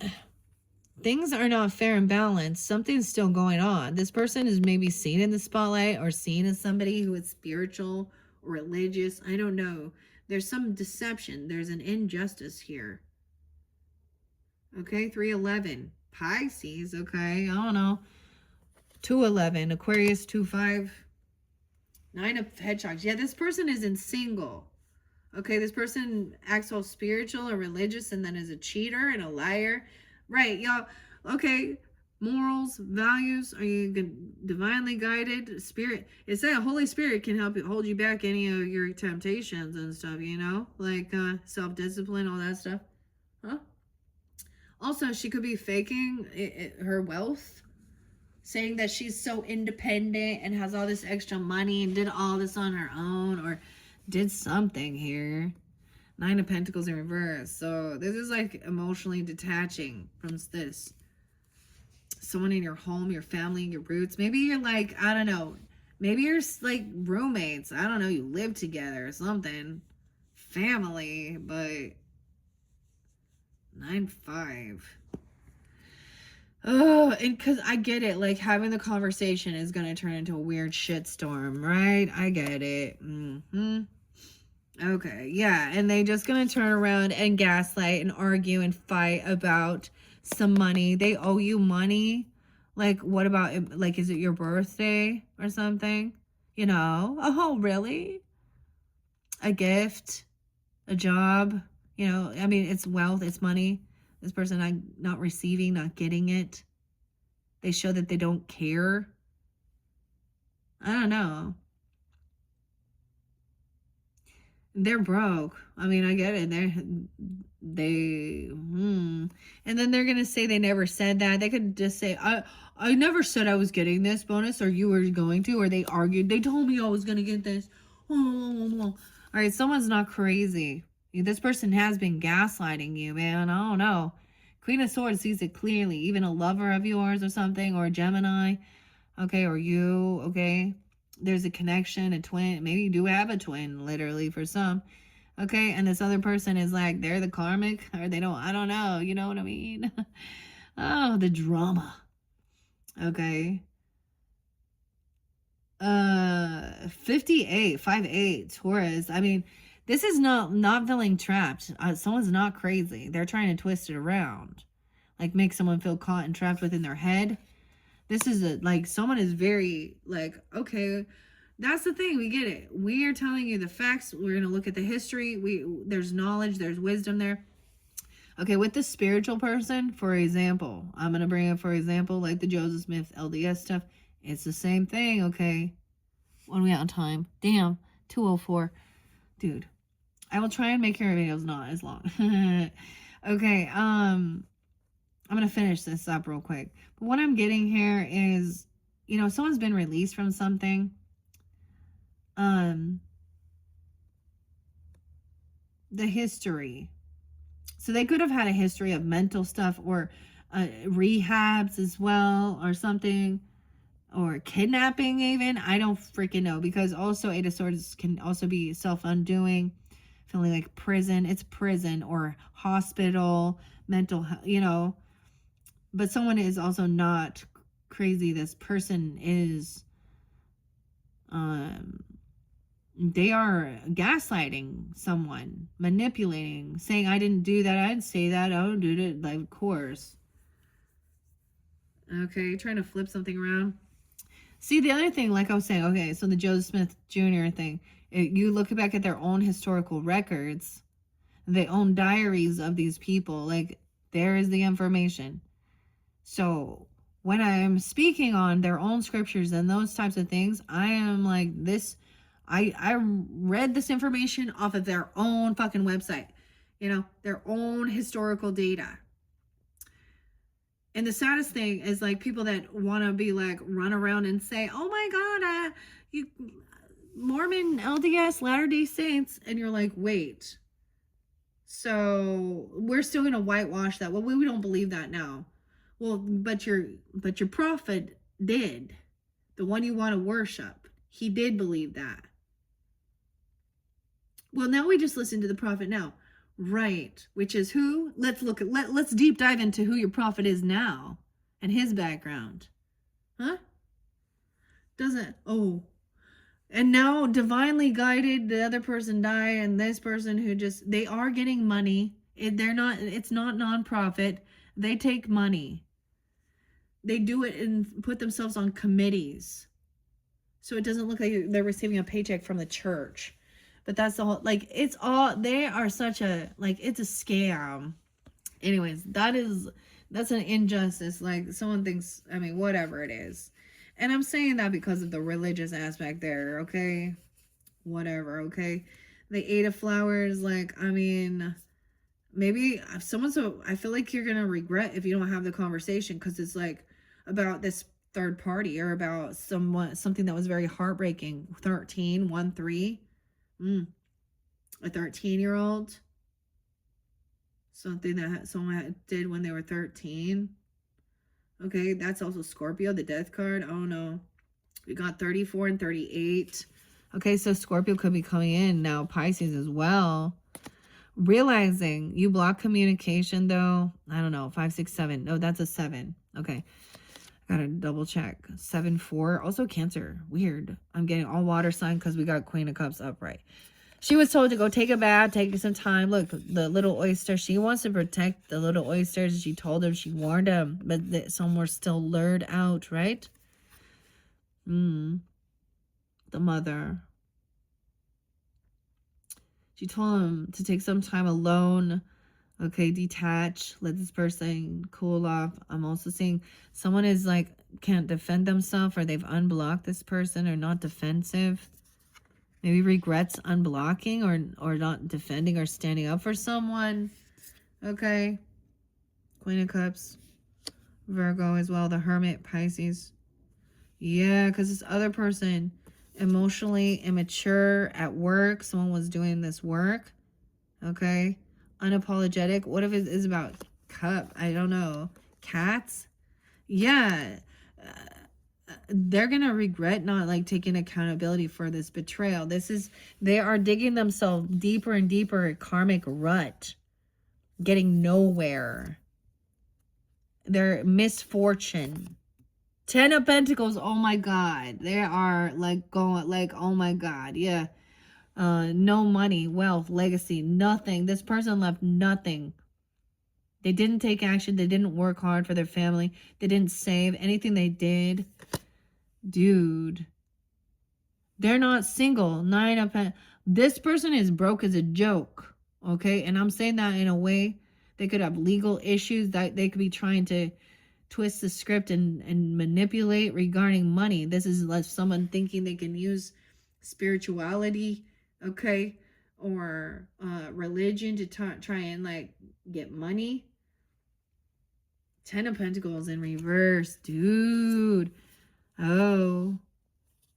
things are not fair and balanced. Something's still going on. This person is maybe seen in the spotlight or seen as somebody who is spiritual or religious. I don't know. There's some deception. There's an injustice here. Okay, 311. Pisces, okay. I don't know. 211. Aquarius, 25. 9 of Hedgehogs. Yeah, this person isn't single. Okay, this person acts all spiritual or religious and then is a cheater and a liar. Right, y'all. Okay, morals, values. Are you divinely guided? Spirit. It's that Holy Spirit can help you hold you back any of your temptations and stuff, you know? Like self-discipline, all that stuff. Huh? Also, she could be faking her wealth, saying that she's so independent and has all this extra money and did all this on her own, or did something here. 9 of Pentacles in reverse. So this is like emotionally detaching from this. Someone in your home, your family, your roots. Maybe you're like, I don't know. Maybe you're like roommates. I don't know. You live together or something. Family, but 9-5. Oh, and because I get it, like having the conversation is going to turn into a weird shitstorm, right? I get it. Okay, yeah, and they just going to turn around and gaslight and argue and fight about some money. They owe you money. Like, what about, like, is it your birthday or something? You know? Oh, really? A gift? A job? You know, I mean, it's wealth, it's money. This person not receiving, not getting it. They show that they don't care. I don't know. They're broke. I mean, I get it. And then they're going to say they never said that. They could just say, I never said I was getting this bonus, or you were going to, or they argued. They told me I was going to get this. All right, someone's not crazy. This person has been gaslighting you, man. I don't know. Queen of Swords sees it clearly. Even a lover of yours or something, or a Gemini, okay, or you, okay. There's a connection, a twin. Maybe you do have a twin, literally, for some. Okay, and this other person is like, they're the karmic, or they don't, I don't know. You know what I mean? Oh, the drama. Okay. 58, 5-8, Taurus. I mean, this is not feeling trapped. Someone's not crazy. They're trying to twist it around. Like, make someone feel caught and trapped within their head. This is like, someone is very, like, okay, that's the thing. We get it. We are telling you the facts. We're going to look at the history. There's knowledge. There's wisdom there. Okay, with the spiritual person, for example, I'm going to bring up, for example, like the Joseph Smith LDS stuff. It's the same thing, okay? When we out on time? Damn, 2:04. Dude, I will try and make your videos not as long. Okay, I'm going to finish this up real quick. But what I'm getting here is, you know, someone's been released from something. The history. So they could have had a history of mental stuff or rehabs as well or something, or kidnapping even. I don't freaking know, because also Eight of Swords can also be self-undoing, feeling like prison. It's prison or hospital, mental health, you know. But someone is also not crazy. This person is they are gaslighting someone, manipulating, saying, I didn't do that, I didn't say that, I don't do it. Like, of course. Okay, trying to flip something around. See, the other thing, like I was saying, okay, so the Joseph Smith Jr. thing, you look back at their own historical records, they own diaries of these people, like, there is the information. So when I'm speaking on their own scriptures and those types of things, I am like, this, I read this information off of their own fucking website, you know, their own historical data. And the saddest thing is, like, people that want to be like, run around and say, oh my God, you Mormon, LDS, Latter-day Saints. And you're like, wait, so we're still going to whitewash that. Well, we don't believe that now. Well, but your prophet did. The one you want to worship, he did believe that. Well, now we just listen to the prophet now. Right, which is who? Let's deep dive into who your prophet is now and his background. Huh? Doesn't, oh. And now divinely guided, the other person died, and this person who just, they are getting money. It's not nonprofit. They take money. They do it and put themselves on committees. So it doesn't look like they're receiving a paycheck from the church. But that's the whole, like, it's all, they are such a, like, it's a scam. Anyways, that's an injustice. Like, someone thinks, I mean, whatever it is. And I'm saying that because of the religious aspect there, okay? Whatever, okay? The Eight of Flowers, like, I mean, maybe I feel like you're going to regret if you don't have the conversation, because it's like about this third party, or about something that was very heartbreaking. 13. A 13-year-old. Something that someone did when they were 13. Okay, that's also Scorpio, the death card. Oh no. We got 34 and 38. Okay, so Scorpio could be coming in now. Pisces as well. Realizing you block communication though. I don't know. 5, 6, 7. No, that's a 7. Okay. Gotta double check. 7, 4. Also Cancer. Weird. I'm getting all water sign because we got Queen of Cups upright. She was told to go take a bath, take some time. Look, the little oyster. She wants to protect the little oysters. She told him, she warned him, but some were still lured out, right? The mother. She told him to take some time alone. Okay, detach. Let this person cool off. I'm also seeing someone is like, can't defend themselves, or they've unblocked this person, or not defensive. Maybe regrets unblocking or not defending or standing up for someone. Okay. Queen of Cups. Virgo as well. The Hermit, Pisces. Yeah, because this other person, emotionally immature at work. Someone was doing this work. Okay. Unapologetic. What if it is about cup? I don't know. Cats? Yeah. They're gonna regret not like taking accountability for this betrayal. They are digging themselves deeper and deeper karmic rut, getting nowhere. Their misfortune. 10 of Pentacles. Oh my God, they are like going like, oh my God, yeah. No money, wealth, legacy, nothing. This person left nothing. They didn't take action. They didn't work hard for their family. They didn't save anything. They did. Dude, they're not single. 9 of Pentacles. This person is broke as a joke. Okay. And I'm saying that in a way They could have legal issues that they could be trying to twist the script and manipulate regarding money. This is like someone thinking they can use spirituality, okay, or religion to try and like get money. 10 of Pentacles in reverse, dude. Oh,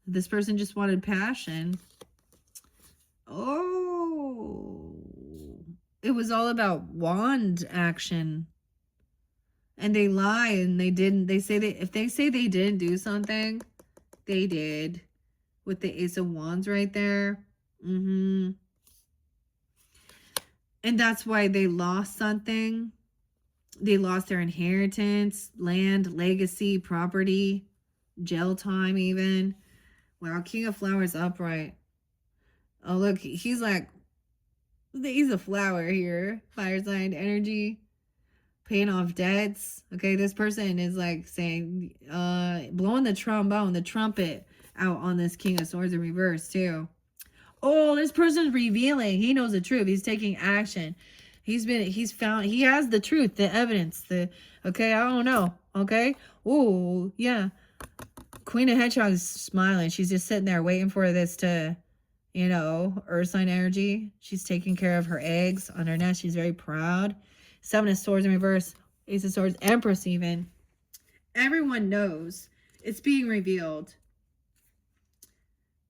this person just wanted passion. Oh, it was all about wand action. And they lie and they didn't. They say if they say they didn't do something, they did. With the Ace of Wands right there. And that's why they lost something. They lost their inheritance, land, legacy, property, jail time even. Wow, King of Flowers upright. Oh, look, he's like, he's a flower here. Fire sign energy. Paying off debts. Okay, this person is like saying, blowing the trombone, the trumpet out on this King of Swords in reverse too. Oh, this person's revealing. He knows the truth. He's taking action. He has the truth, the evidence, okay, I don't know. Okay. Oh, yeah. Queen of Hedgehogs smiling. She's just sitting there waiting for this to, earth sign energy. She's taking care of her eggs on her nest. She's very proud. 7 of Swords in reverse. Ace of Swords. Empress even. Everyone knows. It's being revealed.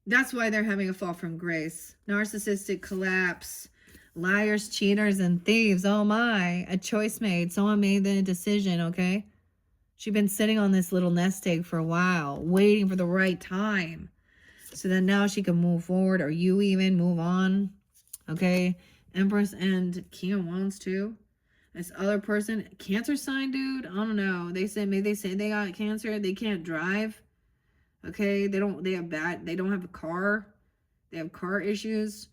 That's why they're having a fall from grace. Narcissistic collapse. Liars, cheaters, and thieves. Oh my. A choice made. Someone made the decision, okay? She's been sitting on this little nest egg for a while, waiting for the right time. So then now she can move forward, or you even move on. Okay? Empress and King of Wands too. This other person, Cancer sign, dude. I don't know. They say they got cancer. They can't drive. Okay, they don't have a car. They have car issues.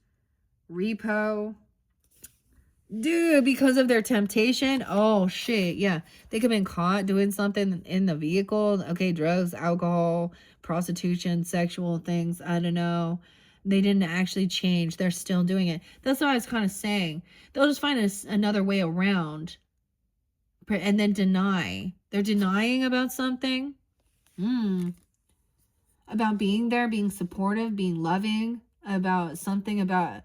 Repo. Dude, because of their temptation. Oh shit, yeah. They could have been caught doing something in the vehicle. Okay, drugs, alcohol, prostitution, sexual things. I don't know. They didn't actually change. They're still doing it. That's what I was kind of saying. They'll just find another way around. And then deny. They're denying about something. About being there, being supportive, being loving. About something about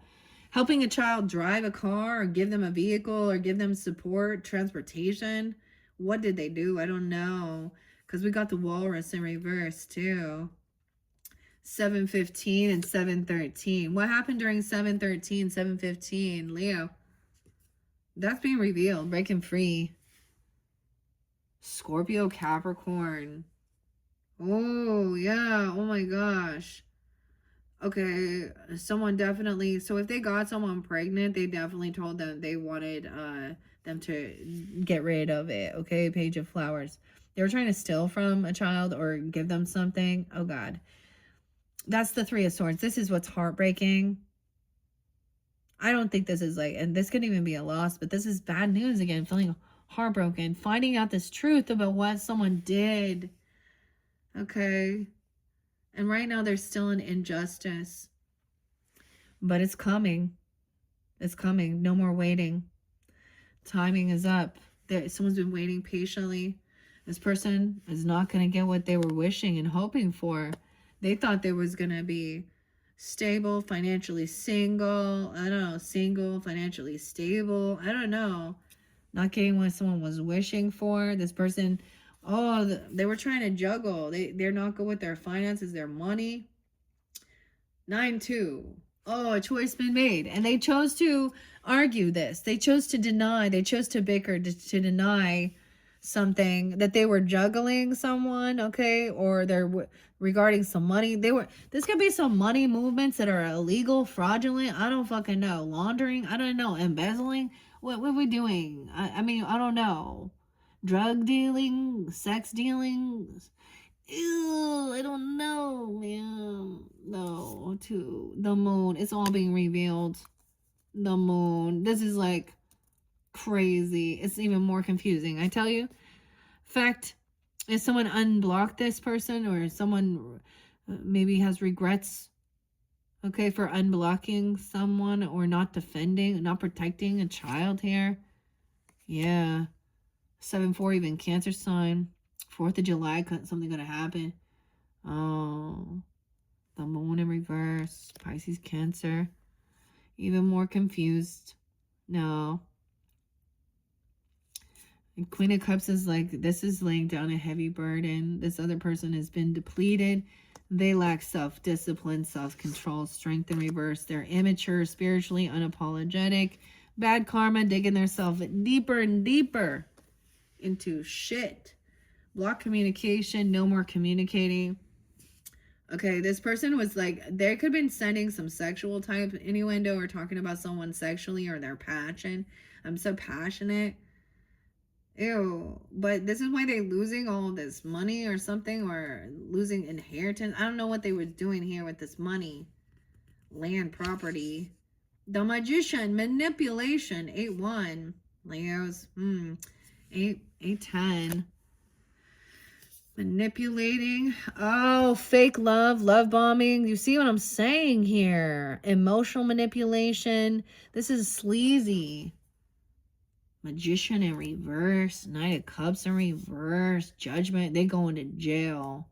helping a child drive a car or give them a vehicle or give them support, transportation. What did they do? I don't know. Because we got the Walrus in reverse too. 7:15 and 7:13. What happened during 7:13, 7:15? Leo. That's being revealed. Breaking free. Scorpio, Capricorn. Oh, yeah. Oh my gosh. Okay, someone definitely, so if they got someone pregnant, they definitely told them they wanted them to get rid of it. Okay, Page of Flowers. They were trying to steal from a child or give them something. Oh God. That's the 3 of Swords. This is what's heartbreaking. I don't think this is like, and this could even be a loss, but this is bad news again. Feeling heartbroken. Finding out this truth about what someone did. Okay. And right now there's still an injustice. But it's coming. It's coming. No more waiting. Timing is up. Someone's been waiting patiently. This person is not going to get what they were wishing and hoping for. They thought they was going to be stable, financially single. I don't know. Single, financially stable. I don't know. Not getting what someone was wishing for. This person... Oh, they were trying to juggle. They're not good with their finances, their money. 9-2. Oh, a choice been made. And they chose to argue this. They chose to deny. They chose to bicker to deny something that they were juggling someone, okay? Or they're regarding some money. This could be some money movements that are illegal, fraudulent. I don't fucking know. Laundering. I don't know. Embezzling. What are we doing? I mean, I don't know. Drug dealing, sex dealing. Ew, I don't know, man. No, to the moon. It's all being revealed. The moon. This is like crazy. It's even more confusing. I tell you. In fact, if someone unblocked this person or someone maybe has regrets, okay, for unblocking someone or not defending, not protecting a child here. Yeah. 7-4, even Cancer sign. 4th of July, something gonna happen. Oh. The moon in reverse. Pisces, Cancer. Even more confused. No. And Queen of Cups is like, this is laying down a heavy burden. This other person has been depleted. They lack self-discipline, self-control, strength in reverse. They're immature, spiritually unapologetic. Bad karma, digging themselves deeper and deeper into shit. Block communication, no more communicating. Okay, this person was like, they could have been sending some sexual type innuendo or talking about someone sexually or their passion. I'm so passionate. Ew. But this is why they're losing all this money or something, or losing inheritance. I don't know what they were doing here with this money. Land, property. The Magician, manipulation, 8-1. Leos, 8-10. Manipulating. Oh, fake love bombing. You see what I'm saying here? Emotional manipulation. This is sleazy. Magician in reverse. Knight of Cups in reverse. Judgment. They going to jail.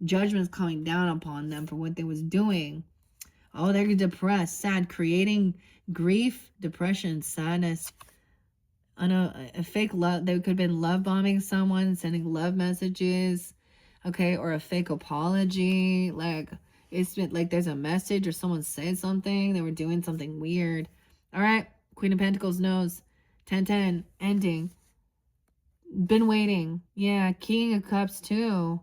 Judgment's coming down upon them for what they was doing. Oh, they're depressed, sad, creating grief, depression, sadness. A fake love. They could have been love bombing someone, sending love messages, okay, or a fake apology. Like, it's been like there's a message or someone said something. They were doing something weird. All right, Queen of Pentacles knows. 10-10, ending. Been waiting. Yeah, King of Cups too.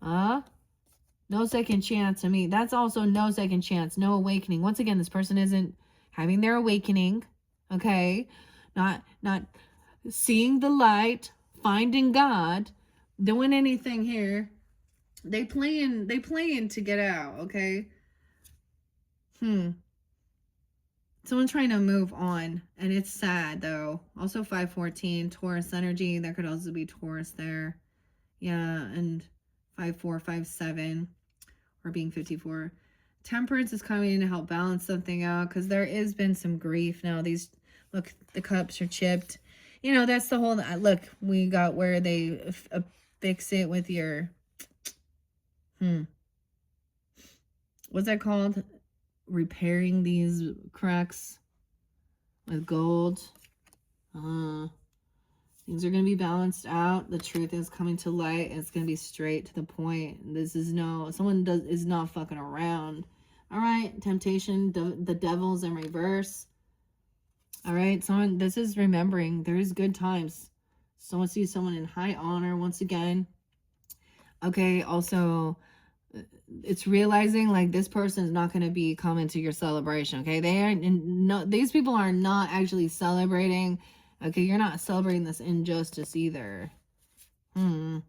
No second chance to me. That's also no second chance. No awakening. Once again, this person isn't having their awakening. Okay? Not seeing the light, finding God, doing anything here. They playing to get out, okay? Someone's trying to move on, and it's sad though. Also 5-14, Taurus energy. There could also be Taurus there. Yeah, and 5-4, 5-7, or being 54. Temperance is coming in to help balance something out, because there has been some grief now. These, look, the cups are chipped. You know, that's the whole, look, we got where they fix it with your, what's that called? Repairing these cracks with gold. Things are going to be balanced out. The truth is coming to light. It's going to be straight to the point. This is is not fucking around. All right. Temptation, the devil's in reverse. All right. This is remembering there is good times. Someone sees someone in high honor once again. Okay. Also, it's realizing like this person is not going to be coming to your celebration. Okay. These people are not actually celebrating. Okay, you're not celebrating this injustice either. They're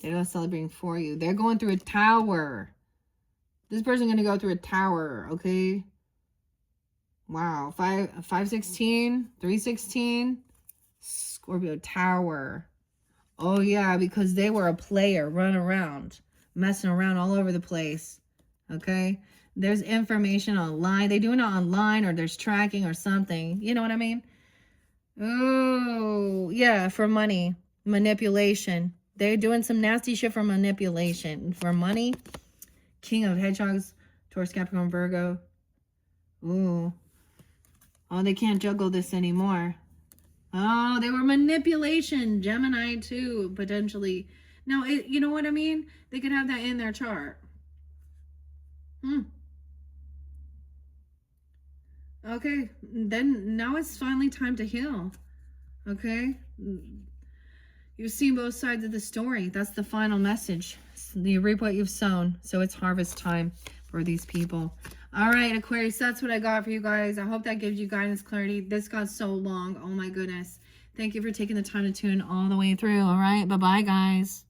not celebrating for you. They're going through a tower. This person's going to go through a tower, okay? Wow. 5-16, 3-16. Scorpio tower. Oh, yeah, because they were a player, running around, messing around all over the place, okay? There's information online. They doing it online, or there's tracking or something. You know what I mean? Oh, yeah, for money. Manipulation. They're doing some nasty shit for manipulation. For money. King of Hedgehogs. Taurus, Capricorn, Virgo. Ooh. Oh, they can't juggle this anymore. Oh, they were manipulation. Gemini, too, potentially. Now, you know what I mean? They could have that in their chart. Okay, then now it's finally time to heal. Okay? You've seen both sides of the story. That's the final message. You reap what you've sown. So it's harvest time for these people. All right, Aquarius, that's what I got for you guys. I hope that gives you guidance, clarity. This got so long. Oh, my goodness. Thank you for taking the time to tune all the way through. All right, bye-bye, guys.